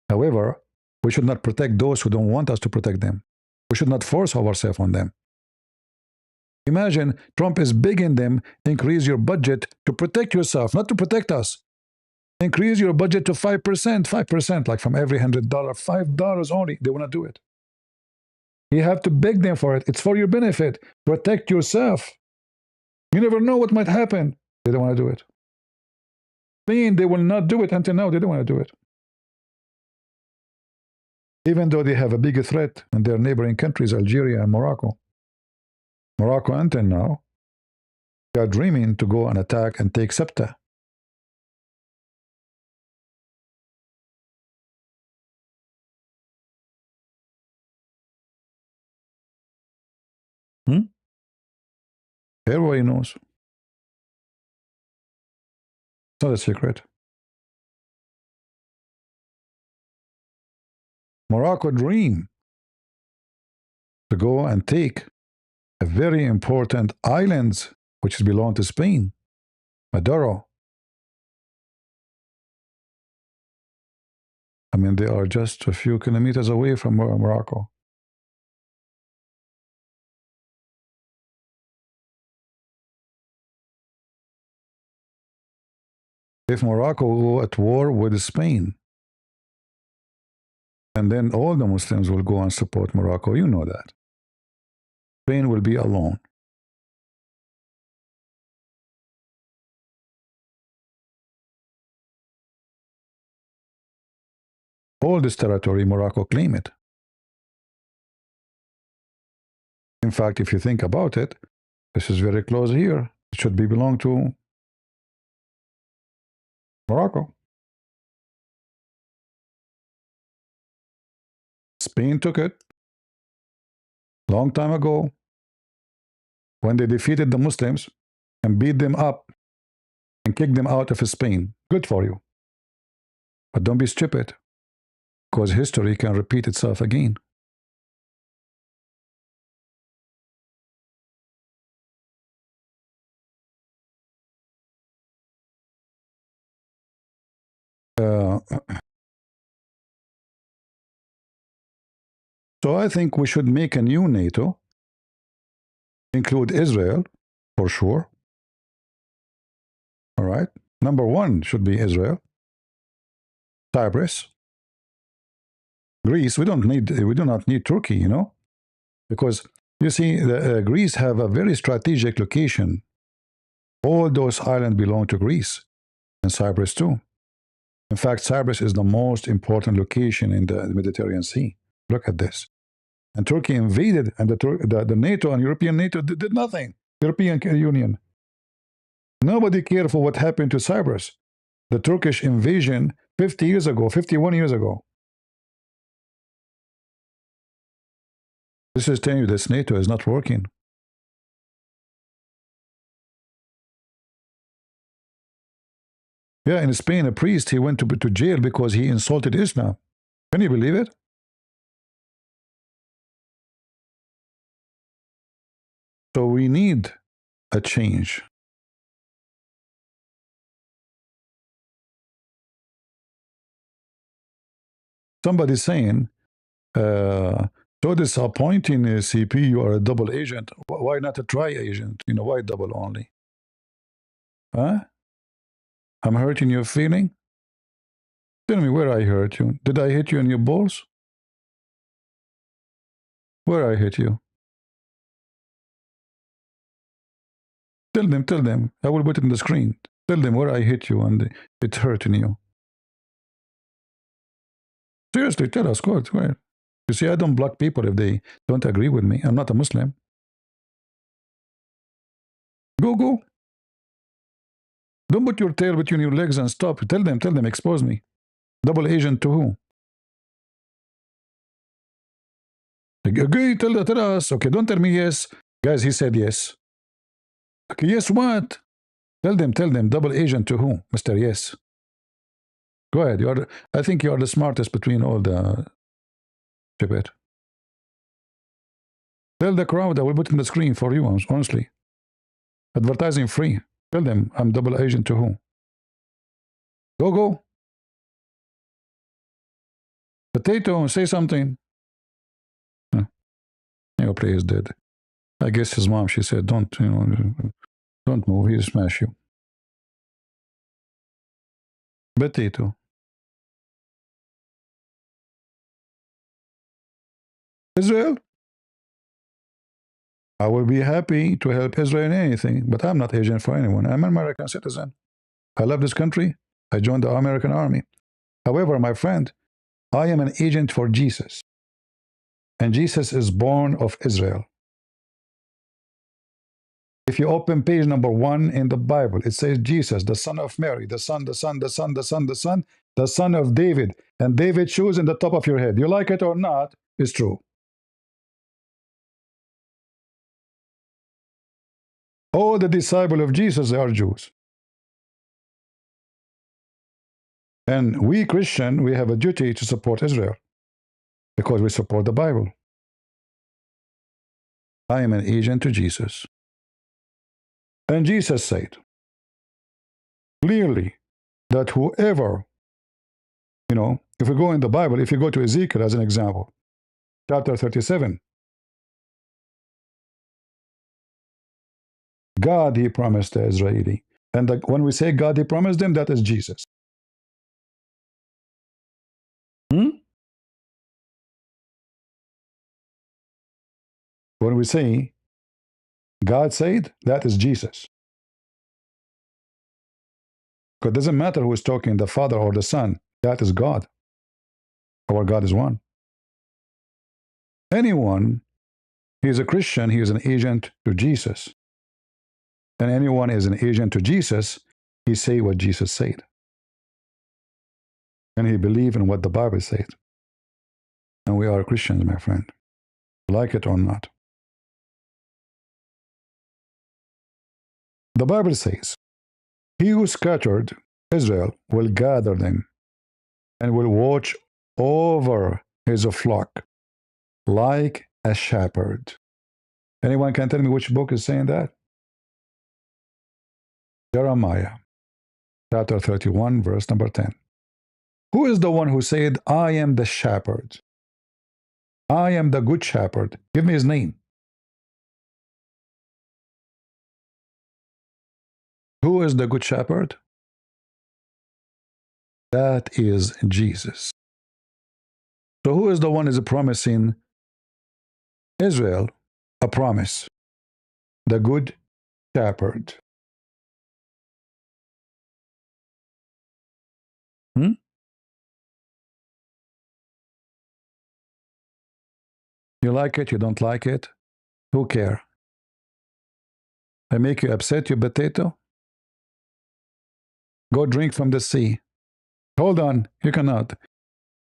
However, we should not protect those who don't want us to protect them. We should not force ourselves on them. Imagine Trump is begging them, increase your budget to protect yourself, not to protect us. Increase your budget to 5%, 5%, like from every $100, $5 only. They want to do it. You have to beg them for it. It's for your benefit. Protect yourself. You never know what might happen. They don't want to do it. They will not do it until now. They don't want to do it. Even though they have a bigger threat in their neighboring countries, Algeria and Morocco. Morocco, until now, they are dreaming to go and attack and take Septa. Everybody knows. It's not a secret. Morocco dream to go and take a very important islands which belong to Spain, Maduro. I mean, they are just a few kilometers away from Morocco. If Morocco will go at war with Spain, and then all the Muslims will go and support Morocco, you know that. Spain will be alone. All this territory, Morocco claim it. In fact, if you think about it, this is very close here. It should belong to Morocco. Spain took it long time ago when they defeated the Muslims and beat them up and kicked them out of Spain. Good for you. But don't be stupid, because history can repeat itself again. So I think we should make a new NATO, include Israel, for sure. All right. Number one should be Israel, Cyprus, Greece. We do not need Turkey, you know, because you see, Greece have a very strategic location. All those islands belong to Greece, and Cyprus too. In fact, Cyprus is the most important location in the Mediterranean Sea. Look at this. And Turkey invaded, and the NATO and European NATO did nothing. European Union. Nobody cared for what happened to Cyprus. The Turkish invasion 50 years ago, 51 years ago. This is telling you this NATO is not working. Yeah, in Spain, a priest, he went to jail because he insulted Islam. Can you believe it? So we need a change. Somebody's saying, so disappointing, CP, you are a double agent. Why not a tri-agent? You know, why double only? Huh? I'm hurting your feeling? Tell me where I hurt you. Did I hit you in your balls? Where I hit you? Tell them. I will put it on the screen. Tell them where I hit you and it's hurting you. Seriously, tell us, God, where? You see, I don't block people if they don't agree with me. I'm not a Muslim. Go. Don't put your tail between your legs and stop. Tell them, expose me. Double agent to who? Okay, tell us. Okay, don't tell me yes. Guys, he said yes. Okay, yes what? Tell them, double agent to who? Mr. Yes. Go ahead. I think you are the smartest between all the stupid. Tell the crowd I will put in the screen for you, honestly. Advertising free. Tell them I'm double agent to who? Go. Potato, say something. Your play is dead. I guess his mom, she said, don't move, he'll smash you. Potato. Israel? I will be happy to help Israel in anything, but I'm not agent for anyone. I'm an American citizen. I love this country. I joined the American Army. However, my friend, I am an agent for Jesus. And Jesus is born of Israel. If you open page number 1 in the Bible, it says Jesus, the son of Mary, the son of David. And David shows in the top of your head. You like it or not, it's true. All the disciples of Jesus are Jews. And we Christian, we have a duty to support Israel because we support the Bible. I am an agent to Jesus. And Jesus said clearly that whoever, if we go in the Bible, if you go to Ezekiel as an example, chapter 37, God, he promised the Israeli. And when we say God, he promised them, that is Jesus. When we say God said, that is Jesus. Because it doesn't matter who is talking, the Father or the Son, that is God. Our God is one. Anyone, he is a Christian, he is an agent to Jesus. And anyone is an agent to Jesus, he say what Jesus said. And he believe in what the Bible said. And and we are Christians, my friend. Like it or not. The Bible says, he who scattered Israel will gather them and will watch over his flock like a shepherd. Anyone can tell me which book is saying that? Jeremiah, chapter 31, verse number 10. Who is the one who said, I am the shepherd? I am the good shepherd. Give me his name. Who is the good shepherd? That is Jesus. So who is the one who is promising Israel a promise? The good shepherd. Hmm? You like it, you don't like it? Who cares? I make you upset, you potato? Go drink from the sea. Hold on, you cannot.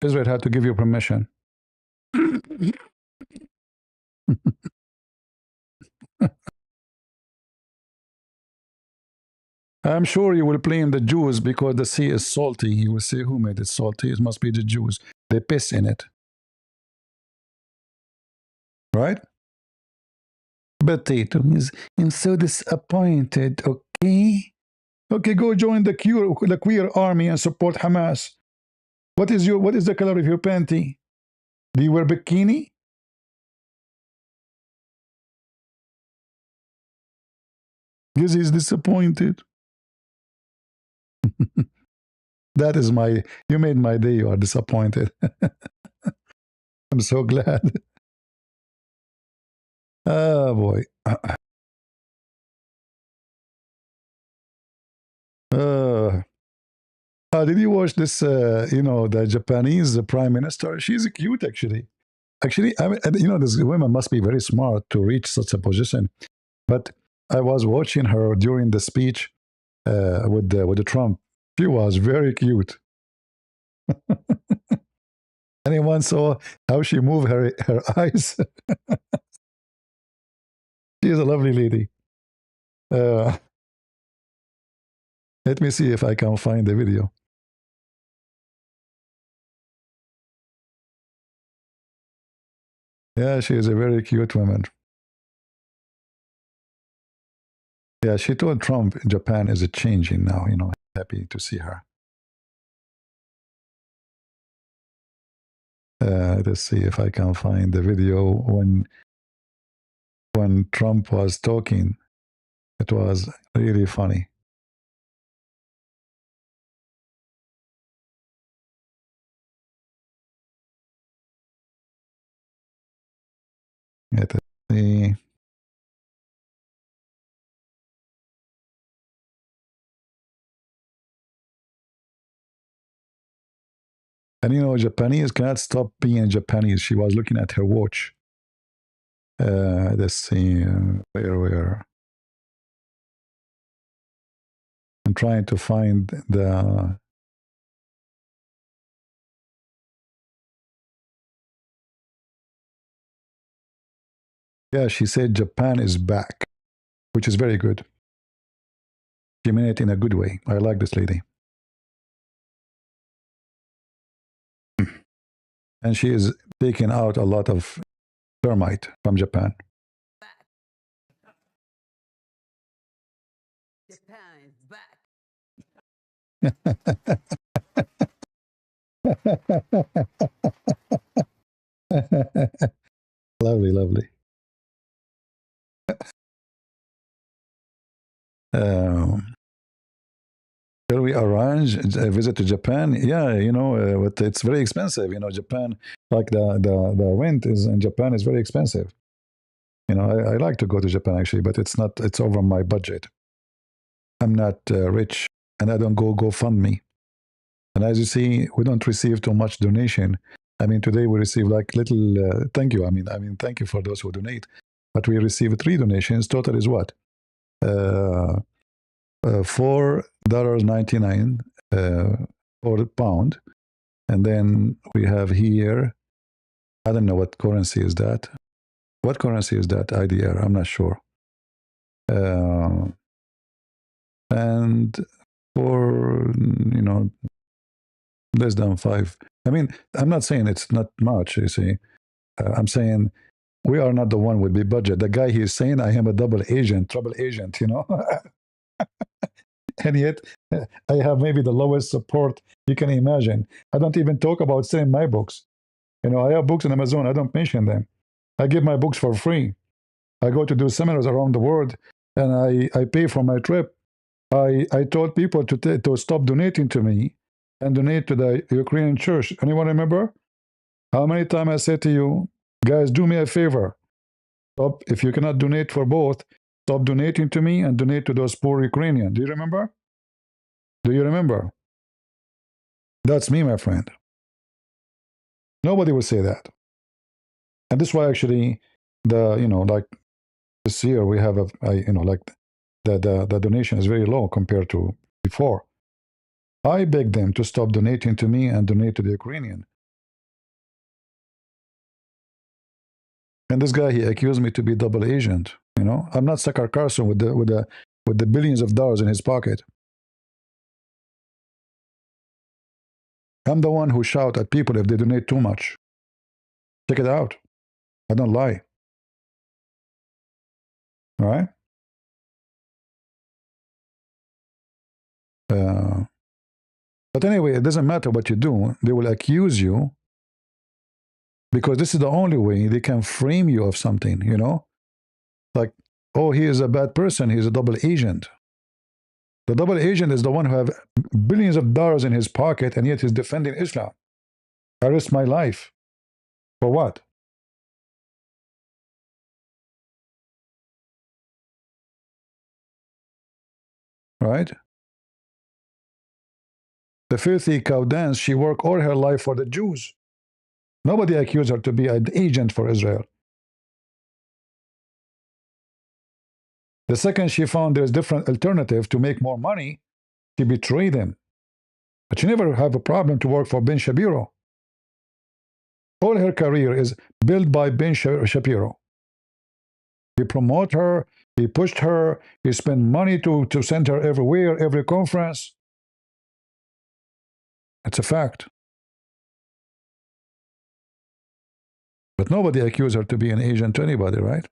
Israel had to give you permission. I'm sure you will blame the Jews because the sea is salty. You will say, who made it salty? It must be the Jews. They piss in it. Right? Potato is, I'm so disappointed, okay? Okay, go join the queer army and support Hamas. What is the color of your panty? Do you wear bikini? Because he's disappointed. That is you made my day, you are disappointed. I'm so glad. Oh boy. Did you watch this, the Japanese prime minister? She's cute, actually. Actually, I mean, this women must be very smart to reach such a position. But I was watching her during the speech with the Trump. She was very cute. Anyone saw how she moved her eyes? She is a lovely lady. Let me see if I can find the video. Yeah, she is a very cute woman. Yeah, she told Trump Japan is changing now. Happy to see her. Let's see if I can find the video when Trump was talking. It was really funny. Let's see. And Japanese cannot stop being Japanese. She was looking at her watch. Let's see where. I'm trying to find the. Yeah, she said Japan is back, which is very good. She meant it in a good way. I like this lady. And she is taking out a lot of termite from Japan. Japan is back. Lovely, lovely. Shall we arrange a visit to Japan? Yeah, but it's very expensive. Japan, like the rent is in Japan is very expensive. I like to go to Japan actually, but it's over my budget. I'm not rich, and I don't go GoFundMe. And as you see, we don't receive too much donation. I mean, today we receive like little. Thank you. I mean, thank you for those who donate. But we receive 3 donations. Total is what? $4.99 for a pound, and then we have here I don't know what currency is that. What currency is that? IDR. I'm not sure. And for less than 5. I mean, I'm not saying it's not much. You see, I'm saying we are not the one with the budget. The guy he's saying I am a double agent, trouble agent. And yet I have maybe the lowest support you can imagine. I don't even talk about selling my books. I have books on Amazon. I don't mention them. I give my books for free. I go to do seminars around the world, and I pay for my trip. I told people to stop donating to me and donate to the Ukrainian church. Anyone remember? How many times I said to you, guys, do me a favor. Stop. If you cannot donate for both, stop donating to me and donate to those poor Ukrainians. Do you remember? Do you remember? That's me, my friend. Nobody will say that. And this is why actually like this year we have like the donation is very low compared to before. I beg them to stop donating to me and donate to the Ukrainian. And this guy, he accused me to be double agent. I'm not Sakar Carson with the billions of dollars in his pocket. I'm the one who shout at people if they donate too much. Check it out. I don't lie. All right? But anyway, it doesn't matter what you do. They will accuse you because this is the only way they can frame you of something, Like, oh, he is a bad person. He's a double agent. The double agent is the one who have billions of dollars in his pocket and yet he's defending Islam. I risk my life. For what? Right? The filthy cow dance, she worked all her life for the Jews. Nobody accused her to be an agent for Israel. The second she found there's different alternative to make more money, she betrayed them. But she never have a problem to work for Ben Shapiro. All her career is built by Ben Shapiro. He promote her, he pushed her, he spent money to send her everywhere, every conference. It's a fact. But nobody accused her to be an agent to anybody, right?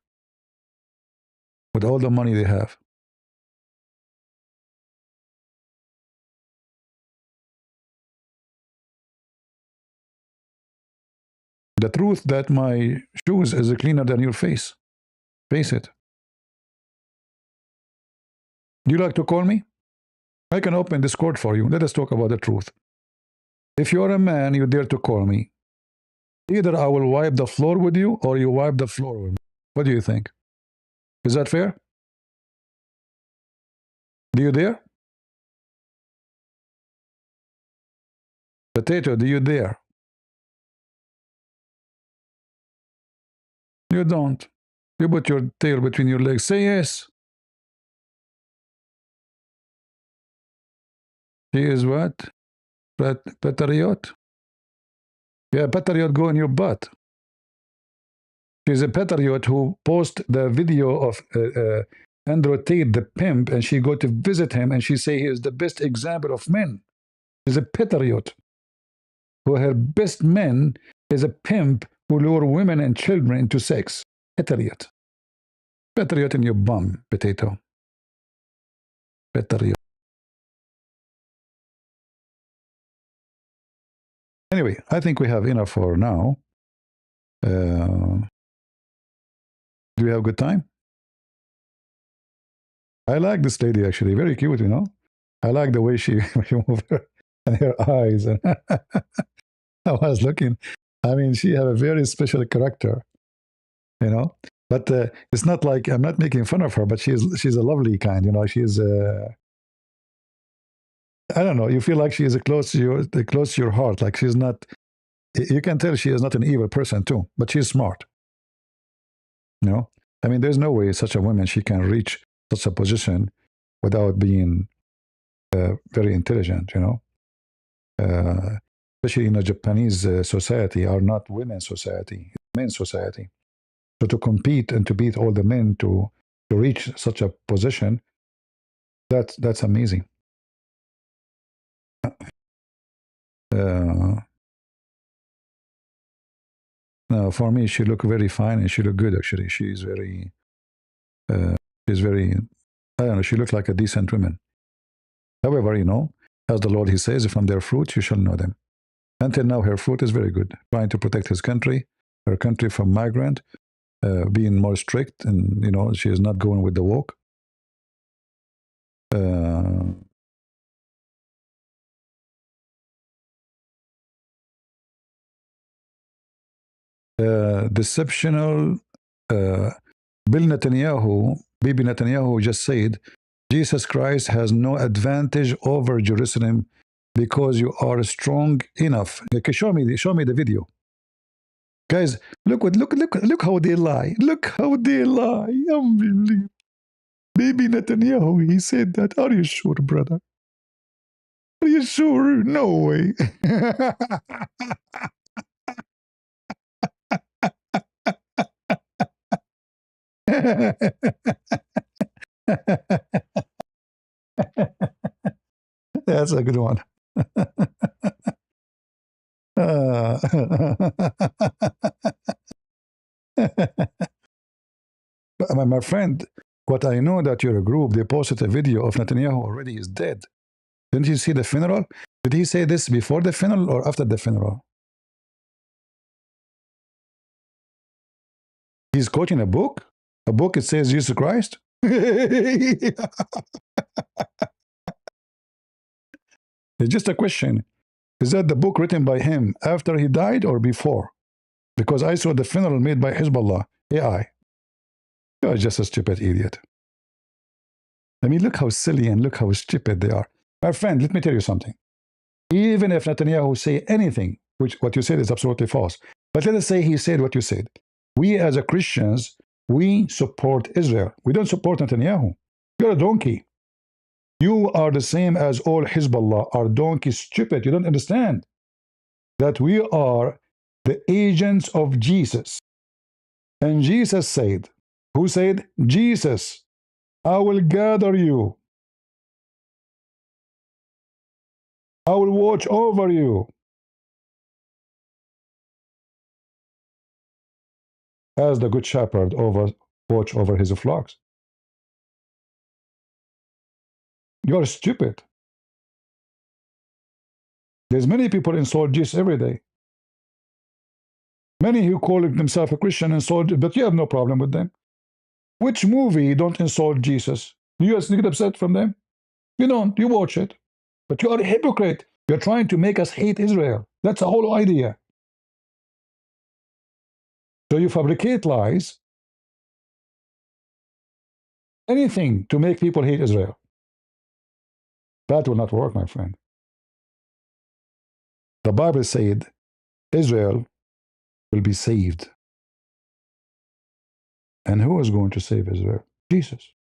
With all the money they have. The truth that my shoes is cleaner than your face. Face it. Do you like to call me? I can open Discord for you. Let us talk about the truth. If you're a man, you dare to call me. Either I will wipe the floor with you or you wipe the floor with me. What do you think? Is that fair? Do you dare? Potato, do you dare? You don't. You put your tail between your legs. Say yes. He is what? Patriot? Yeah, patriot go in your butt. She's a patriot who post the video of Andrew Tate, the pimp, and she go to visit him, and she say he is the best example of men. She's a patriot who her best man is a pimp who lure women and children into sex. Patriot. Patriot in your bum, potato. Patriot. Anyway, I think we have enough for now. Do you have a good time? I like this lady, actually. Very cute, I like the way she moved her and her eyes. And I was looking. I mean, she have a very special character, But it's not like I'm not making fun of her, but she's a lovely kind, She's I don't know. You feel like she is close to your heart. Like she's not. You can tell she is not an evil person too, but she's smart. I mean, there's no way such a woman she can reach such a position without being very intelligent. especially in a Japanese society, are not women's society, it's men's society. So to compete and to beat all the men to reach such a position, that's amazing. No, for me, she looked very fine and she looked good. Actually, she's very, I don't know. She looked like a decent woman. However, as the Lord He says, from their fruits you shall know them. Until now, her fruit is very good, trying to protect His country, her country from migrant, being more strict, and she is not going with the woke. Deceptional. Bibi Netanyahu just said, Jesus Christ has no advantage over Jerusalem because you are strong enough. Okay, show me the video. Guys, look how they lie. Look how they lie. Unbelievable. Bibi Netanyahu, he said that. Are you sure, brother? Are you sure? No way. That's a good one. My friend, what I know that you're a group, they posted a video of Netanyahu already is dead. Didn't you see the funeral? Did he say this before the funeral or after the funeral? He's quoting a book? A book it says Jesus Christ? It's just a question. Is that the book written by him after he died or before? Because I saw the funeral made by Hezbollah, AI. You're just a stupid idiot. I mean, look how silly and look how stupid they are. My friend, let me tell you something. Even if Netanyahu say anything, which what you said is absolutely false, but let us say he said what you said. We as a Christians, we support Israel. We don't support Netanyahu. You're a donkey. You are the same as all Hezbollah are donkey stupid. You don't understand that we are the agents of Jesus. And Jesus said, who said? Jesus, I will gather you. I will watch over you. As the good shepherd watch over his flocks. You're stupid. There's many people insult Jesus every day. Many who call themselves a Christian insult, but you have no problem with them. Which movie don't insult Jesus? Do you get upset from them? You don't. You watch it. But you are a hypocrite. You're trying to make us hate Israel. That's the whole idea. So you fabricate lies, anything to make people hate Israel. That will not work, my friend. The Bible said Israel will be saved. And who is going to save Israel? Jesus.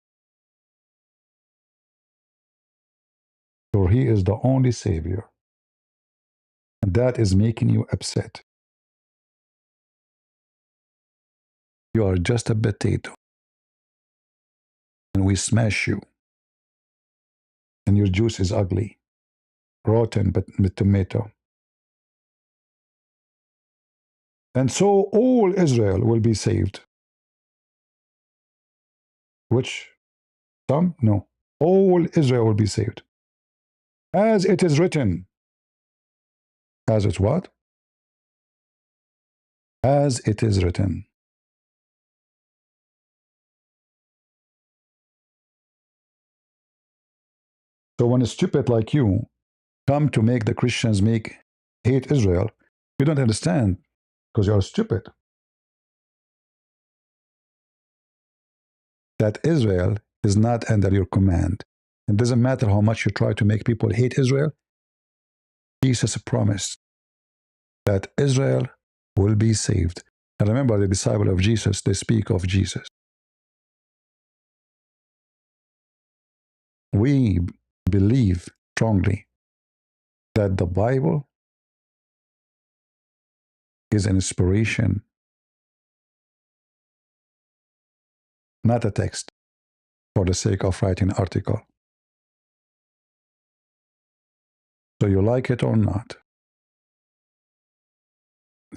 For he is the only Savior. And that is making you upset. You are just a potato. And we smash you. And your juice is ugly, rotten, but with tomato. And so all Israel will be saved. Which? Some? No. All Israel will be saved. As it is written. As it's what? As it is written. So when a stupid like you come to make the Christians hate Israel, you don't understand because you're stupid. That Israel is not under your command. It doesn't matter how much you try to make people hate Israel. Jesus promised that Israel will be saved. And remember, the disciple of Jesus, they speak of Jesus. We believe strongly that the Bible is an inspiration, not a text for the sake of writing an article. So you like it or not,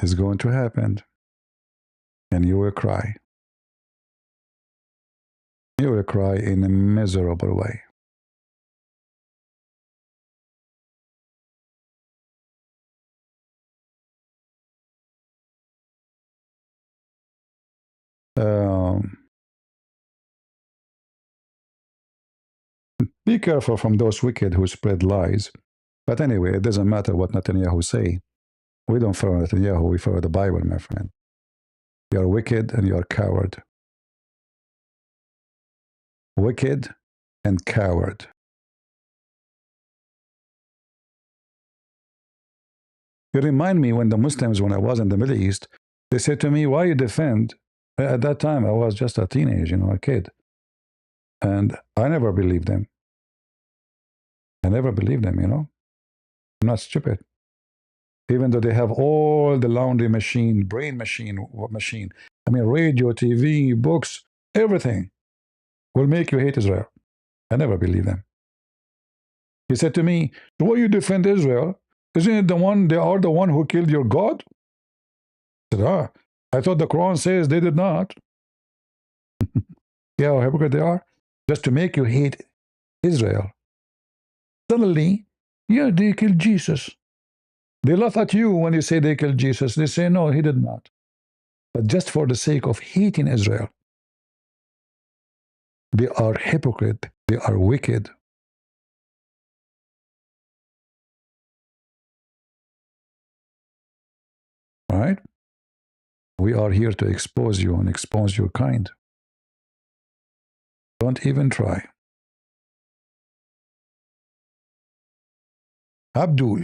it's going to happen, and you will cry. You will cry in a miserable way. Be careful from those wicked who spread lies. But anyway, it doesn't matter what Netanyahu say. We don't follow Netanyahu, we follow the Bible, my friend. You are wicked and you are coward. Wicked and coward. You remind me when the Muslims, when I was in the Middle East, they said to me, why you defend? At that time, I was just a teenager, a kid. And I never believed them. I never believed them, I'm not stupid. Even though they have all the laundry machine, brain machine, radio, TV, books, everything will make you hate Israel. I never believed them. He said to me, so why you defend Israel? Isn't it they are the one who killed your God? I said, I thought the Quran says they did not. Yeah, how hypocrite they are. Just to make you hate Israel. Suddenly, yeah, they killed Jesus. They laugh at you when you say they killed Jesus. They say, no, he did not. But just for the sake of hating Israel. They are hypocrite. They are wicked. Right? We are here to expose you and expose your kind. Don't even try. Abdul.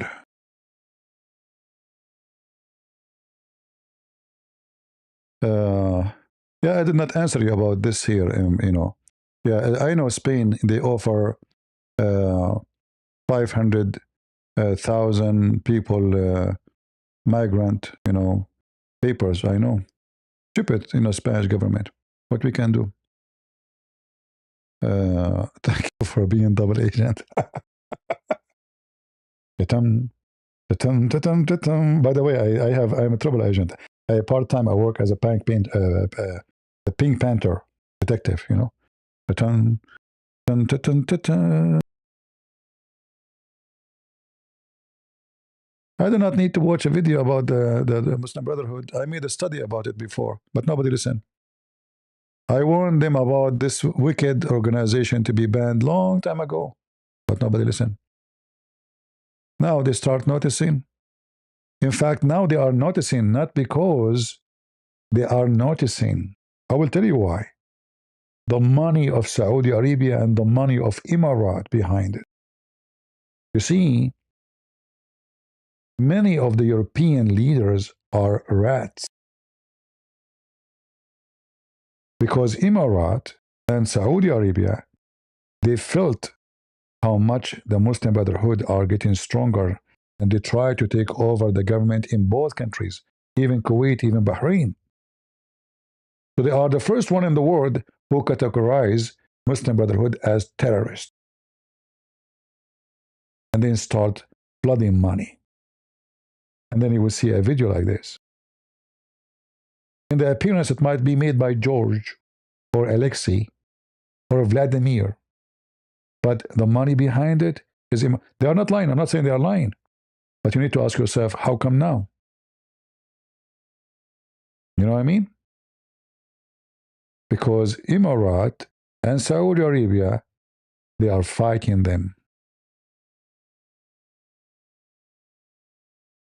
Yeah, I did not answer you about this here, Yeah, I know Spain, they offer 500,000 people migrant, papers, I know. Stupid, Spanish government. What we can do. Thank you for being double agent. By the way, I'm a trouble agent. Part-time, I work as a Pink Panther detective, I do not need to watch a video about the Muslim Brotherhood. I made a study about it before, but nobody listened. I warned them about this wicked organization to be banned long time ago, but nobody listened. Now they start noticing. In fact, now they are noticing not because they are noticing. I will tell you why. The money of Saudi Arabia and the money of Emirat behind it. You see, many of the European leaders are rats. Because Emirat and Saudi Arabia, they felt how much the Muslim Brotherhood are getting stronger, and they try to take over the government in both countries, even Kuwait, even Bahrain. So they are the first one in the world who categorize Muslim Brotherhood as terrorists. And then start flooding money. And then you will see a video like this. In the appearance, it might be made by George or Alexei or Vladimir. But the money behind it is, they are not lying. I'm not saying they are lying. But you need to ask yourself, how come now? You know what I mean? Because Emirat and Saudi Arabia, they are fighting them.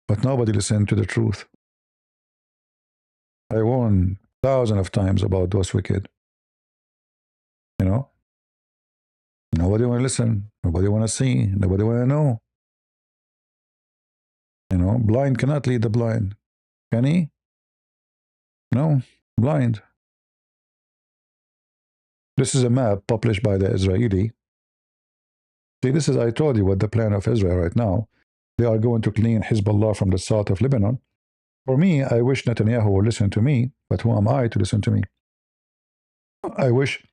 But nobody listened to the truth. I warned thousands of times about those wicked. Nobody want to listen. Nobody want to see. Nobody want to know. Blind cannot lead the blind. Can he? No, blind. This is a map published by the Israeli. See, this is, I told you what the plan of Israel right now. They are going to clean Hezbollah from the south of Lebanon. For me, I wish Netanyahu would listen to me, but who am I to listen to me? I wish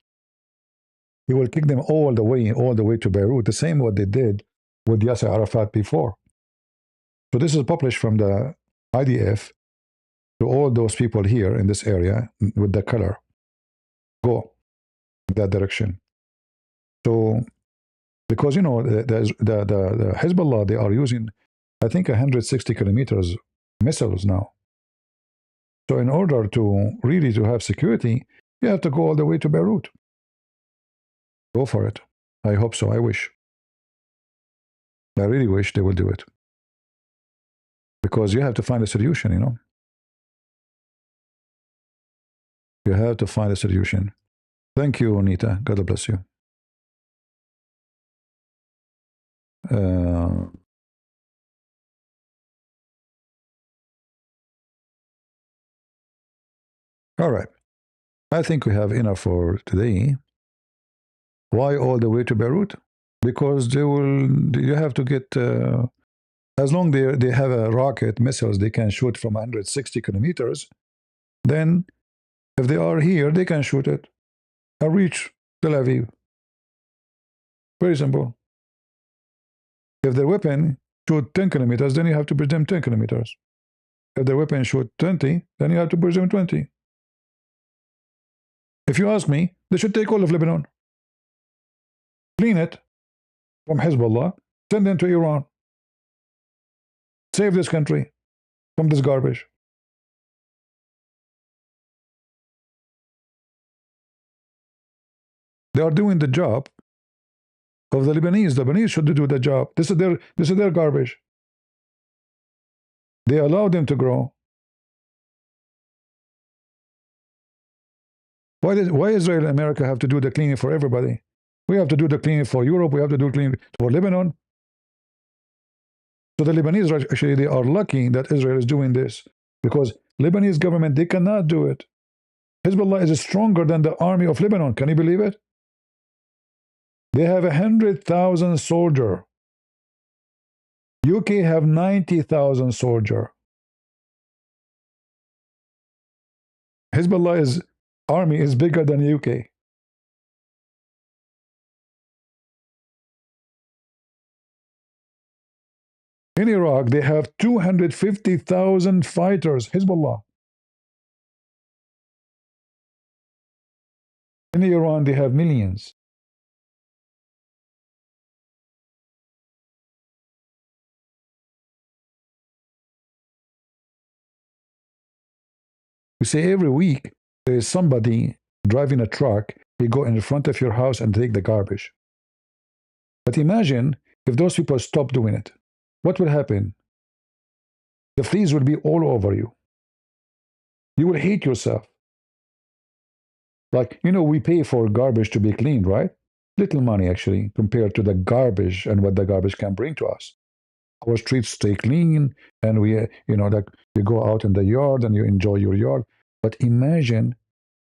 he will kick them all the way to Beirut, the same what they did with Yasser Arafat before. So this is published from the IDF to all those people here in this area with the color. Go in that direction. So, because, you know, the Hezbollah, they are using, I think, 160 kilometers missiles now. So in order to really to have security, you have to go all the way to Beirut. Go for it. I hope so. I wish. I really wish they will do it. Because you have to find a solution, you know. You have to find a solution. Thank you, Anita. God bless you. All right. I think we have enough for today. Why all the way to Beirut? Because you have to get, as long as they have a rocket, missiles, they can shoot from 160 kilometers, then if they are here, they can shoot it and reach Tel Aviv. Very simple. If their weapon shoot 10 kilometers, then you have to push them 10 kilometers. If their weapon shoot 20, then you have to push them 20. If you ask me, they should take all of Lebanon, clean it from Hezbollah, send them to Iran. Save this country from this garbage. They are doing the job of the Lebanese. The Lebanese should do the job. This is their garbage. They allow them to grow. Why Israel and America have to do the cleaning for everybody? We have to do the cleaning for Europe. We have to do cleaning for Lebanon. So the Lebanese, actually, they are lucky that Israel is doing this, because Lebanese government, they cannot do it. Hezbollah is stronger than the army of Lebanon. Can you believe it? They have 100,000 soldiers. UK have 90,000 soldiers. Hezbollah's army is bigger than UK. In Iraq, they have 250,000 fighters, Hezbollah. In Iran, they have millions. You see, every week, there is somebody driving a truck. He go in front of your house and take the garbage. But imagine if those people stop doing it. What will happen? The fleas will be all over you. You will hate yourself. Like, you know, we pay for garbage to be cleaned, right? Little money, actually, compared to the garbage and what the garbage can bring to us. Our streets stay clean, and we, you know, like you go out in the yard and you enjoy your yard. But imagine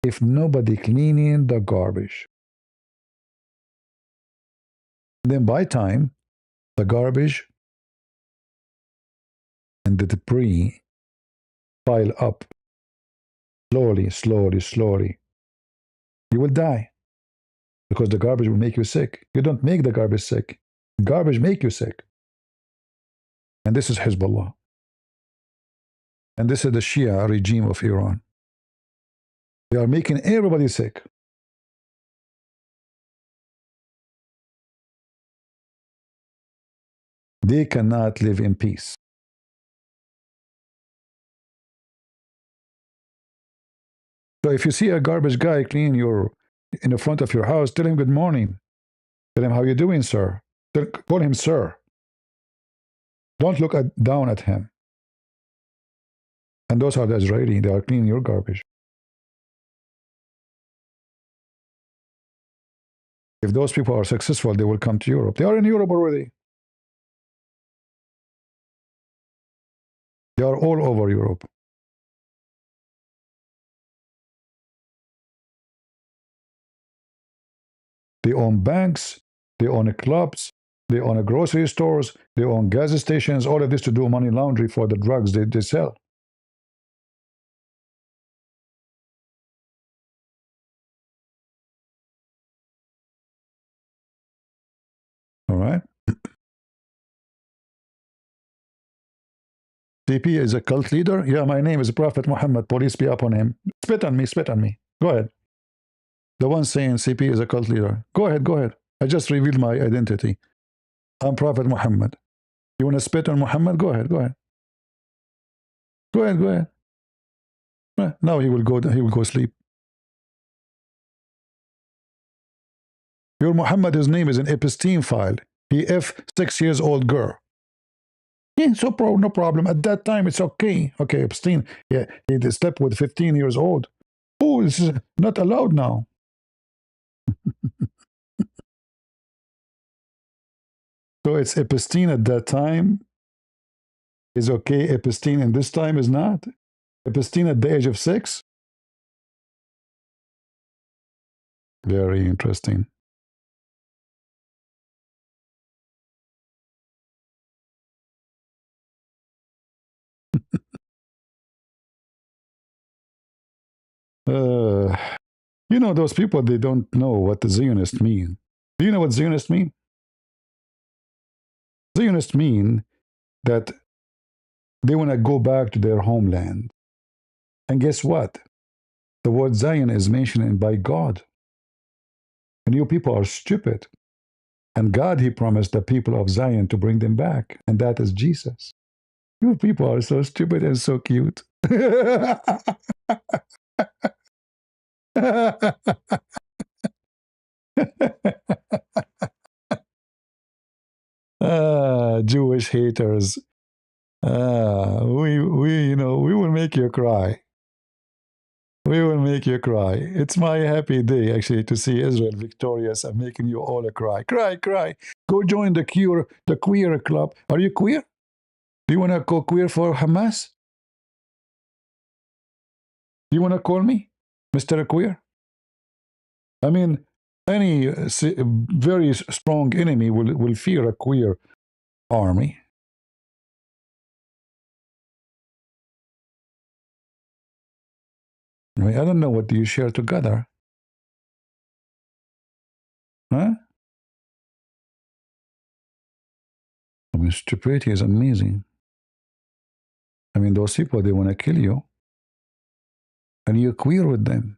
if nobody cleaning the garbage. Then by time, the garbage and the debris pile up slowly, slowly, slowly. You will die because the garbage will make you sick. You don't make the garbage sick. Garbage make you sick. And this is Hezbollah. And this is the Shia regime of Iran. They are making everybody sick. They cannot live in peace. So if you see a garbage guy cleaning in the front of your house, tell him good morning. Tell him, how you doing, sir? Call him sir. Don't look down at him. And those are the Israeli. They are cleaning your garbage. If those people are successful, they will come to Europe. They are in Europe already. They are all over Europe. They own banks, they own clubs, they own grocery stores, they own gas stations, all of this to do money laundering for the drugs they sell. CP is a cult leader? Yeah, my name is Prophet Muhammad. Police be up on him. Spit on me, spit on me. Go ahead. The one saying CP is a cult leader. Go ahead, go ahead. I just revealed my identity. I'm Prophet Muhammad. You want to spit on Muhammad? Go ahead, go ahead. Go ahead, go ahead. Now he will go sleep. Your Muhammad, his name is an episteme file. He F 6 years old girl. Yeah, so no problem. At that time, it's okay. Okay, episteme. Yeah, he slept with 15 years old. Oh, this is not allowed now. So it's episteme at that time is okay. Episteme in this time is not. Episteme at the age of 6. Very interesting. You know, those people, they don't know what the Zionist mean. Do you know what Zionist mean? Zionists mean that they want to go back to their homeland. And guess what? The word Zion is mentioned by God. And you people are stupid. And God, he promised the people of Zion to bring them back. And that is Jesus. You people are so stupid and so cute. Jewish haters. We will make you cry. We will make you cry. It's my happy day, actually, to see Israel victorious and making you all cry. Cry, cry. Go join the queer club. Are you queer? Do you want to go queer for Hamas? Do you want to call me Mr. Queer? I mean, any very strong enemy will fear a queer army. I mean, I don't know what do you share together. Huh? I mean, stupidity is amazing. I mean, those people, they want to kill you. And you're queer with them.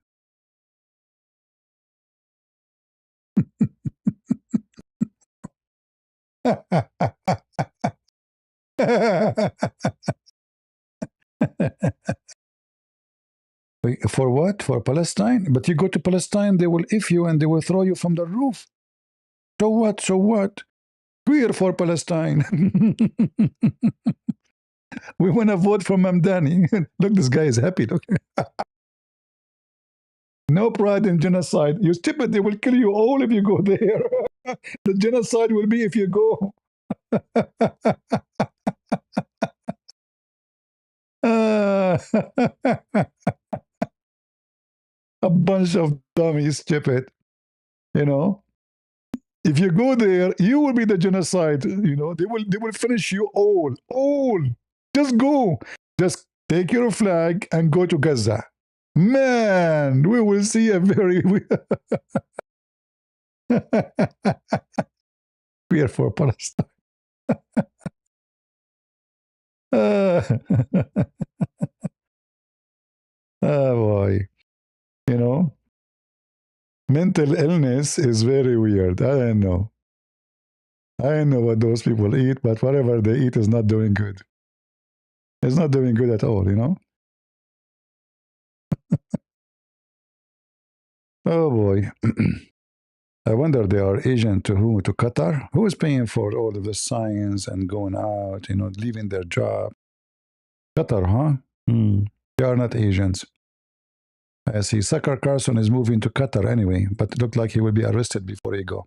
For what? For Palestine? But you go to Palestine, they will if you and they will throw you from the roof. So what? So what? Queer for Palestine. We want to vote for Mamdani. Look, this guy is happy. Look. No pride in genocide. You stupid, they will kill you all if you go there. The genocide will be if you go. A bunch of dummies, stupid. You know, if you go there, you will be the genocide. You know, they will finish you all. Just go. Just take your flag and go to Gaza. Man, we will see a very we are for Palestine. Oh boy. You know, mental illness is very weird. I don't know. I don't know what those people eat, but whatever they eat is not doing good. It's not doing good at all, you know? Oh boy. I wonder they are agent to who? To Qatar? Who is paying for all of the science and going out, you know, leaving their job? Qatar, huh? They are not agents. I see. Sucker Carson is moving to Qatar anyway, but it looked like he will be arrested before he go.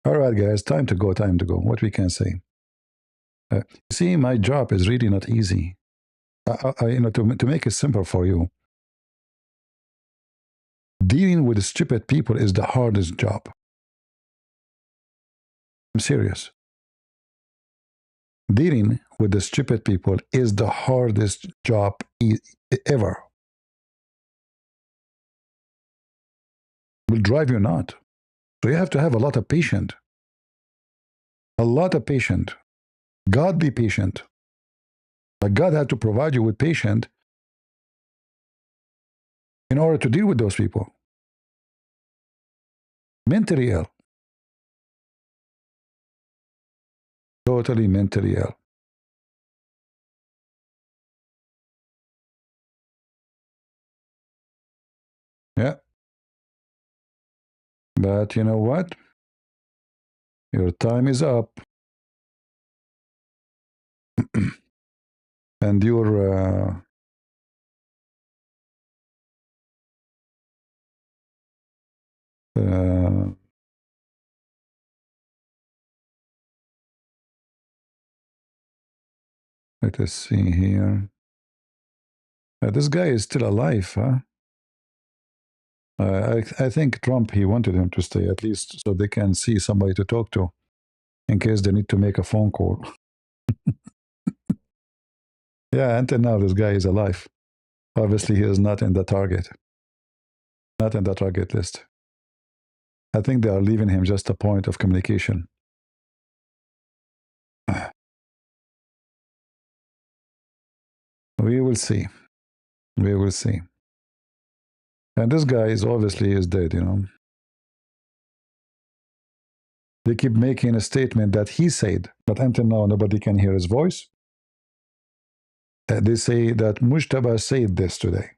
All right, guys, time to go, time to go. What we can say? See, my job is really not easy. You know, to make it simple for you, dealing with stupid people is the hardest job. I'm serious. Dealing with the stupid people is the hardest job ever. Will drive you nuts. So you have to have a lot of patience. A lot of patience. Godly patient. But God had to provide you with patience in order to deal with those people. Mentally ill. Totally mentally ill. Yeah. But you know what? Your time is up. And your let us see here. This guy is still alive, huh? I think Trump, he wanted him to stay at least so they can see somebody to talk to in case they need to make a phone call. Yeah, until now, this guy is alive. Obviously, he is not in the target, not in the target list. I think they are leaving him just a point of communication. We will see. We will see. And this guy is obviously is dead, you know. They keep making a statement that he said, but until now, nobody can hear his voice. They say that Mujtaba said this today.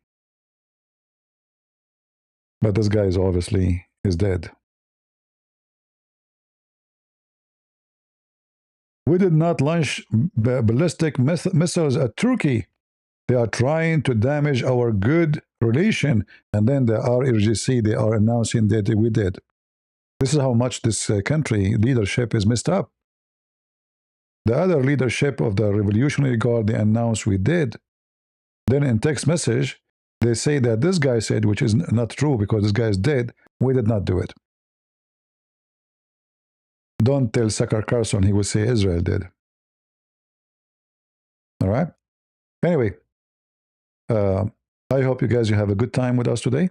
But this guy is obviously is dead. We did not launch ballistic missiles at Turkey. They are trying to damage our good relation. And then the RRGC, they are announcing that we did. This is how much this country leadership is messed up. The other leadership of the Revolutionary Guard, they announced we did. Then in text message, they say that this guy said, which is not true because this guy is dead, we did not do it. Don't tell Tucker Carlson, he will say Israel did. All right? Anyway, I hope you guys you have a good time with us today.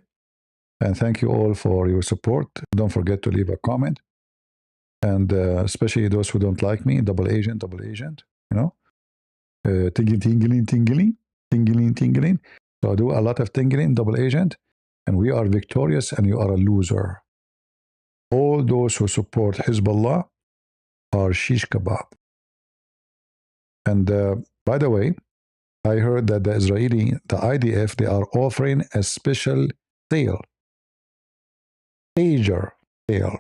And thank you all for your support. Don't forget to leave a comment. And especially those who don't like me, double agent, you know. Tingling, tingling, tingling, tingling, tingling. So I do a lot of tingling, double agent. And we are victorious and you are a loser. All those who support Hezbollah are shish kebab. And by the way, I heard that the IDF, they are offering a special sale, pager sale.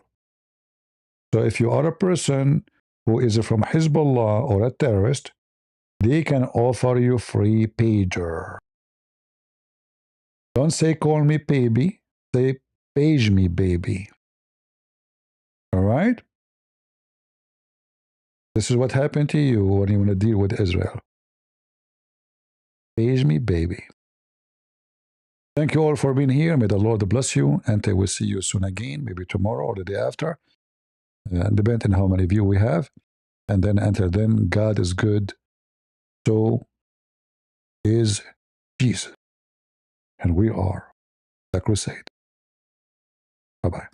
So if you are a person who is from Hezbollah or a terrorist, they can offer you free pager. Don't say call me baby, say page me baby. All right? This is what happened to you when you want to deal with Israel. Page me baby. Thank you all for being here. May the Lord bless you, and I will see you soon again, maybe tomorrow or the day after. Depending on how many of you we have. And then until then, God is good. So is Jesus. And we are the crusade. Bye-bye.